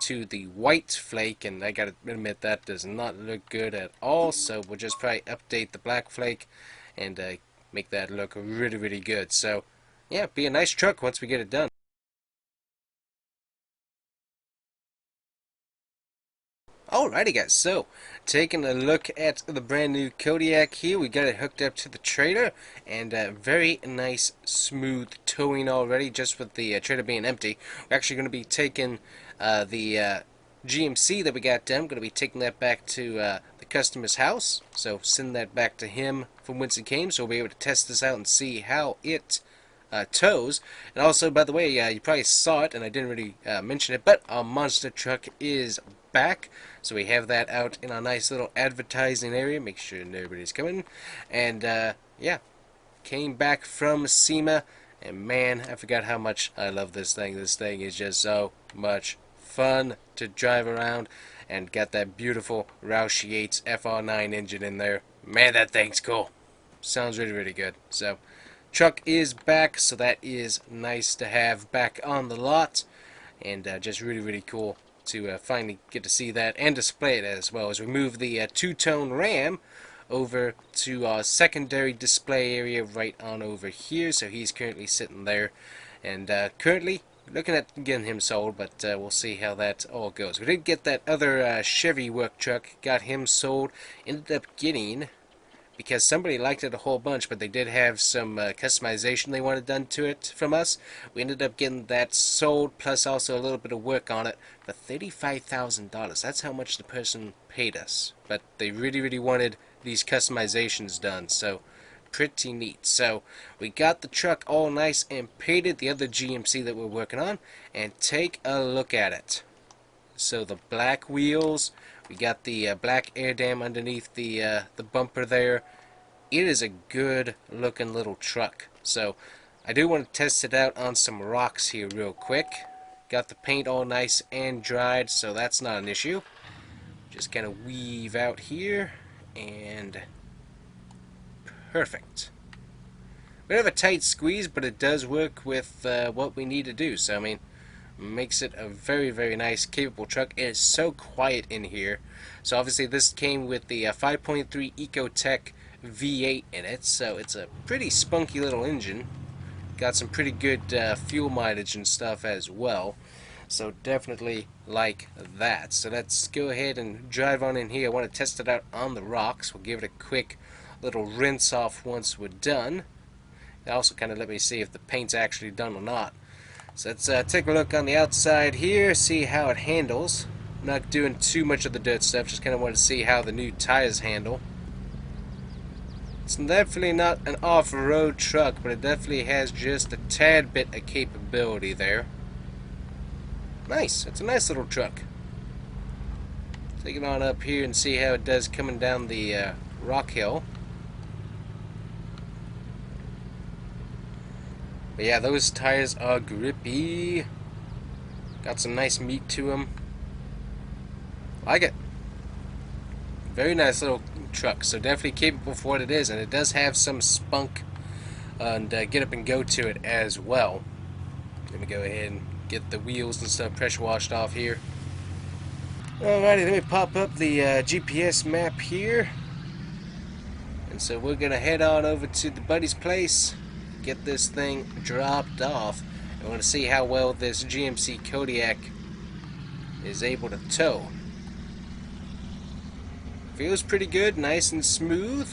to the white flake, and I gotta admit that does not look good at all, so we'll just probably update the black flake and make that look really, really good. So yeah, be a nice truck once we get it done. Alrighty guys, so taking a look at the brand new Kodiak here, we got it hooked up to the trailer, and very nice smooth towing already, just with the trailer being empty. We're actually going to be taking the GMC that we got done, going to be taking that back to the customer's house, so send that back to him from whence it came, so we'll be able to test this out and see how it tows. And also, by the way, you probably saw it, and I didn't really mention it, but our monster truck is back. So we have that out in our nice little advertising area. Make sure nobody's coming. And yeah, came back from SEMA, and man, I forgot how much I love this thing. This thing is just so much fun to drive around, and got that beautiful Roush Yates FR9 engine in there. Man, that thing's cool. Sounds really, really good. So truck is back, so that is nice to have back on the lot, and just really, really cool to finally get to see that and display it as well. As we move the two-tone Ram over to our secondary display area right on over here, so he's currently sitting there, and currently looking at getting him sold, but we'll see how that all goes. We did get that other Chevy work truck, got him sold, ended up getting, because somebody liked it a whole bunch, but they did have some customization they wanted done to it from us. We ended up getting that sold, plus also a little bit of work on it, for $35,000. That's how much the person paid us. But they really, really wanted these customizations done, so pretty neat. So we got the truck all nice and painted, the other GMC that we're working on, and take a look at it. So the black wheels, we got the black air dam underneath the bumper there. It is a good looking little truck. So I do want to test it out on some rocks here real quick. Got the paint all nice and dried, so that's not an issue. Just kind of weave out here, and perfect. We have a tight squeeze, but it does work with what we need to do. So I mean, makes it a very, very nice, capable truck. It is so quiet in here. So obviously this came with the 5.3 Ecotech V8 in it, so it's a pretty spunky little engine. Got some pretty good fuel mileage and stuff as well. So definitely like that. So let's go ahead and drive on in here. I want to test it out on the rocks. We'll give it a quick little rinse off once we're done. It also kind of let me see if the paint's actually done or not. So let's take a look on the outside here, see how it handles. I'm not doing too much of the dirt stuff, just kind of want to see how the new tires handle. It's definitely not an off-road truck, but it definitely has just a tad bit of capability there. Nice, it's a nice little truck. Take it on up here and see how it does coming down the rock hill. But yeah, those tires are grippy. Got some nice meat to them. Like it. Very nice little truck. So definitely capable for what it is. And it does have some spunk and get up and go to it as well. Let me go ahead and get the wheels and stuff pressure washed off here. Alrighty, let me pop up the GPS map here. And so we're going to head on over to the buddy's place, get this thing dropped off. I want to see how well this GMC Kodiak is able to tow. Feels pretty good, nice and smooth.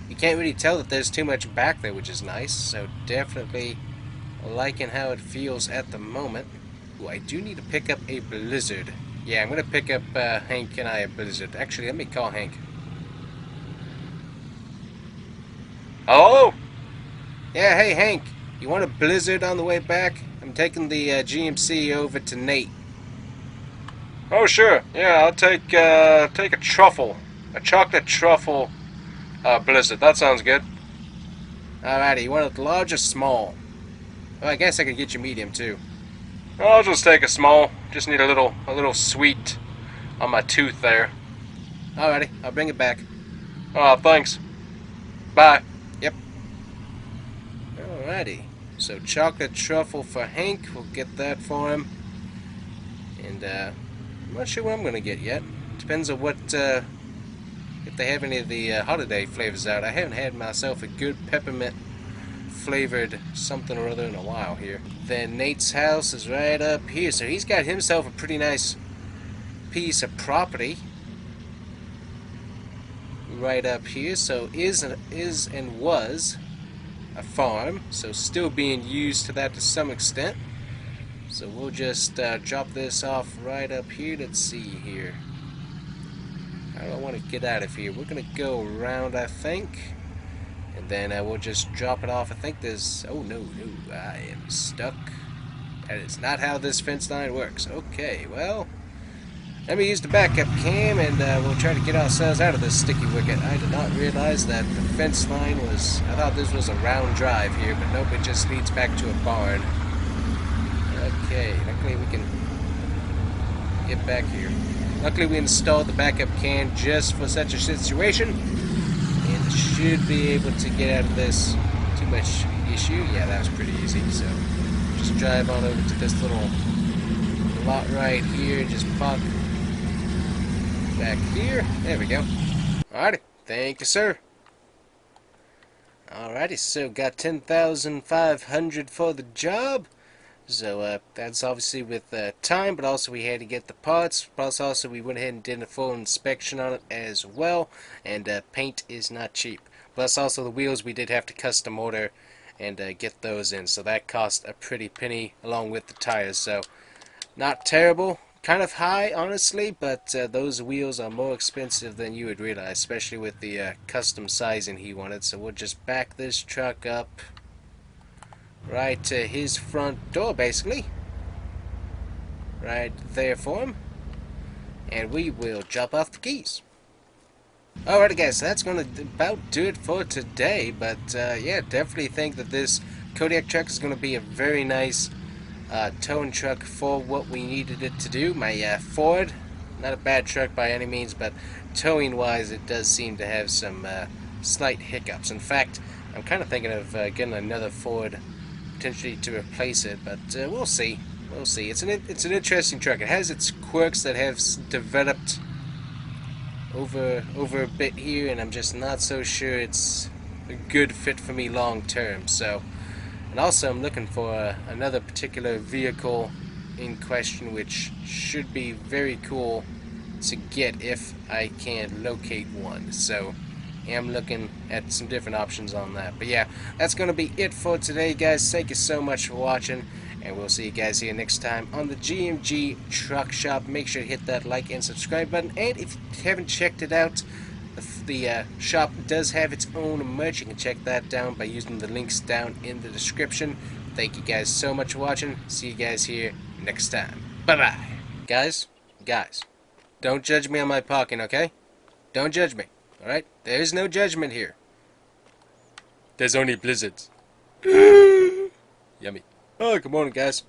You can't really tell that there's too much back there, which is nice. So definitely liking how it feels at the moment. Ooh, I do need to pick up a Blizzard. Yeah, I'm going to pick up Hank and I a Blizzard. Actually, let me call Hank. Hello? Yeah, hey Hank, you want a Blizzard on the way back? I'm taking the GMC over to Nate. Oh sure, yeah, I'll take a truffle, a chocolate truffle Blizzard. That sounds good. Alrighty, you want it large or small? Well, I guess I could get you medium too. I'll just take a small. Just need a little sweet on my tooth there. Alrighty, I'll bring it back. Oh, thanks. Bye. Yep. Alrighty, so chocolate truffle for Hank, we'll get that for him. And I'm not sure what I'm going to get yet. Depends on what, if they have any of the holiday flavors out. I haven't had myself a good peppermint flavored something or other in a while here. Then Nate's house is right up here, so he's got himself a pretty nice piece of property right up here. So is and was a farm, so still being used to that to some extent. So we'll just drop this off right up here. Let's see here. How do I want to get out of here? We're going to go around, I think. And then we'll just drop it off. I think there's... Oh, no, no. I am stuck. That is not how this fence line works. Okay, well... Let me use the backup cam, and we'll try to get ourselves out of this sticky wicket. I did not realize that the fence line was... I thought this was a round drive here, but nope, it just leads back to a barn. Okay, luckily we can get back here. Luckily we installed the backup cam just for such a situation, and should be able to get out of this too much issue. Yeah, that was pretty easy, so just drive on over to this little lot right here, just park back here. There we go. Alrighty. Thank you, sir. Alrighty, so got 10,500 for the job. So that's obviously with time, but also we had to get the parts. Plus also we went ahead and did a full inspection on it as well. And paint is not cheap. Plus also the wheels we did have to custom order and get those in. So that cost a pretty penny along with the tires. So not terrible. Kind of high, honestly, but those wheels are more expensive than you would realize, especially with the custom sizing he wanted. So we'll just back this truck up right to his front door, basically. Right there for him. And we will drop off the keys. Alright guys, so that's going to about do it for today. But yeah, definitely think that this Kodiak truck is going to be a very nice towing truck for what we needed it to do. My Ford, not a bad truck by any means, but towing wise it does seem to have some slight hiccups. In fact, I'm kind of thinking of getting another Ford potentially to replace it, but we'll see. We'll see. It's an interesting truck. It has its quirks that have developed over a bit here, and I'm just not so sure it's a good fit for me long term. So. And also I'm looking for another particular vehicle in question, which should be very cool to get if I can locate one. So I'm looking at some different options on that. But yeah, that's going to be it for today, guys. Thank you so much for watching, and we'll see you guys here next time on the GMG Truck Shop. Make sure to hit that like and subscribe button, and if you haven't checked it out, the shop does have its own merch. You can check that down by using the links down in the description. Thank you guys so much for watching. See you guys here next time. Bye-bye. Guys, don't judge me on my parking, okay? Don't judge me, alright? There is no judgment here. There's only blizzards. Yummy. Oh, good morning, guys.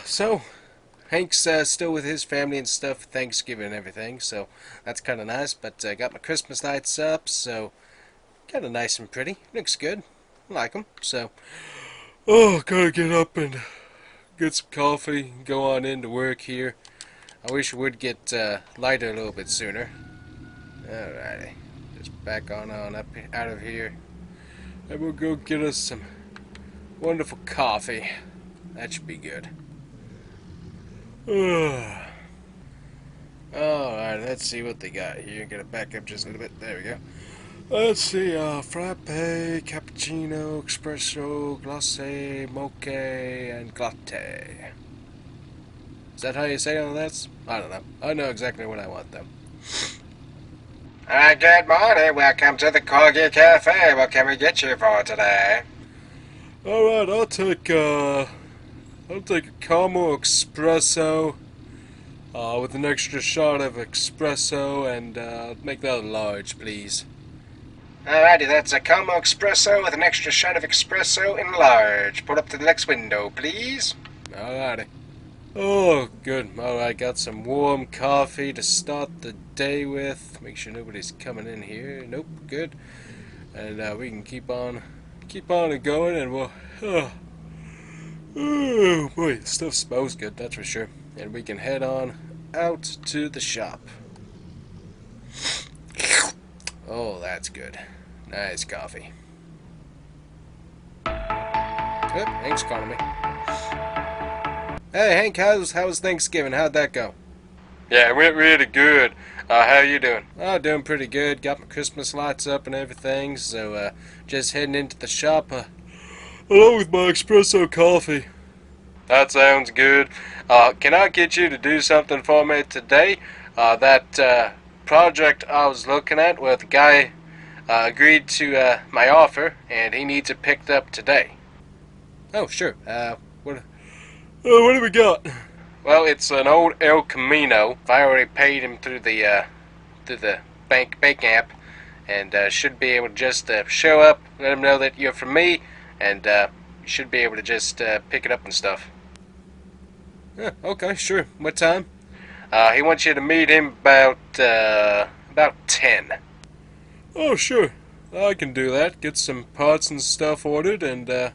So... Hank's still with his family and stuff for Thanksgiving and everything, so that's kind of nice. But I got my Christmas lights up, so kind of nice and pretty. Looks good. I like them. So, gotta get up and get some coffee and go on into work here. I wish it would get lighter a little bit sooner. Alrighty. Just back on up out of here. And we'll go get us some wonderful coffee. That should be good. Alright, let's see what they got here. Gotta back up just a little bit. There we go. Let's see, frappe, cappuccino, espresso, glacé, mocha, and latte. Is that how you say all that? I don't know. I know exactly what I want, though. Good morning. Welcome to the Corgi Cafe. What can we get you for today? Alright, I'll take a caramel espresso with an extra shot of espresso, and make that a large, please. Alrighty, that's a caramel espresso with an extra shot of espresso in large. Pull up to the next window, please. Alrighty. Oh, good. Alright, got some warm coffee to start the day with. Make sure nobody's coming in here. Nope, good. And we can keep on going, and we'll... Oh boy, the stuff smells good, that's for sure. And we can head on out to the shop. Oh, that's good. Nice coffee. Yep, Hank's calling me. Hey Hank, how's Thanksgiving? How'd that go? Yeah, it went really good. How you doing? Oh, doing pretty good. Got my Christmas lights up and everything, so just heading into the shop. Along with my espresso coffee. That sounds good. Can I get you to do something for me today? That project I was looking at where the guy agreed to my offer, and he needs it picked up today. Oh, sure. What do we got? Well, it's an old El Camino. I already paid him through the bank app, and should be able to just show up, let him know that you're from me, and you should be able to just pick it up and stuff. Yeah, okay, sure. What time? He wants you to meet him about 10. Oh, sure. I can do that. Get some parts and stuff ordered, and oh,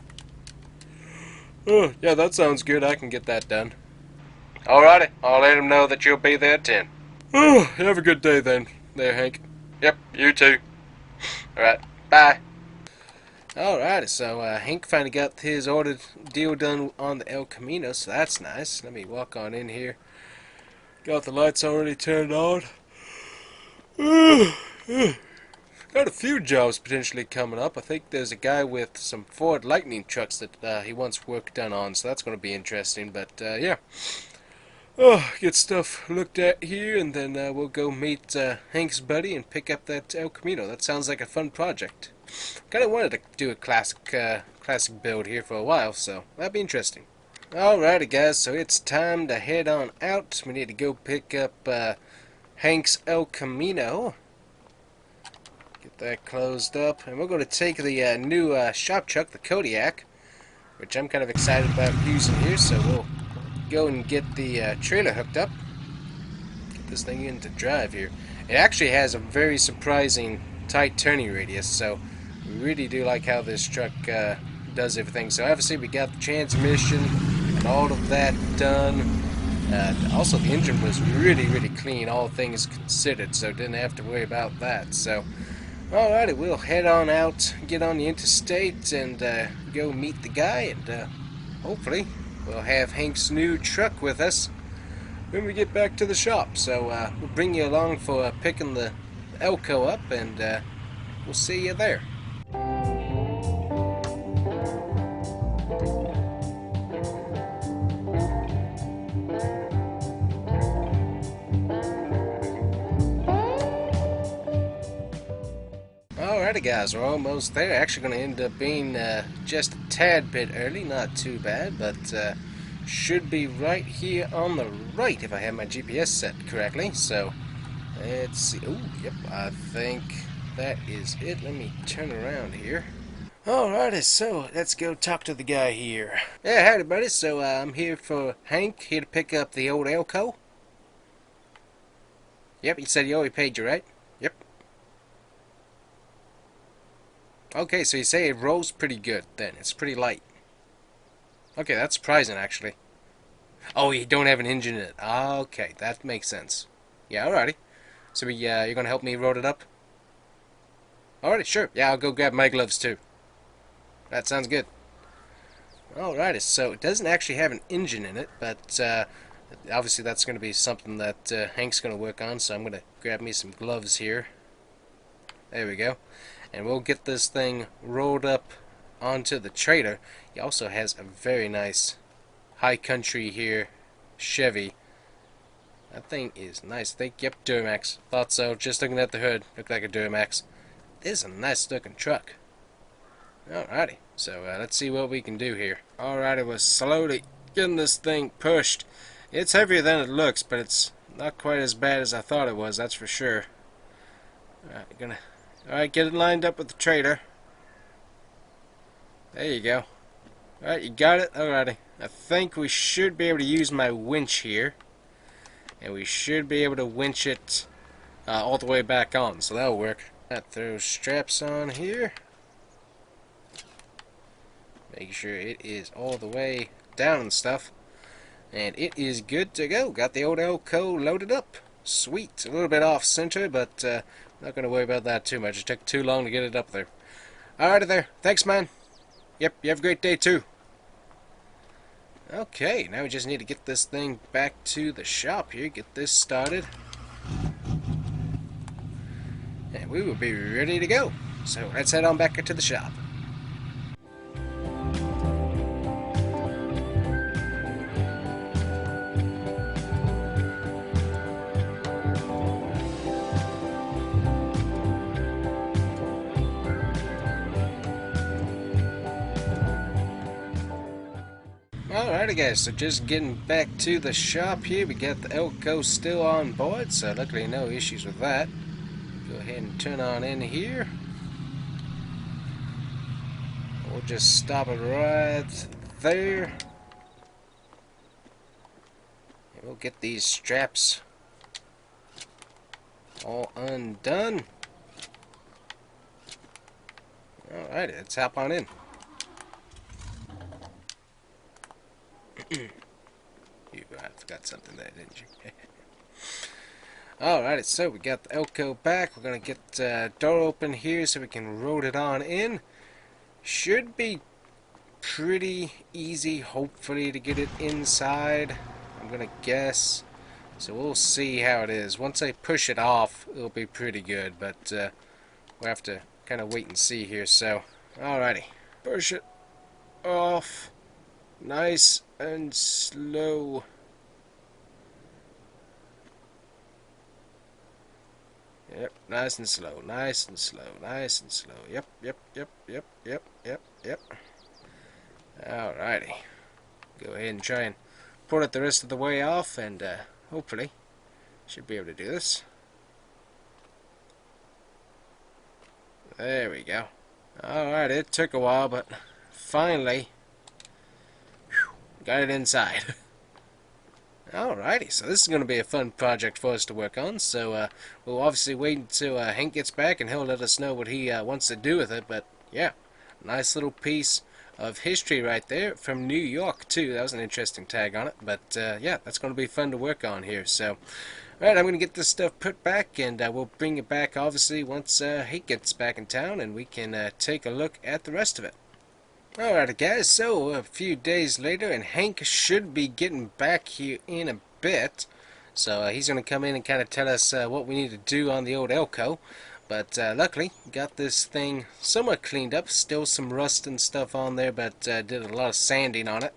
yeah, that sounds good. I can get that done. Alrighty, I'll let him know that you'll be there at 10. Oh, have a good day then, there, Hank. Yep, you too. Alright, bye. Alrighty, so Hank finally got his ordered deal done on the El Camino, so that's nice. Let me walk on in here. Got the lights already turned on. Got a few jobs potentially coming up. I think there's a guy with some Ford Lightning trucks that he wants work done on, so that's going to be interesting. But yeah, get stuff looked at here, and then we'll go meet Hank's buddy and pick up that El Camino. That sounds like a fun project. Kind of wanted to do a classic build here for a while, so that'd be interesting. Alrighty, guys, so it's time to head on out. We need to go pick up Hank's El Camino. Get that closed up, and we're going to take the new shop truck, the Kodiak, which I'm kind of excited about using here, so we'll go and get the trailer hooked up. Get this thing into drive here. It actually has a very surprising tight turning radius, so we really do like how this truck does everything. So obviously we got the transmission and all of that done. Also the engine was really clean, all things considered, so didn't have to worry about that. So alrighty, we'll head on out, get on the interstate, and go meet the guy, and hopefully we'll have Hank's new truck with us when we get back to the shop. So we'll bring you along for picking the Elko up, and we'll see you there. Alrighty, guys, we're almost there. Actually going to end up being just a tad bit early, not too bad, but should be right here on the right if I have my GPS set correctly. So let's see. Oh, yep, I think that is it. Let me turn around here. Alrighty, so let's go talk to the guy here. Yeah, howdy, buddy. So I'm here for Hank, here to pick up the old Elko. Yep, you said he already paid you, right? Yep. Okay, so you say it rolls pretty good then. It's pretty light. Okay, that's surprising, actually. Oh, you don't have an engine in it. Okay, that makes sense. Yeah, alrighty. So you're going to help me load it up? Alrighty, sure. Yeah, I'll go grab my gloves, too. That sounds good. Alrighty, so it doesn't actually have an engine in it, but obviously that's going to be something that Hank's going to work on, so I'm going to grab me some gloves here. There we go. And we'll get this thing rolled up onto the trailer. He also has a very nice high country here Chevy. That thing is nice. I think, yep, Duramax. Thought so. Just looking at the hood, looked like a Duramax. This is a nice looking truck. Alrighty, so let's see what we can do here. Alrighty, we're slowly getting this thing pushed. It's heavier than it looks, but it's not quite as bad as I thought it was, that's for sure. Alright, get it lined up with the trailer. There you go. Alright, you got it? Alrighty. I think we should be able to use my winch here. And we should be able to winch it all the way back on, so that'll work. Got those straps on here. Make sure it is all the way down and stuff. And it is good to go. Got the old Elko loaded up. Sweet. A little bit off center, but not going to worry about that too much. It took too long to get it up there. Alrighty there. Thanks, man. Yep, you have a great day too. Okay, now we just need to get this thing back to the shop here. Get this started. And we will be ready to go. So let's head on back to the shop. Alrighty guys, so just getting back to the shop here. We got the Elko still on board, so luckily no issues with that. Go ahead and turn on in here. We'll just stop it right there. And we'll get these straps all undone. Alrighty, let's hop on in. You forgot something there, didn't you? Alrighty, so we got the Elko back. We're going to get the door open here so we can roll it on in. Should be pretty easy, hopefully, to get it inside, I'm going to guess. So we'll see how it is. Once I push it off, it'll be pretty good, but we'll have to kind of wait and see here. So, alrighty. Push it off. Nice and slow. Yep, nice and slow, nice and slow, nice and slow. Yep. Alrighty. Go ahead and try and pull it the rest of the way off, and hopefully should be able to do this. There we go. Alright, it took a while, but finally got it inside. Alrighty, so this is going to be a fun project for us to work on, so we'll obviously wait until Hank gets back and he'll let us know what he wants to do with it, but yeah, nice little piece of history right there from New York too. That was an interesting tag on it, but yeah, that's going to be fun to work on here. So alright, I'm going to get this stuff put back, and we'll bring it back obviously once Hank gets back in town and we can take a look at the rest of it. Alright guys, so a few days later, and Hank should be getting back here in a bit. So he's going to come in and kind of tell us what we need to do on the old Elko. But luckily, got this thing somewhat cleaned up. Still some rust and stuff on there, but did a lot of sanding on it.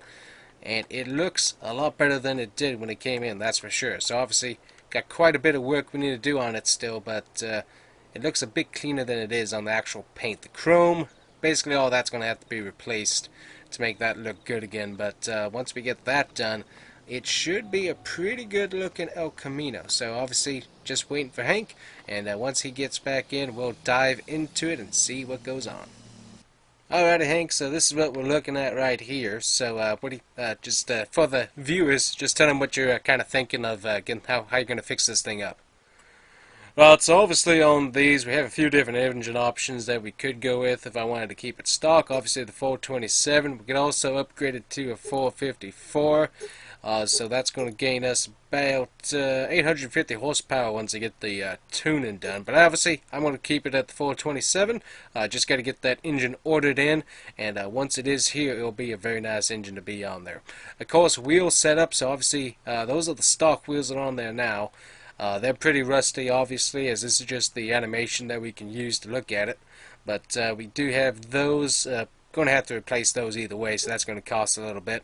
And it looks a lot better than it did when it came in, that's for sure. So obviously, got quite a bit of work we need to do on it still, but it looks a bit cleaner than it is on the actual paint. The chrome, basically all that's going to have to be replaced to make that look good again. But once we get that done, it should be a pretty good looking El Camino. So obviously just waiting for Hank, and once he gets back in, we'll dive into it and see what goes on. Alrighty Hank, so this is what we're looking at right here. So what do you, just for the viewers, just tell them what you're kind of thinking of, how you're going to fix this thing up. Well, so obviously on these we have a few different engine options that we could go with if I wanted to keep it stock. Obviously the 427, we could also upgrade it to a 454. So that's going to gain us about 850 horsepower once I get the tuning done. But obviously I'm going to keep it at the 427. Just got to get that engine ordered in, and once it is here, it'll be a very nice engine to be on there. Of course, wheel setup. So obviously those are the stock wheels that are on there now. They're pretty rusty, obviously, as this is just the animation that we can use to look at it. But we do have those. Going to have to replace those either way, so that's going to cost a little bit.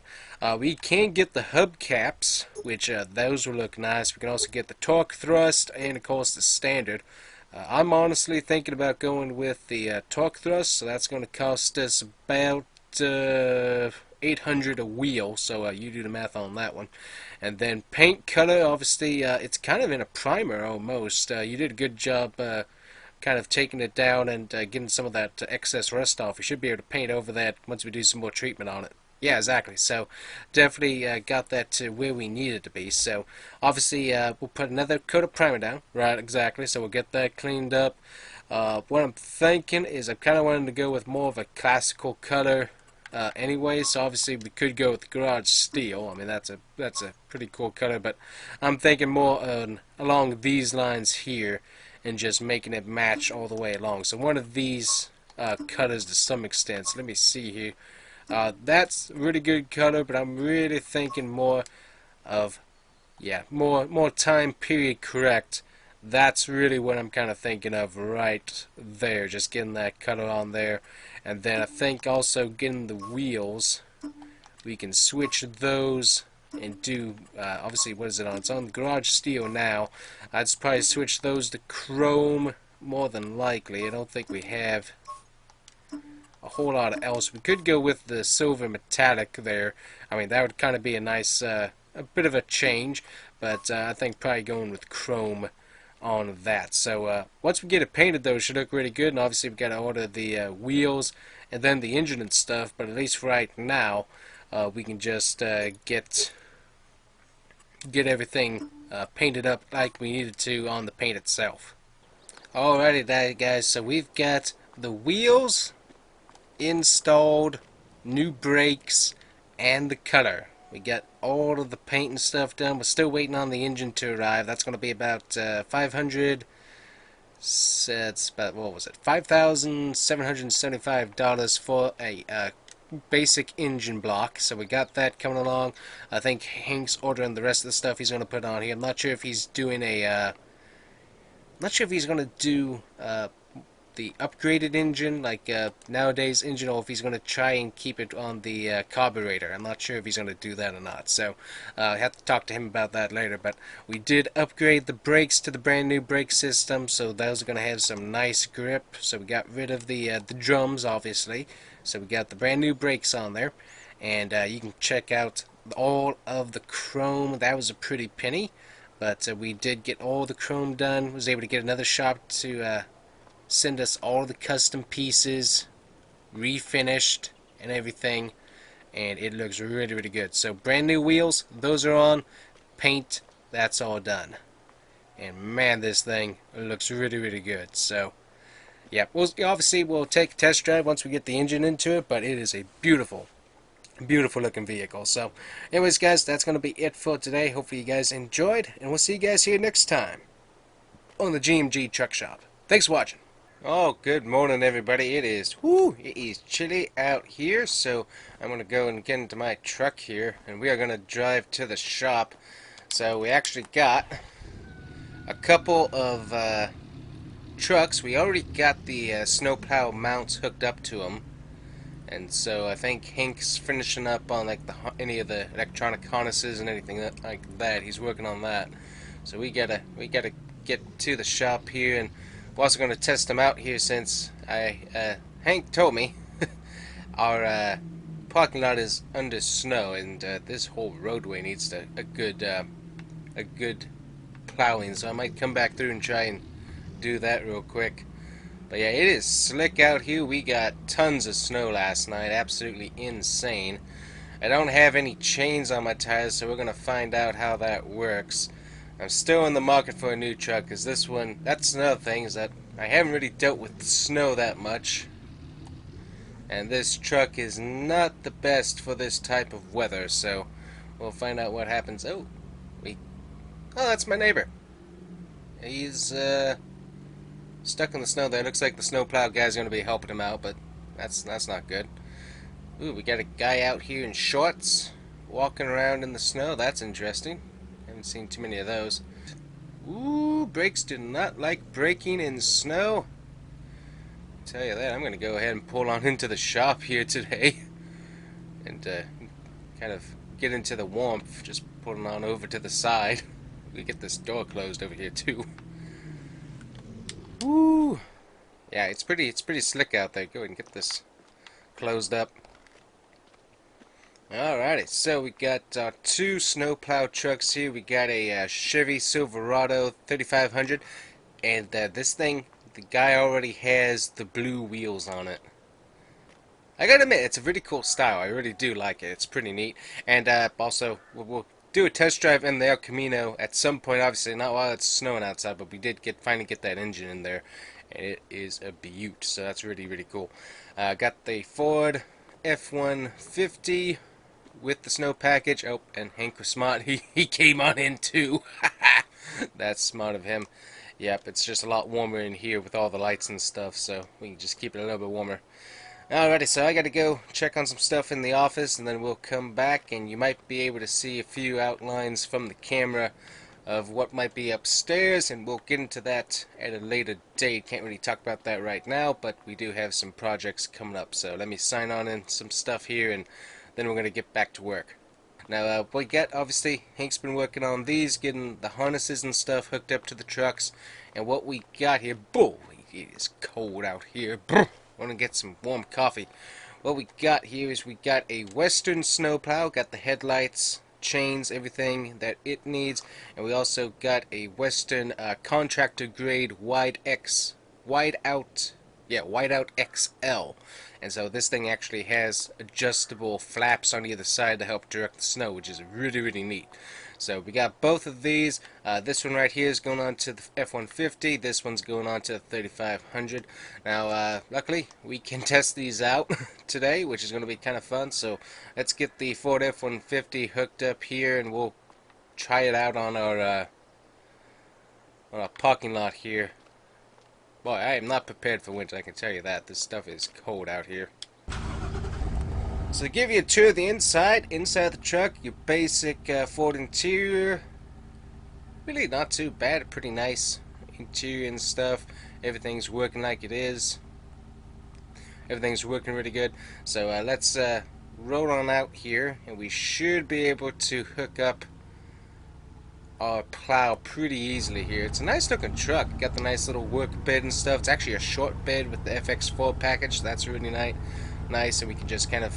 We can get the hubcaps, which those will look nice. We can also get the torque thrust and, of course, the standard. I'm honestly thinking about going with the torque thrust, so that's going to cost us about 800 a wheel, so you do the math on that one. And then paint color, obviously it's kind of in a primer almost. You did a good job kind of taking it down and getting some of that excess rust off. We should be able to paint over that once we do some more treatment on it. Yeah, exactly. So definitely got that to where we need it to be. So obviously we'll put another coat of primer down. Right, exactly. So we'll get that cleaned up. What I'm thinking is I'm kind of wanting to go with more of a classical color anyway, so obviously we could go with the garage steel. I mean, that's a pretty cool color, but I'm thinking more along these lines here and just making it match all the way along. So one of these colors to some extent. So let me see here. That's a really good color, but I'm really thinking more of, yeah, more time period correct. That's really what I'm kind of thinking of right there, just getting that color on there. And then I think also getting the wheels, we can switch those and do, obviously, what is it on? It's on garage steel now. I'd probably switch those to chrome more than likely. I don't think we have a whole lot else. We could go with the silver metallic there. I mean, that would kind of be a nice, a bit of a change, but I think probably going with chrome on that. So once we get it painted, though, it should look really good. And obviously, we got to order the wheels and then the engine and stuff. But at least right now, we can just get everything painted up like we needed to on the paint itself. Alrighty, that guys. So we've got the wheels installed, new brakes, and the color. We got all of the paint and stuff done. We're still waiting on the engine to arrive. That's going to be about 500. It's about, what was it? $5,775 for a basic engine block. So we got that coming along. I think Hank's ordering the rest of the stuff he's going to put on here. I'm not sure if he's doing a. Not sure if he's going to do the upgraded engine, like nowadays engine, or if he's going to try and keep it on the carburetor. I'm not sure if he's going to do that or not, so I have to talk to him about that later. But we did upgrade the brakes to the brand new brake system, so those are going to have some nice grip. So we got rid of the drums, obviously, so we got the brand new brakes on there, and you can check out all of the chrome. That was a pretty penny, but we did get all the chrome done. Was able to get another shop to send us all the custom pieces, refinished and everything, and it looks really, really good. So brand new wheels, those are on. Paint, that's all done. And man, this thing looks really, really good. So yeah, obviously we'll take a test drive once we get the engine into it, but it is a beautiful, beautiful looking vehicle. So anyways guys, that's going to be it for today. Hopefully you guys enjoyed, and we'll see you guys here next time on the GMG Truck Shop. Thanks for watching. Oh, good morning, everybody. It is chilly out here, so I'm going to go and get into my truck here, and we are going to drive to the shop. So we actually got a couple of trucks. We already got the snowplow mounts hooked up to them, and so I think Hank's finishing up on like any of the electronic harnesses and anything like that. He's working on that. So we gotta get to the shop here, and we're also going to test them out here since Hank told me our parking lot is under snow, and this whole roadway needs a good plowing. So I might come back through and try and do that real quick. But yeah, it is slick out here. We got tons of snow last night, absolutely insane. I don't have any chains on my tires, so we're going to find out how that works. I'm still in the market for a new truck, because this one, that's another thing, is that I haven't really dealt with the snow that much. And this truck is not the best for this type of weather, so we'll find out what happens. Oh, that's my neighbor. He's stuck in the snow there. Looks like the snowplow guy's going to be helping him out, but that's not good. Ooh, we got a guy out here in shorts, walking around in the snow. That's interesting. Haven't seen too many of those. Ooh, brakes do not like braking in snow. I'll tell you that. I'm going to go ahead and pull on into the shop here today and kind of get into the warmth. Just pulling on over to the side. We get this door closed over here too. Ooh, yeah, it's pretty slick out there. Go ahead and get this closed up. Alrighty, so we got two snowplow trucks here. We got a Chevy Silverado 3500, and this thing, the guy already has the blue wheels on it. I gotta admit, it's a really cool style. I really do like it. It's pretty neat. And also, we'll do a test drive in the El Camino at some point. Obviously, not while it's snowing outside, but we did finally get that engine in there, and it is a beaut. So that's really, really cool. Got the Ford F-150 with the snow package. Oh, and Hank was smart. He came on in too. That's smart of him. Yep, it's just a lot warmer in here with all the lights and stuff, so we can just keep it a little bit warmer. Alrighty, so I gotta go check on some stuff in the office, and then we'll come back, and you might be able to see a few outlines from the camera of what might be upstairs, and we'll get into that at a later date. Can't really talk about that right now, but we do have some projects coming up, so let me sign on in some stuff here, and then we're going to get back to work. Now, we got, obviously, Hank's been working on these, getting the harnesses and stuff hooked up to the trucks, and what we got here, boy, it is cold out here. want to get some warm coffee. What we got here is we got a Western snowplow, got the headlights, chains, everything that it needs, and we also got a Western contractor grade wide out XL. And so this thing actually has adjustable flaps on either side to help direct the snow, which is really, really neat. So we got both of these. This one right here is going on to the F-150. This one's going on to the 3500. Now, luckily, we can test these out today, which is going to be kind of fun. So let's get the Ford F-150 hooked up here, and we'll try it out on our parking lot here. Boy, I am not prepared for winter, I can tell you that. This stuff is cold out here. So to give you a tour of the inside the truck, your basic Ford interior. Really not too bad, pretty nice interior and stuff. Everything's working like it is. Everything's working really good. So let's roll on out here, and we should be able to hook up our plow pretty easily here. It's a nice looking truck. Got the nice little work bed and stuff. It's actually a short bed with the FX4 package. So that's really nice, and we can just kind of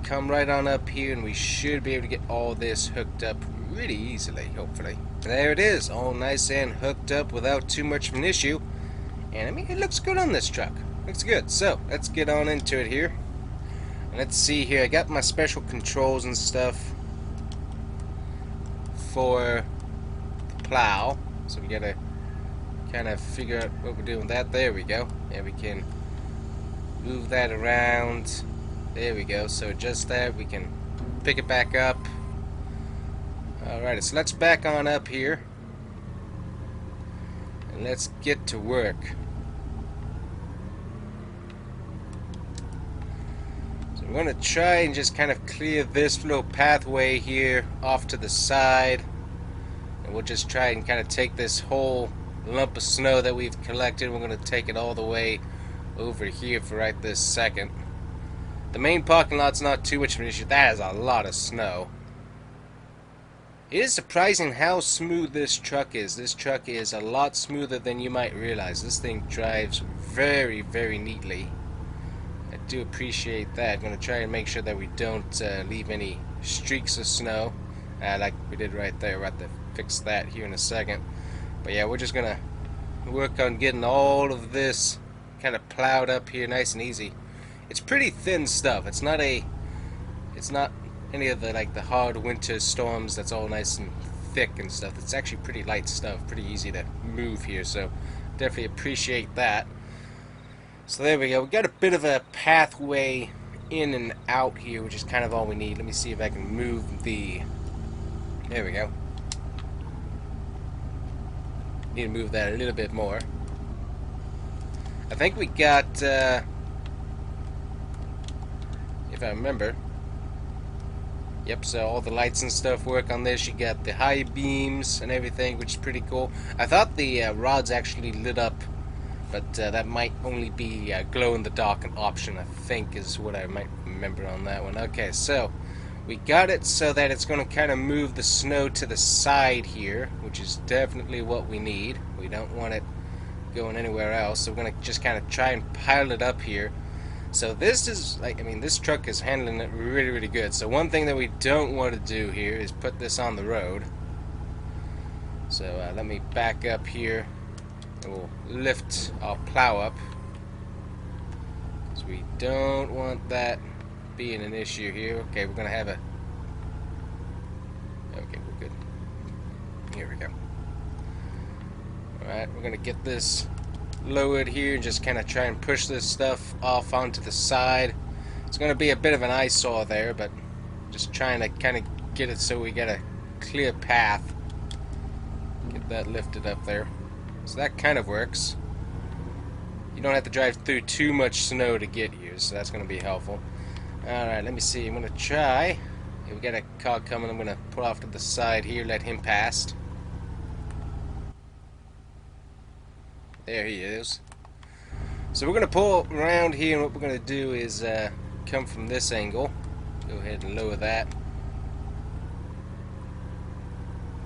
come right on up here, and we should be able to get all this hooked up really easily, hopefully. There it is, all nice and hooked up without too much of an issue. And I mean, it looks good on this truck. Looks good. So let's get on into it here. And let's see here. I got my special controls and stuff for the plow, so we gotta kind of figure out what we're doing with that. There we go. Yeah, we can move that around. There we go. So just that, we can pick it back up. Alright, so let's back on up here, and let's get to work. So we're going to try and just kind of clear this little pathway here off to the side, and we'll just try and kind of take this whole lump of snow that we've collected. We're going to take it all the way over here for right this second. The main parking lot's not too much of an issue. That is a lot of snow. It is surprising how smooth this truck is. This truck is a lot smoother than you might realize. This thing drives very, very neatly. I do appreciate that. I'm going to try and make sure that we don't leave any streaks of snow like we did right there. We'll have to fix that here in a second. But yeah, we're just going to work on getting all of this kind of plowed up here nice and easy. It's pretty thin stuff. It's not any of the hard winter storms that's all nice and thick and stuff. It's actually pretty light stuff, pretty easy to move here, so definitely appreciate that. So there we go. We got a bit of a pathway in and out here, which is kind of all we need. Let me see if I can move the... There we go. Need to move that a little bit more. I think we got, if I remember, yep, so all the lights and stuff work on this. You got the high beams and everything, which is pretty cool. I thought the rods actually lit up, but that might only be glow in the dark an option, I think, is what I might remember on that one. Okay, so we got it so that it's going to kind of move the snow to the side here, which is definitely what we need. We don't want it going anywhere else, so we're going to just kind of try and pile it up here. So this is, this truck is handling it really, really good. So one thing that we don't want to do here is put this on the road. So let me back up here, and we'll lift our plow up, because we don't want that being an issue here. Okay, we're going to have a... Okay, we're good. Here we go. Alright, we're going to get this lowered here and just kind of try and push this stuff off onto the side. It's going to be a bit of an eyesore there, but just trying to kind of get it so we get a clear path. Get that lifted up there. So that kind of works. You don't have to drive through too much snow to get here, so that's going to be helpful. Alright, let me see. I'm going to try. We got a car coming. I'm going to pull off to the side here, let him pass. There he is. So we're going to pull around here, and what we're going to do is come from this angle. Go ahead and lower that.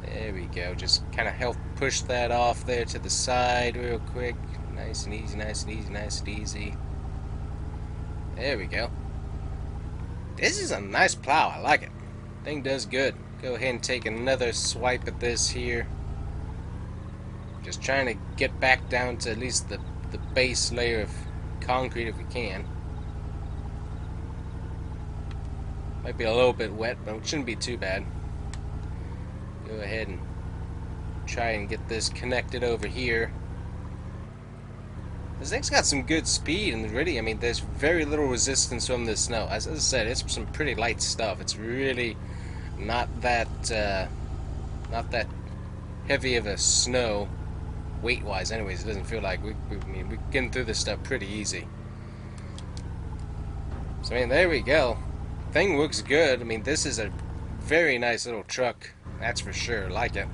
There we go. Just kind of help push that off there to the side real quick. Nice and easy, nice and easy, nice and easy. There we go. This is a nice plow. I like it. Thing does good. Go ahead and take another swipe at this here. Just trying to get back down to at least the base layer of concrete if we can. Might be a little bit wet, but it shouldn't be too bad. Go ahead and try and get this connected over here. This thing's got some good speed, and really, I mean, there's very little resistance from the snow. As I said, it's some pretty light stuff. It's really not that heavy of a snow, weight-wise. Anyways, it doesn't feel like I mean, we're getting through this stuff pretty easy. So, I mean, there we go. Thing looks good. I mean, this is a very nice little truck. That's for sure. Like it.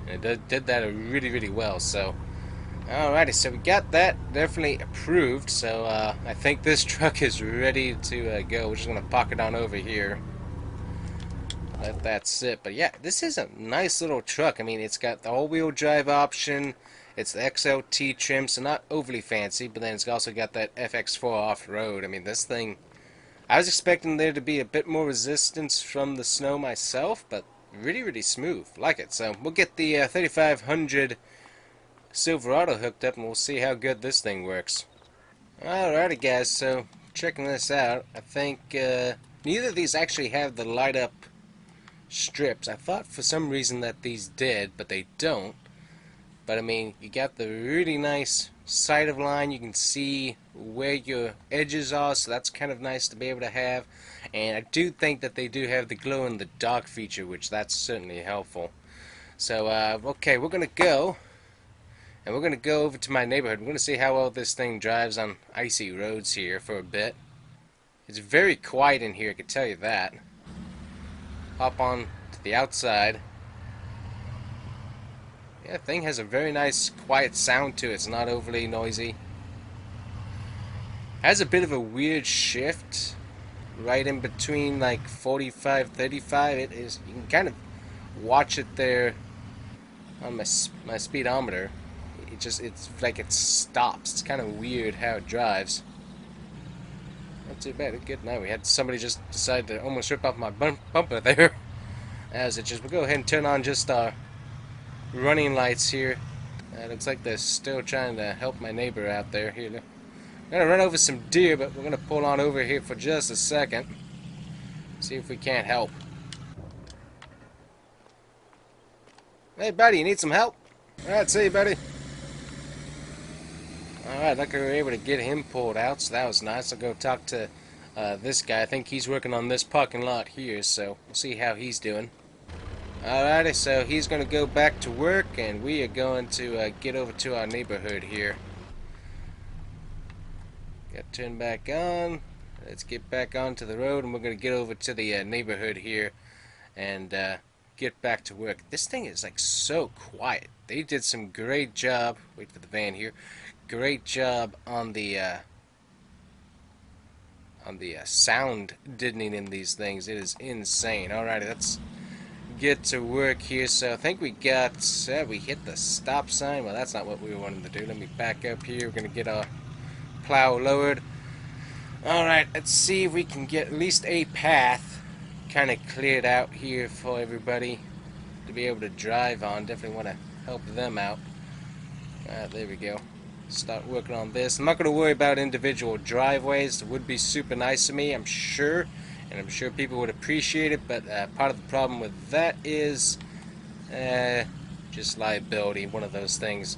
And it did that really, really well. So. Alrighty, so we got that definitely approved, so I think this truck is ready to go. We're just going to park it on over here. Let that sit. But yeah, this is a nice little truck. I mean, it's got the all-wheel drive option. It's the XLT trim, so not overly fancy, but then it's also got that FX4 off-road. I mean, this thing, I was expecting there to be a bit more resistance from the snow myself, but really, really smooth. Like it. So we'll get the 3500 Silverado hooked up and we'll see how good this thing works. Alrighty guys, so checking this out, I think neither of these actually have the light up strips. I thought for some reason that these did, but they don't. But I mean, you got the really nice sight of line, you can see where your edges are, so that's kind of nice to be able to have. And I do think that they do have the glow in the dark feature, which that's certainly helpful. So okay, we're gonna go. And we're going to go over to my neighborhood. We're going to see how well this thing drives on icy roads here for a bit. It's very quiet in here, I can tell you that. Hop on to the outside. Yeah, the thing has a very nice quiet sound to it. It's not overly noisy. Has a bit of a weird shift right in between like 45, 35. It is, you can kind of watch it there on my speedometer. It's like it stops. It's kind of weird how it drives. Not too bad. It's good now. We had somebody just decide to almost rip off my bumper there. As it just, we'll go ahead and turn on just our running lights here. Looks like they're still trying to help my neighbor out there. Here, I'm gonna run over some deer, but we're gonna pull on over here for just a second. See if we can't help. Hey, buddy, you need some help? Alright, see you, buddy. Alright, luckily we were able to get him pulled out, so that was nice. I'll go talk to this guy. I think he's working on this parking lot here, so we'll see how he's doing. Alrighty, so he's going to go back to work, and we are going to get over to our neighborhood here. Got to turn back on. Let's get back onto the road, and we're going to get over to the neighborhood here and get back to work. This thing is like so quiet. They did some great job. Wait for the van here. Great job on the sound deadening in these things. It is insane. Alrighty, let's get to work here. So I think we got we hit the stop sign. Well, that's not what we wanted to do. Let me back up here. We're gonna get our plow lowered. Alright, let's see if we can get at least a path kind of cleared out here for everybody to be able to drive on. Definitely want to help them out. There we go. Start working on this. I'm not going to worry about individual driveways. It would be super nice of me, I'm sure, and I'm sure people would appreciate it, but part of the problem with that is just liability, one of those things.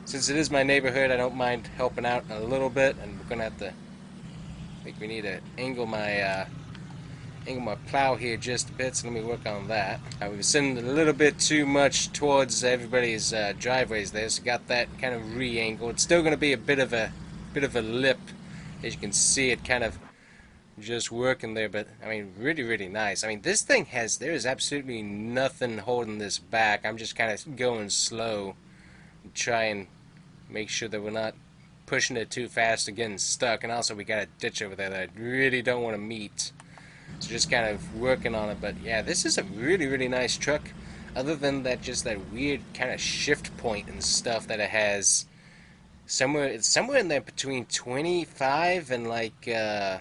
Since it is my neighborhood, I don't mind helping out a little bit, and we're going to have to, I think we need to angle my plow here just a bit, so let me work on that. We were sending a little bit too much towards everybody's driveways there, so got that kind of re-angled. It's still going to be a bit of a lip, as you can see it kind of just working there, but I mean, really, really nice. I mean, this thing there is absolutely nothing holding this back. I'm just kind of going slow, try and make sure that we're not pushing it too fast and getting stuck. And also, we got a ditch over there that I really don't want to meet. So just kind of working on it, but yeah, this is a really, really nice truck. Other than that, just that weird kind of shift point and stuff that it has. It's somewhere in there between 25 and like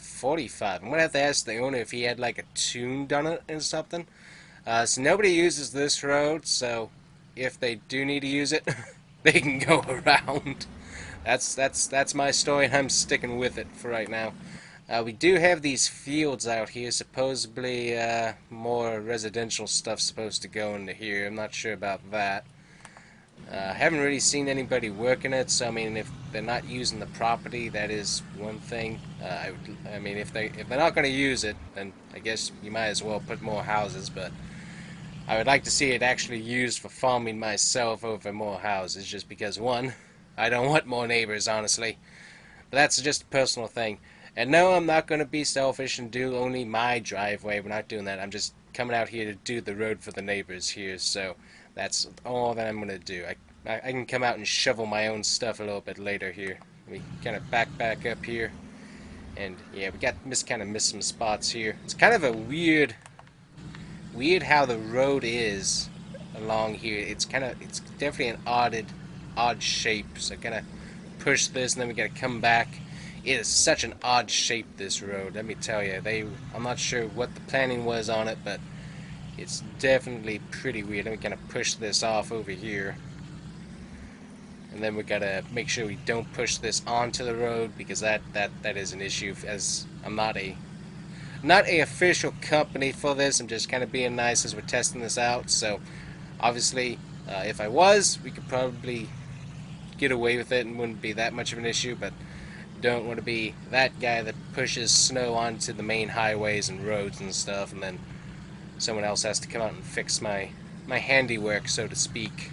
45. I'm gonna have to ask the owner if he had like a tune done it or something. So nobody uses this road, so if they do need to use it, they can go around. That's my story, and I'm sticking with it for right now. We do have these fields out here. Supposedly, more residential stuff supposed to go into here. I'm not sure about that. I haven't really seen anybody working it, so I mean, if they're not using the property, that is one thing. I mean, if they're not going to use it, then I guess you might as well put more houses. But I would like to see it actually used for farming myself over more houses, just because one, I don't want more neighbors, honestly. But that's just a personal thing. And no, I'm not going to be selfish and do only my driveway. We're not doing that. I'm just coming out here to do the road for the neighbors here. So that's all that I'm going to do. I can come out and shovel my own stuff a little bit later here. Let me kind of back up here. And yeah, we got kind of missed some spots here. It's kind of a weird how the road is along here. It's definitely an odd shape. So kind of push this, and then we gotta come back. It is such an odd shape, this road. Let me tell you, I'm not sure what the planning was on it, but it's definitely pretty weird. Let me kind of push this off over here, and then we gotta make sure we don't push this onto the road, because that is an issue. As I'm not a official company for this, I'm just kind of being nice as we're testing this out. So obviously, if I was, we could probably get away with it and wouldn't be that much of an issue, but don't want to be that guy that pushes snow onto the main highways and roads and stuff, and then someone else has to come out and fix my handiwork, so to speak.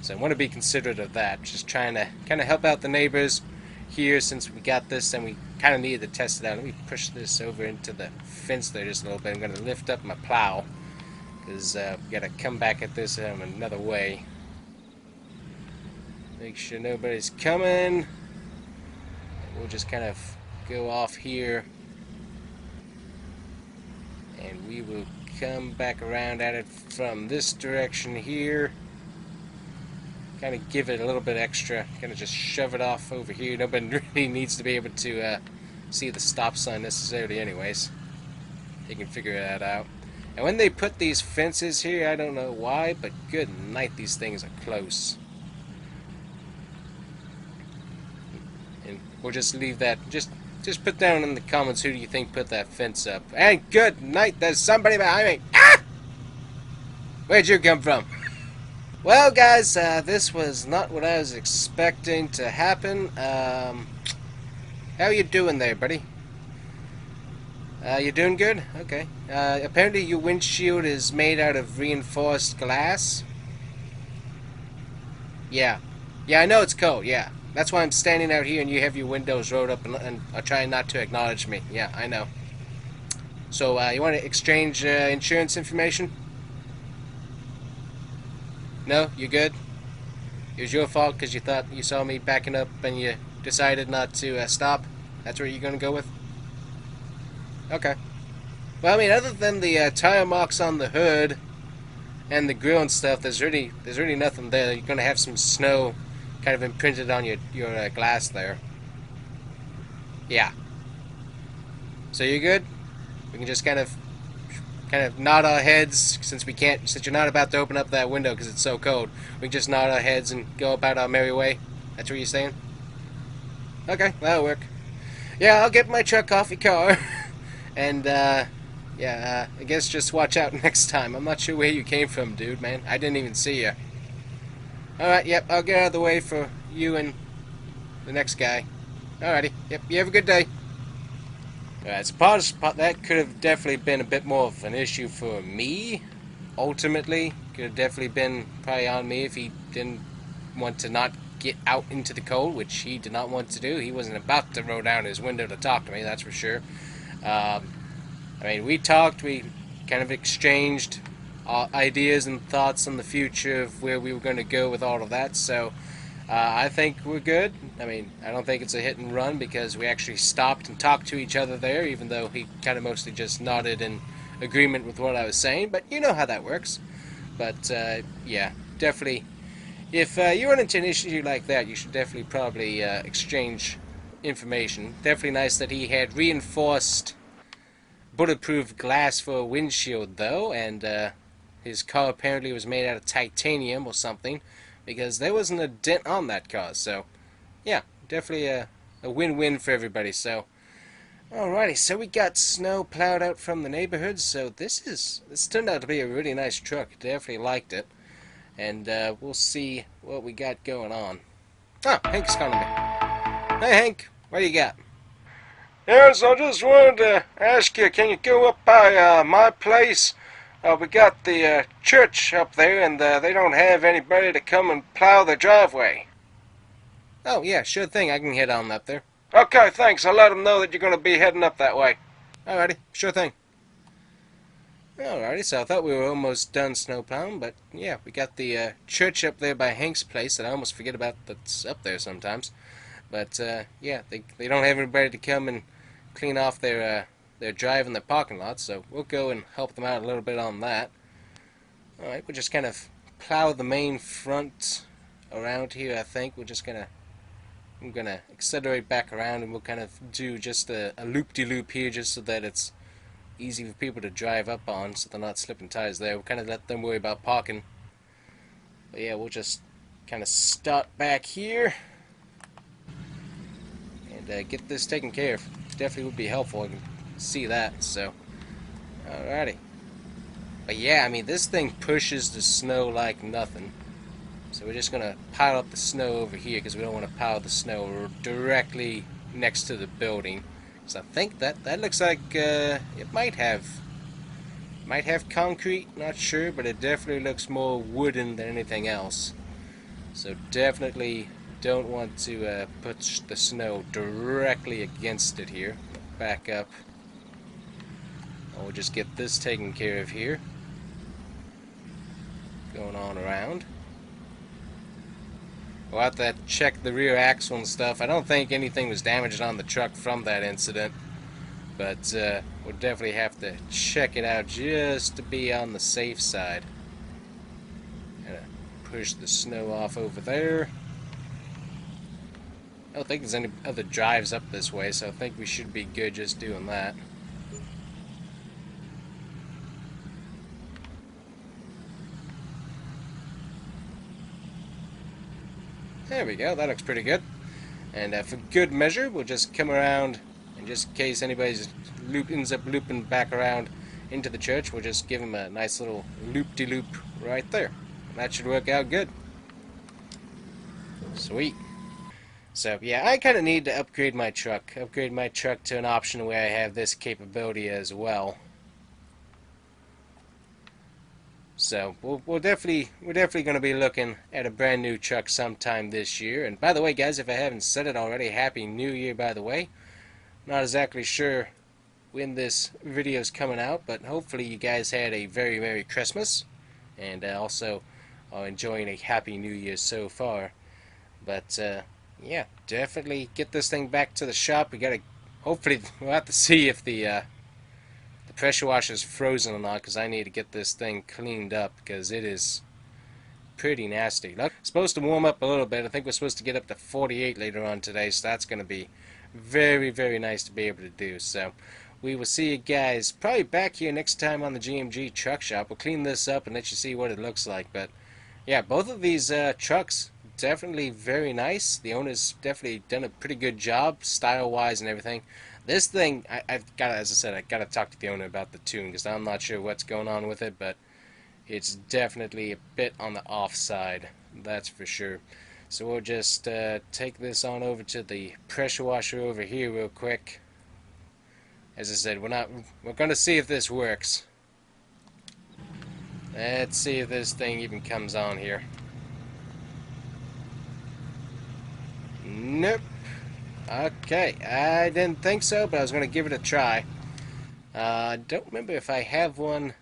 So I want to be considerate of that. Just trying to kind of help out the neighbors here, since we got this and we kind of needed to test it out. Let me push this over into the fence there just a little bit. I'm going to lift up my plow, because we got to come back at this another way. Make sure nobody's coming. We'll just kind of go off here, and we will come back around at it from this direction here. Kind of give it a little bit extra. Kind of just shove it off over here. Nobody really needs to be able to see the stop sign necessarily anyways. They can figure that out. And when they put these fences here, I don't know why, but good night, these things are close. We'll just leave that. Just put down in the comments, who do you think put that fence up? And good night, there's somebody behind me. Ah! Where'd you come from? Well, guys, this was not what I was expecting to happen. How you doing there, buddy? You doing good? Okay. Apparently your windshield is made out of reinforced glass. Yeah. Yeah, I know it's cold, yeah. That's why I'm standing out here and you have your windows rolled up and are trying not to acknowledge me. Yeah, I know. So, you want to exchange insurance information? No? You good? It was your fault because you thought you saw me backing up and you decided not to stop? That's what you're going to go with? Okay. Well, I mean, other than the tire marks on the hood and the grill and stuff, there's really nothing there. You're going to have some snow kind of imprinted on your glass there. Yeah. So you're good? We can just kind of nod our heads, since you're not about to open up that window because it's so cold. We can just nod our heads and go about our merry way. That's what you're saying? Okay, that'll work. Yeah, I'll get my truck off your car. And, yeah, I guess just watch out next time. I'm not sure where you came from, dude, man. I didn't even see you. Alright, yep, I'll get out of the way for you and the next guy. Alrighty, yep, you have a good day. Alright, so that could have definitely been a bit more of an issue for me, ultimately. Could have definitely been probably on me if he didn't want to not get out into the cold, which he did not want to do. He wasn't about to roll down his window to talk to me, that's for sure. I mean, we talked, we kind of exchanged ideas and thoughts on the future of where we were going to go with all of that, so I think we're good. I mean, I don't think it's a hit and run, because we actually stopped and talked to each other there, even though he kind of mostly just nodded in agreement with what I was saying, but you know how that works. But yeah, definitely if you run into an issue like that, you should definitely probably exchange information. Definitely nice that he had reinforced bulletproof glass for a windshield, though, and his car apparently was made out of titanium or something, because there wasn't a dent on that car. So, yeah, definitely a win-win for everybody. So, alrighty, so we got snow plowed out from the neighborhood. So this turned out to be a really nice truck. Definitely liked it, and we'll see what we got going on. Oh, Hank's calling me. Hey, Hank, what do you got? Yes, I just wanted to ask you, can you go up by my place? We got the church up there, and they don't have anybody to come and plow the driveway. Oh, yeah, sure thing. I can head on up there. Okay, thanks. I'll let them know that you're going to be heading up that way. Alrighty, sure thing. Alrighty, so I thought we were almost done snowplowing, but yeah, we got the church up there by Hank's place that I almost forget about that's up there sometimes. But yeah, they don't have anybody to come and clean off their drive in their parking lot, so we'll go and help them out a little bit on that. Alright, we'll just kind of plow the main front around here, I think. I'm gonna accelerate back around and we'll kind of do just a loop-de-loop here just so that it's easy for people to drive up on so they're not slipping tires there. We'll kind of let them worry about parking. But yeah, we'll just kind of start back here and get this taken care of. Definitely would be helpful. I can see that. So, alrighty. But yeah, I mean, this thing pushes the snow like nothing. So we're just gonna pile up the snow over here because we don't want to pile the snow directly next to the building. So I think that looks like it might have concrete. Not sure, but it definitely looks more wooden than anything else. So definitely don't want to put the snow directly against it here. Back up. We'll just get this taken care of here. Going on around. We'll have to check the rear axle and stuff. I don't think anything was damaged on the truck from that incident. But we'll definitely have to check it out just to be on the safe side. Gonna push the snow off over there. I don't think there's any other drives up this way, so I think we should be good just doing that. There we go, that looks pretty good. And for good measure, we'll just come around, and just in case anybody's ends up looping back around into the church, we'll just give them a nice little loop-de-loop right there. And that should work out good. Sweet. So yeah, I kind of need to upgrade my truck. Upgrade my truck to an option where I have this capability as well. So we're definitely going to be looking at a brand new truck sometime this year. And by the way, guys, if I haven't said it already, Happy New Year, by the way. Not exactly sure when this video is coming out, but hopefully you guys had a very Merry Christmas, and also are enjoying a Happy New Year so far. But yeah, definitely get this thing back to the shop. We gotta, hopefully, we'll have to see if the pressure washer is frozen or not, because I need to get this thing cleaned up because it is pretty nasty. It's supposed to warm up a little bit. I think we're supposed to get up to 48 later on today, so that's going to be very nice to be able to do. So we will see you guys probably back here next time on the GMG truck shop. We'll clean this up and let you see what it looks like. But yeah, both of these trucks definitely very nice. The owner's definitely done a pretty good job style wise and everything. This thing, I've got to, as I said, I got to talk to the owner about the tune because I'm not sure what's going on with it, but it's definitely a bit on the off side, that's for sure. So we'll just take this on over to the pressure washer over here real quick. As I said, we're going to see if this works. Let's see if this thing even comes on here. Nope. Okay, I didn't think so, but I was going to give it a try. I don't remember if I have one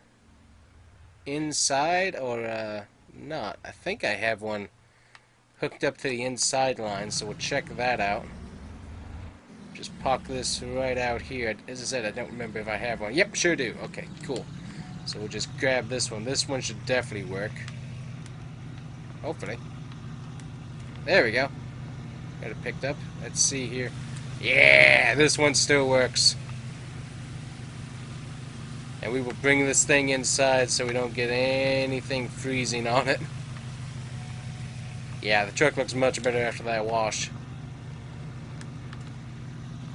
inside or not. I think I have one hooked up to the inside line, so we'll check that out. Just park this right out here. As I said, I don't remember if I have one. Yep, sure do. Okay, cool. So we'll just grab this one. This one should definitely work. Hopefully. There we go. Got it picked up. Let's see here. Yeah, this one still works. And we will bring this thing inside so we don't get anything freezing on it. Yeah, the truck looks much better after that wash.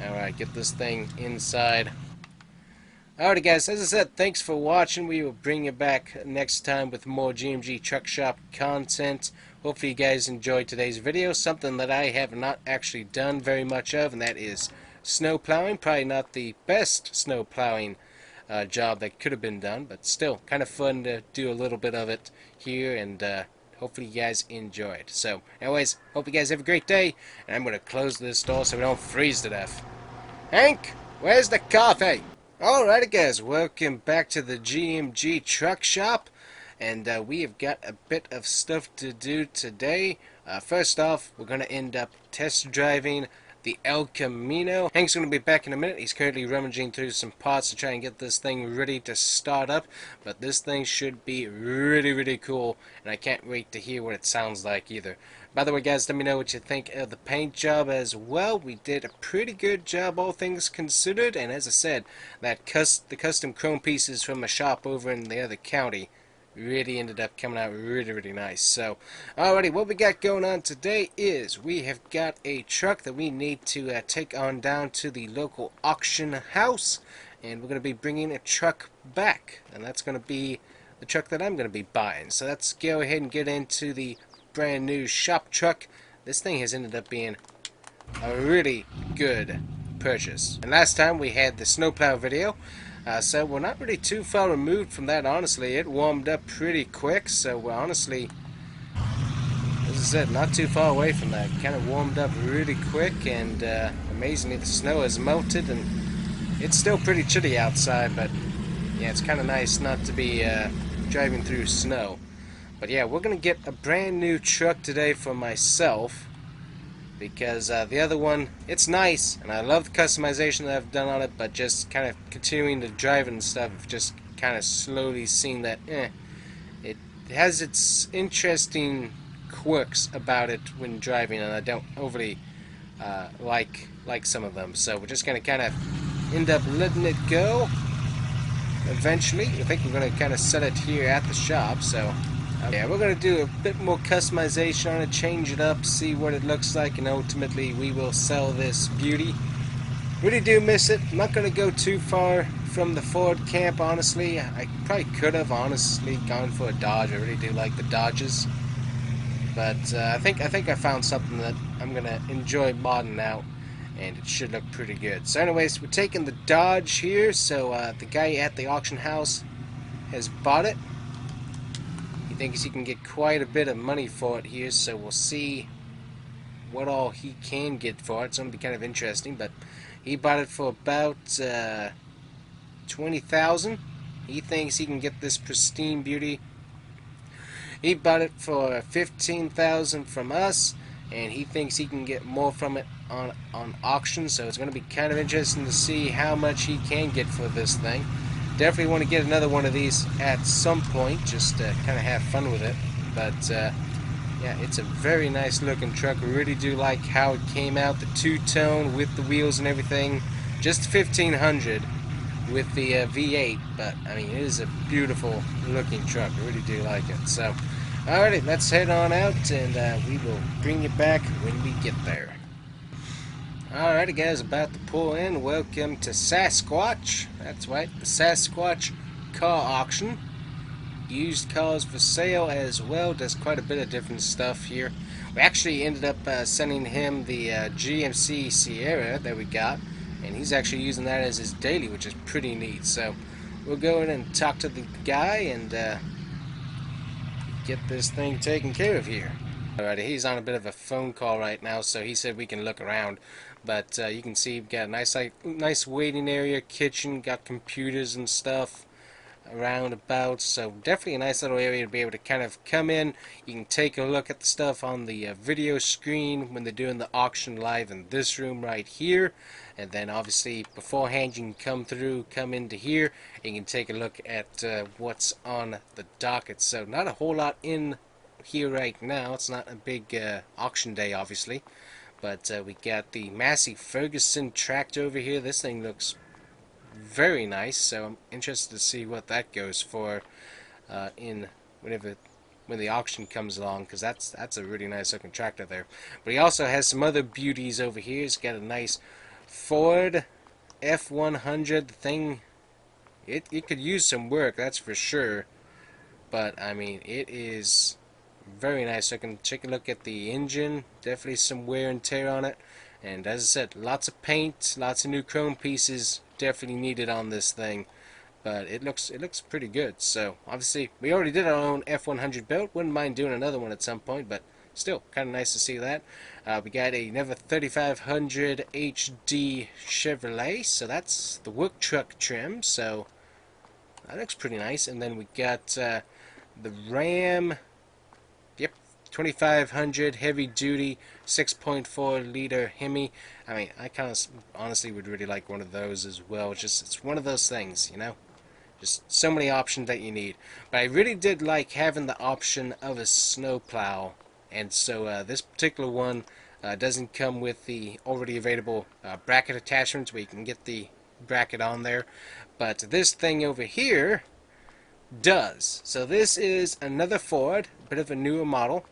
Alright, get this thing inside. Alrighty guys, as I said, thanks for watching. We will bring you back next time with more GMG Truck Shop content. Hopefully you guys enjoyed today's video. Something that I have not actually done very much of, and that is snow plowing. Probably not the best snow plowing job that could have been done, but still kind of fun to do a little bit of it here, and hopefully you guys enjoyed. So anyways, hope you guys have a great day, and I'm going to close this door so we don't freeze to death. Hank, where's the coffee? Alrighty guys, welcome back to the GMG Truck Shop, and we have got a bit of stuff to do today. First off, we're going to end up test driving the El Camino. Hank's going to be back in a minute. He's currently rummaging through some parts to try and get this thing ready to start up, but this thing should be really cool, and I can't wait to hear what it sounds like either. By the way guys, let me know what you think of the paint job as well. We did a pretty good job, all things considered, and as I said, that the custom chrome pieces from a shop over in the other county really ended up coming out really nice. So alrighty, what we got going on today is we have got a truck that we need to take on down to the local auction house, and we're going to be bringing a truck back, and that's going to be the truck that I'm going to be buying. So let's go ahead and get into the brand new shop truck. This thing has ended up being a really good purchase. And last time we had the snowplow video, so we're not really too far removed from that, honestly. It warmed up pretty quick, so we're honestly, as I said, not too far away from that. Kind of warmed up really quick, and amazingly the snow has melted, and it's still pretty chilly outside, but yeah, it's kind of nice not to be driving through snow. But yeah, we're going to get a brand new truck today for myself, because the other one, it's nice, and I love the customization that I've done on it, but just kind of continuing to drive it and stuff, I've just kind of slowly seen that, it has its interesting quirks about it when driving, and I don't overly like some of them. So we're just going to kind of end up letting it go eventually. I think we're going to kind of set it here at the shop, so yeah, we're going to do a bit more customization on it, change it up, see what it looks like, and ultimately we will sell this beauty. Really do miss it. I'm not going to go too far from the Ford camp, honestly. I probably could have, honestly, gone for a Dodge. I really do like the Dodges. But I think I found something that I'm going to enjoy modding out, and it should look pretty good. So anyways, we're taking the Dodge here, so the guy at the auction house has bought it. He thinks he can get quite a bit of money for it here, so we'll see what all he can get for it. It's going to be kind of interesting, but he bought it for about $20,000. He thinks he can get this pristine beauty. He bought it for $15,000 from us, and he thinks he can get more from it on auction, so it's going to be kind of interesting to see how much he can get for this thing. Definitely want to get another one of these at some point, just to kind of have fun with it. But yeah, it's a very nice looking truck. I really do like how it came out, the two-tone with the wheels and everything. Just $1,500 with the V8, but I mean, it is a beautiful looking truck. I really do like it. So alrighty, let's head on out, and we will bring you back when we get there. Alrighty guys, about to pull in. Welcome to Sasquatch. That's right, the Sasquatch car auction. Used cars for sale as well. Does quite a bit of different stuff here. We actually ended up sending him the GMC Sierra that we got, and he's actually using that as his daily, which is pretty neat. So we'll go in and talk to the guy and get this thing taken care of here. Alrighty, he's on a bit of a phone call right now, so he said we can look around. But you can see we've got a nice waiting area, kitchen, got computers and stuff around about, so definitely a nice little area to be able to kind of come in. You can take a look at the stuff on the video screen when they're doing the auction live in this room right here, and then obviously beforehand you can come into here, and you can take a look at what's on the docket. So not a whole lot in here right now. It's not a big auction day, obviously, but we got the Massey Ferguson tractor over here. This thing looks very nice, so I'm interested to see what that goes for in whenever when the auction comes along, because that's a really nice looking tractor there. But he also has some other beauties over here. He's got a nice Ford F100 thing. It could use some work, that's for sure. But I mean, it is very nice. I can take a look at the engine. Definitely some wear and tear on it. And as I said, lots of paint, lots of new chrome pieces definitely needed on this thing. But it looks pretty good. So obviously we already did our own F100 build. Wouldn't mind doing another one at some point, but still kind of nice to see that. We got another 3500 HD Chevrolet, so that's the work truck trim. So that looks pretty nice. And then we got the Ram, yep, 2500 heavy duty 6.4 liter Hemi. I mean, I kind of honestly would really like one of those as well. It's one of those things, you know. Just so many options that you need. But I really did like having the option of a snowplow. And so this particular one doesn't come with the already available bracket attachments where you can get the bracket on there. But this thing over here does. So this is another Ford, a bit of a newer model.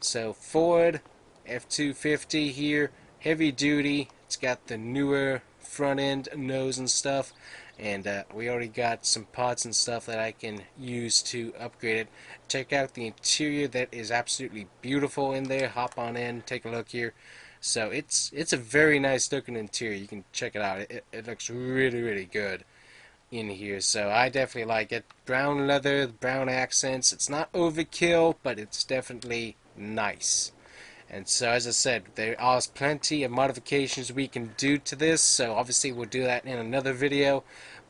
So Ford F250 here, heavy duty. It's got the newer front end nose and stuff. And we already got some parts and stuff that I can use to upgrade it. Check out the interior, that is absolutely beautiful in there. Hop on in, take a look here. So it's a very nice looking interior. You can check it out. It looks really good in here. So I definitely like it. Brown leather, brown accents. It's not overkill, but it's definitely nice. And so, as I said, there are plenty of modifications we can do to this, so obviously we'll do that in another video,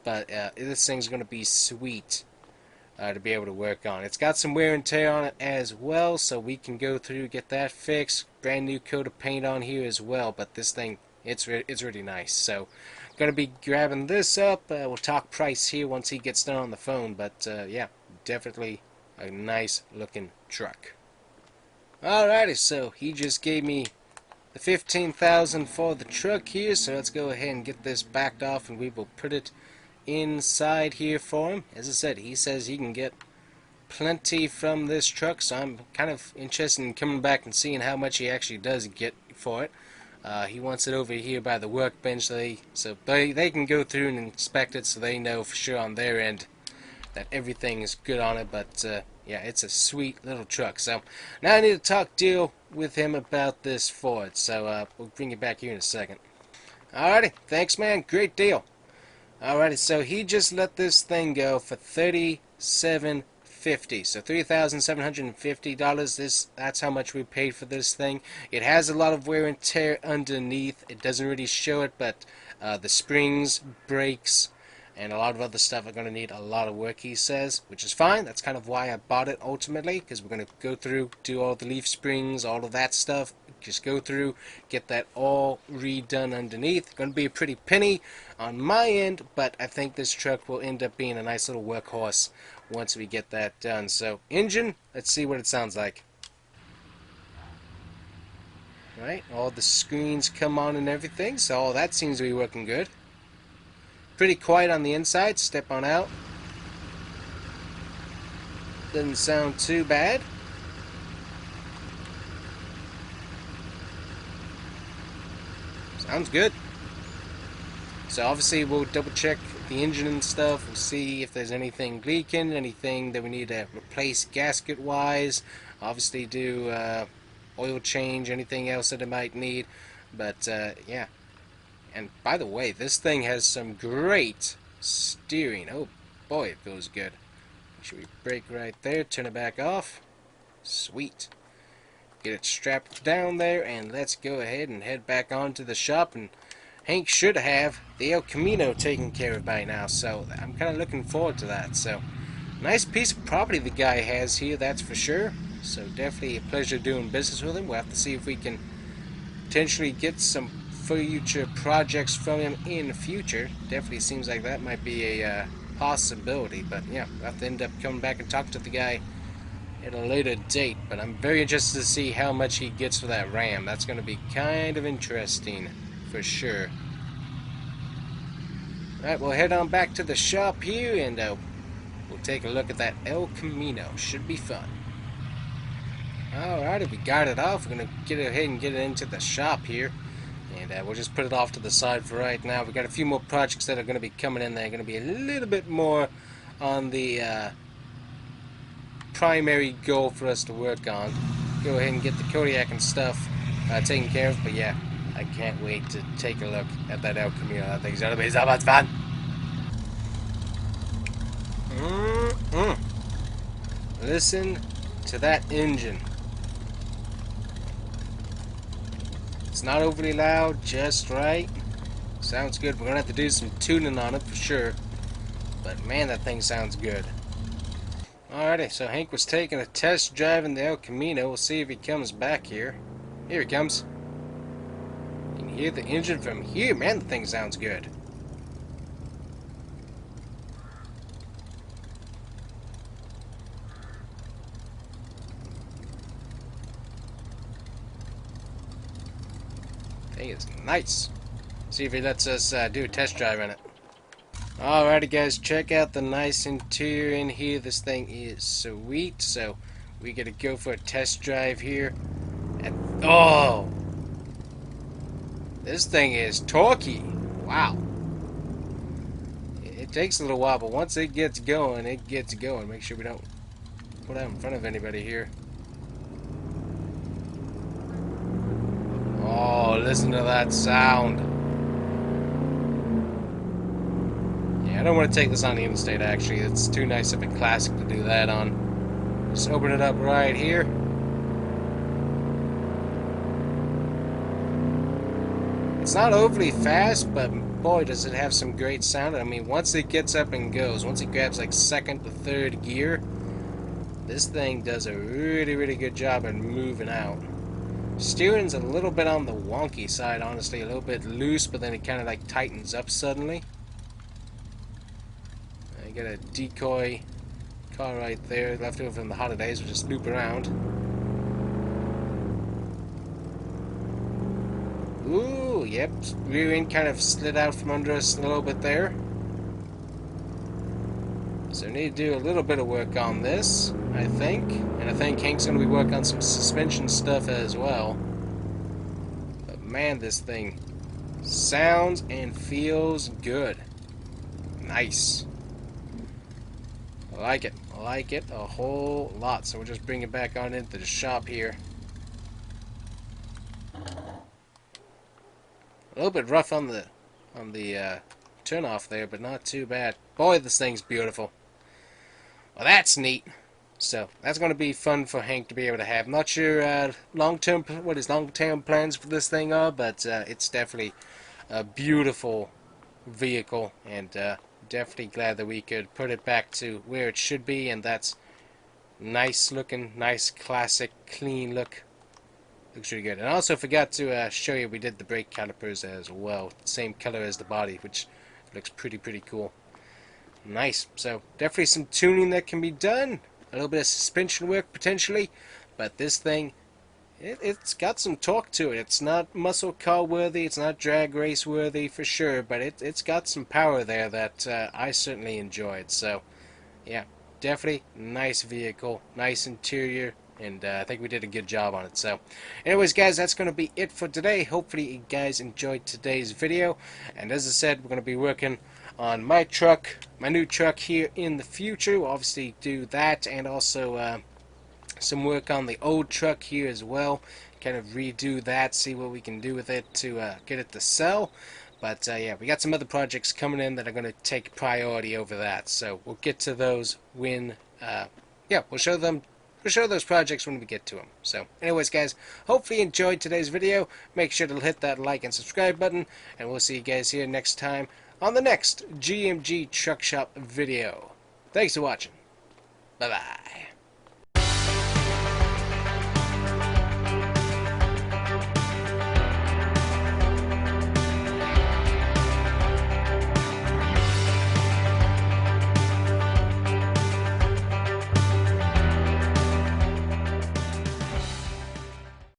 but this thing's going to be sweet to be able to work on. It's got some wear and tear on it as well, so we can go through, get that fixed, brand new coat of paint on here as well, but this thing, it's really nice. So, going to be grabbing this up. We'll talk price here once he gets done on the phone, but yeah, definitely a nice looking truck. Alrighty, so he just gave me the $15,000 for the truck here, so let's go ahead and get this backed off and we will put it inside here for him. As I said, he says he can get plenty from this truck, so I'm kind of interested in coming back and seeing how much he actually does get for it. He wants it over here by the workbench, so they can go through and inspect it so they know for sure on their end that everything is good on it. But yeah, it's a sweet little truck. So now I need to deal with him about this Ford. So we'll bring you back here in a second. Alrighty, thanks man, great deal. Alrighty, so he just let this thing go for $37.50. So $3,750. That's how much we paid for this thing. It has a lot of wear and tear underneath. It doesn't really show it, but the springs, brakes, and a lot of other stuff are going to need a lot of work, he says, which is fine. That's kind of why I bought it ultimately, because we're going to go through, do all the leaf springs, all of that stuff. Just go through, get that all redone underneath. Going to be a pretty penny on my end, but I think this truck will end up being a nice little workhorse once we get that done. So, engine, let's see what it sounds like. Right, all the screens come on and everything, so all that seems to be working good. Pretty quiet on the inside. Step on out. Doesn't sound too bad. Sounds good. So obviously we'll double check the engine and stuff. We'll see if there's anything leaking, anything that we need to replace gasket wise. Obviously do oil change, anything else that it might need. But yeah. And by the way, this thing has some great steering. Oh boy, it feels good. Should we brake right there, turn it back off. Sweet. Get it strapped down there, and let's go ahead and head back on to the shop. And Hank should have the El Camino taken care of by now, so I'm kind of looking forward to that. So, nice piece of property the guy has here, that's for sure. So definitely a pleasure doing business with him. We'll have to see if we can potentially get some future projects from him in the future. Definitely seems like that might be a possibility, but yeah, we'll have to end up coming back and talk to the guy at a later date, but I'm very interested to see how much he gets for that ram. That's going to be kind of interesting, for sure. Alright, we'll head on back to the shop here, and we'll take a look at that El Camino. Should be fun. Alright, if we got it off, we're going to get ahead and get it into the shop here. And we'll just put it off to the side for right now. We've got a few more projects that are going to be coming in. They're going to be a little bit more on the primary goal for us to work on. Go ahead and get the Kodiak and stuff taken care of. But yeah, I can't wait to take a look at that El Camino. That thing's going to be so much fun. Listen to that engine. It's not overly loud, just right. Sounds good. We're going to have to do some tuning on it for sure. But man, that thing sounds good. Alrighty, so Hank was taking a test drive in the El Camino. We'll see if he comes back here. Here he comes. You can hear the engine from here. Man, the thing sounds good. Thing is nice. See if he lets us do a test drive in it. Alrighty guys, check out the nice interior in here. This thing is sweet. So we gotta go for a test drive here. And oh, this thing is torquey. Wow. It takes a little while, but once it gets going, it gets going. Make sure we don't put out in front of anybody here. Oh, listen to that sound. Yeah, I don't want to take this on the interstate, actually. It's too nice of a classic to do that on. Just open it up right here. It's not overly fast, but boy, does it have some great sound. I mean, once it gets up and goes, once it grabs like second to third gear, this thing does a really, really good job at moving out. Steering's a little bit on the wonky side, honestly, a little bit loose, but then it kind of like tightens up suddenly. I got a decoy car right there, left over from the holidays. We'll just loop around. Ooh, yep, rear end kind of slid out from under us a little bit there. So we need to do a little bit of work on this, I think. And I think Hank's going to be working on some suspension stuff as well. But man, this thing sounds and feels good. Nice. I like it. I like it a whole lot. So we'll just bring it back on into the shop here. A little bit rough on the turn off there, but not too bad. Boy, this thing's beautiful. Well, that's neat. So that's going to be fun for Hank to be able to have. Not sure what his long-term plans for this thing are, but it's definitely a beautiful vehicle, and definitely glad that we could put it back to where it should be, and that's nice looking, nice classic, clean look. Looks really good. And I also forgot to show you we did the brake calipers as well. Same color as the body, which looks pretty cool. Nice. So definitely some tuning that can be done. A little bit of suspension work potentially. But this thing, it's got some torque to it. It's not muscle car worthy. It's not drag race worthy for sure. But it's got some power there that I certainly enjoyed. So yeah, definitely nice vehicle. Nice interior. And I think we did a good job on it. So anyways guys, that's going to be it for today. Hopefully you guys enjoyed today's video. And as I said, we're going to be working on my truck, my new truck here in the future. We'll obviously do that, and also some work on the old truck here as well. Kind of redo that, see what we can do with it to get it to sell. But yeah, we got some other projects coming in that are going to take priority over that. So we'll get to those when, yeah, we'll show those projects when we get to them. So anyways guys, hopefully you enjoyed today's video. Make sure to hit that like and subscribe button, and we'll see you guys here next time on the next GMG Truck Shop video. Thanks for watching. Bye bye.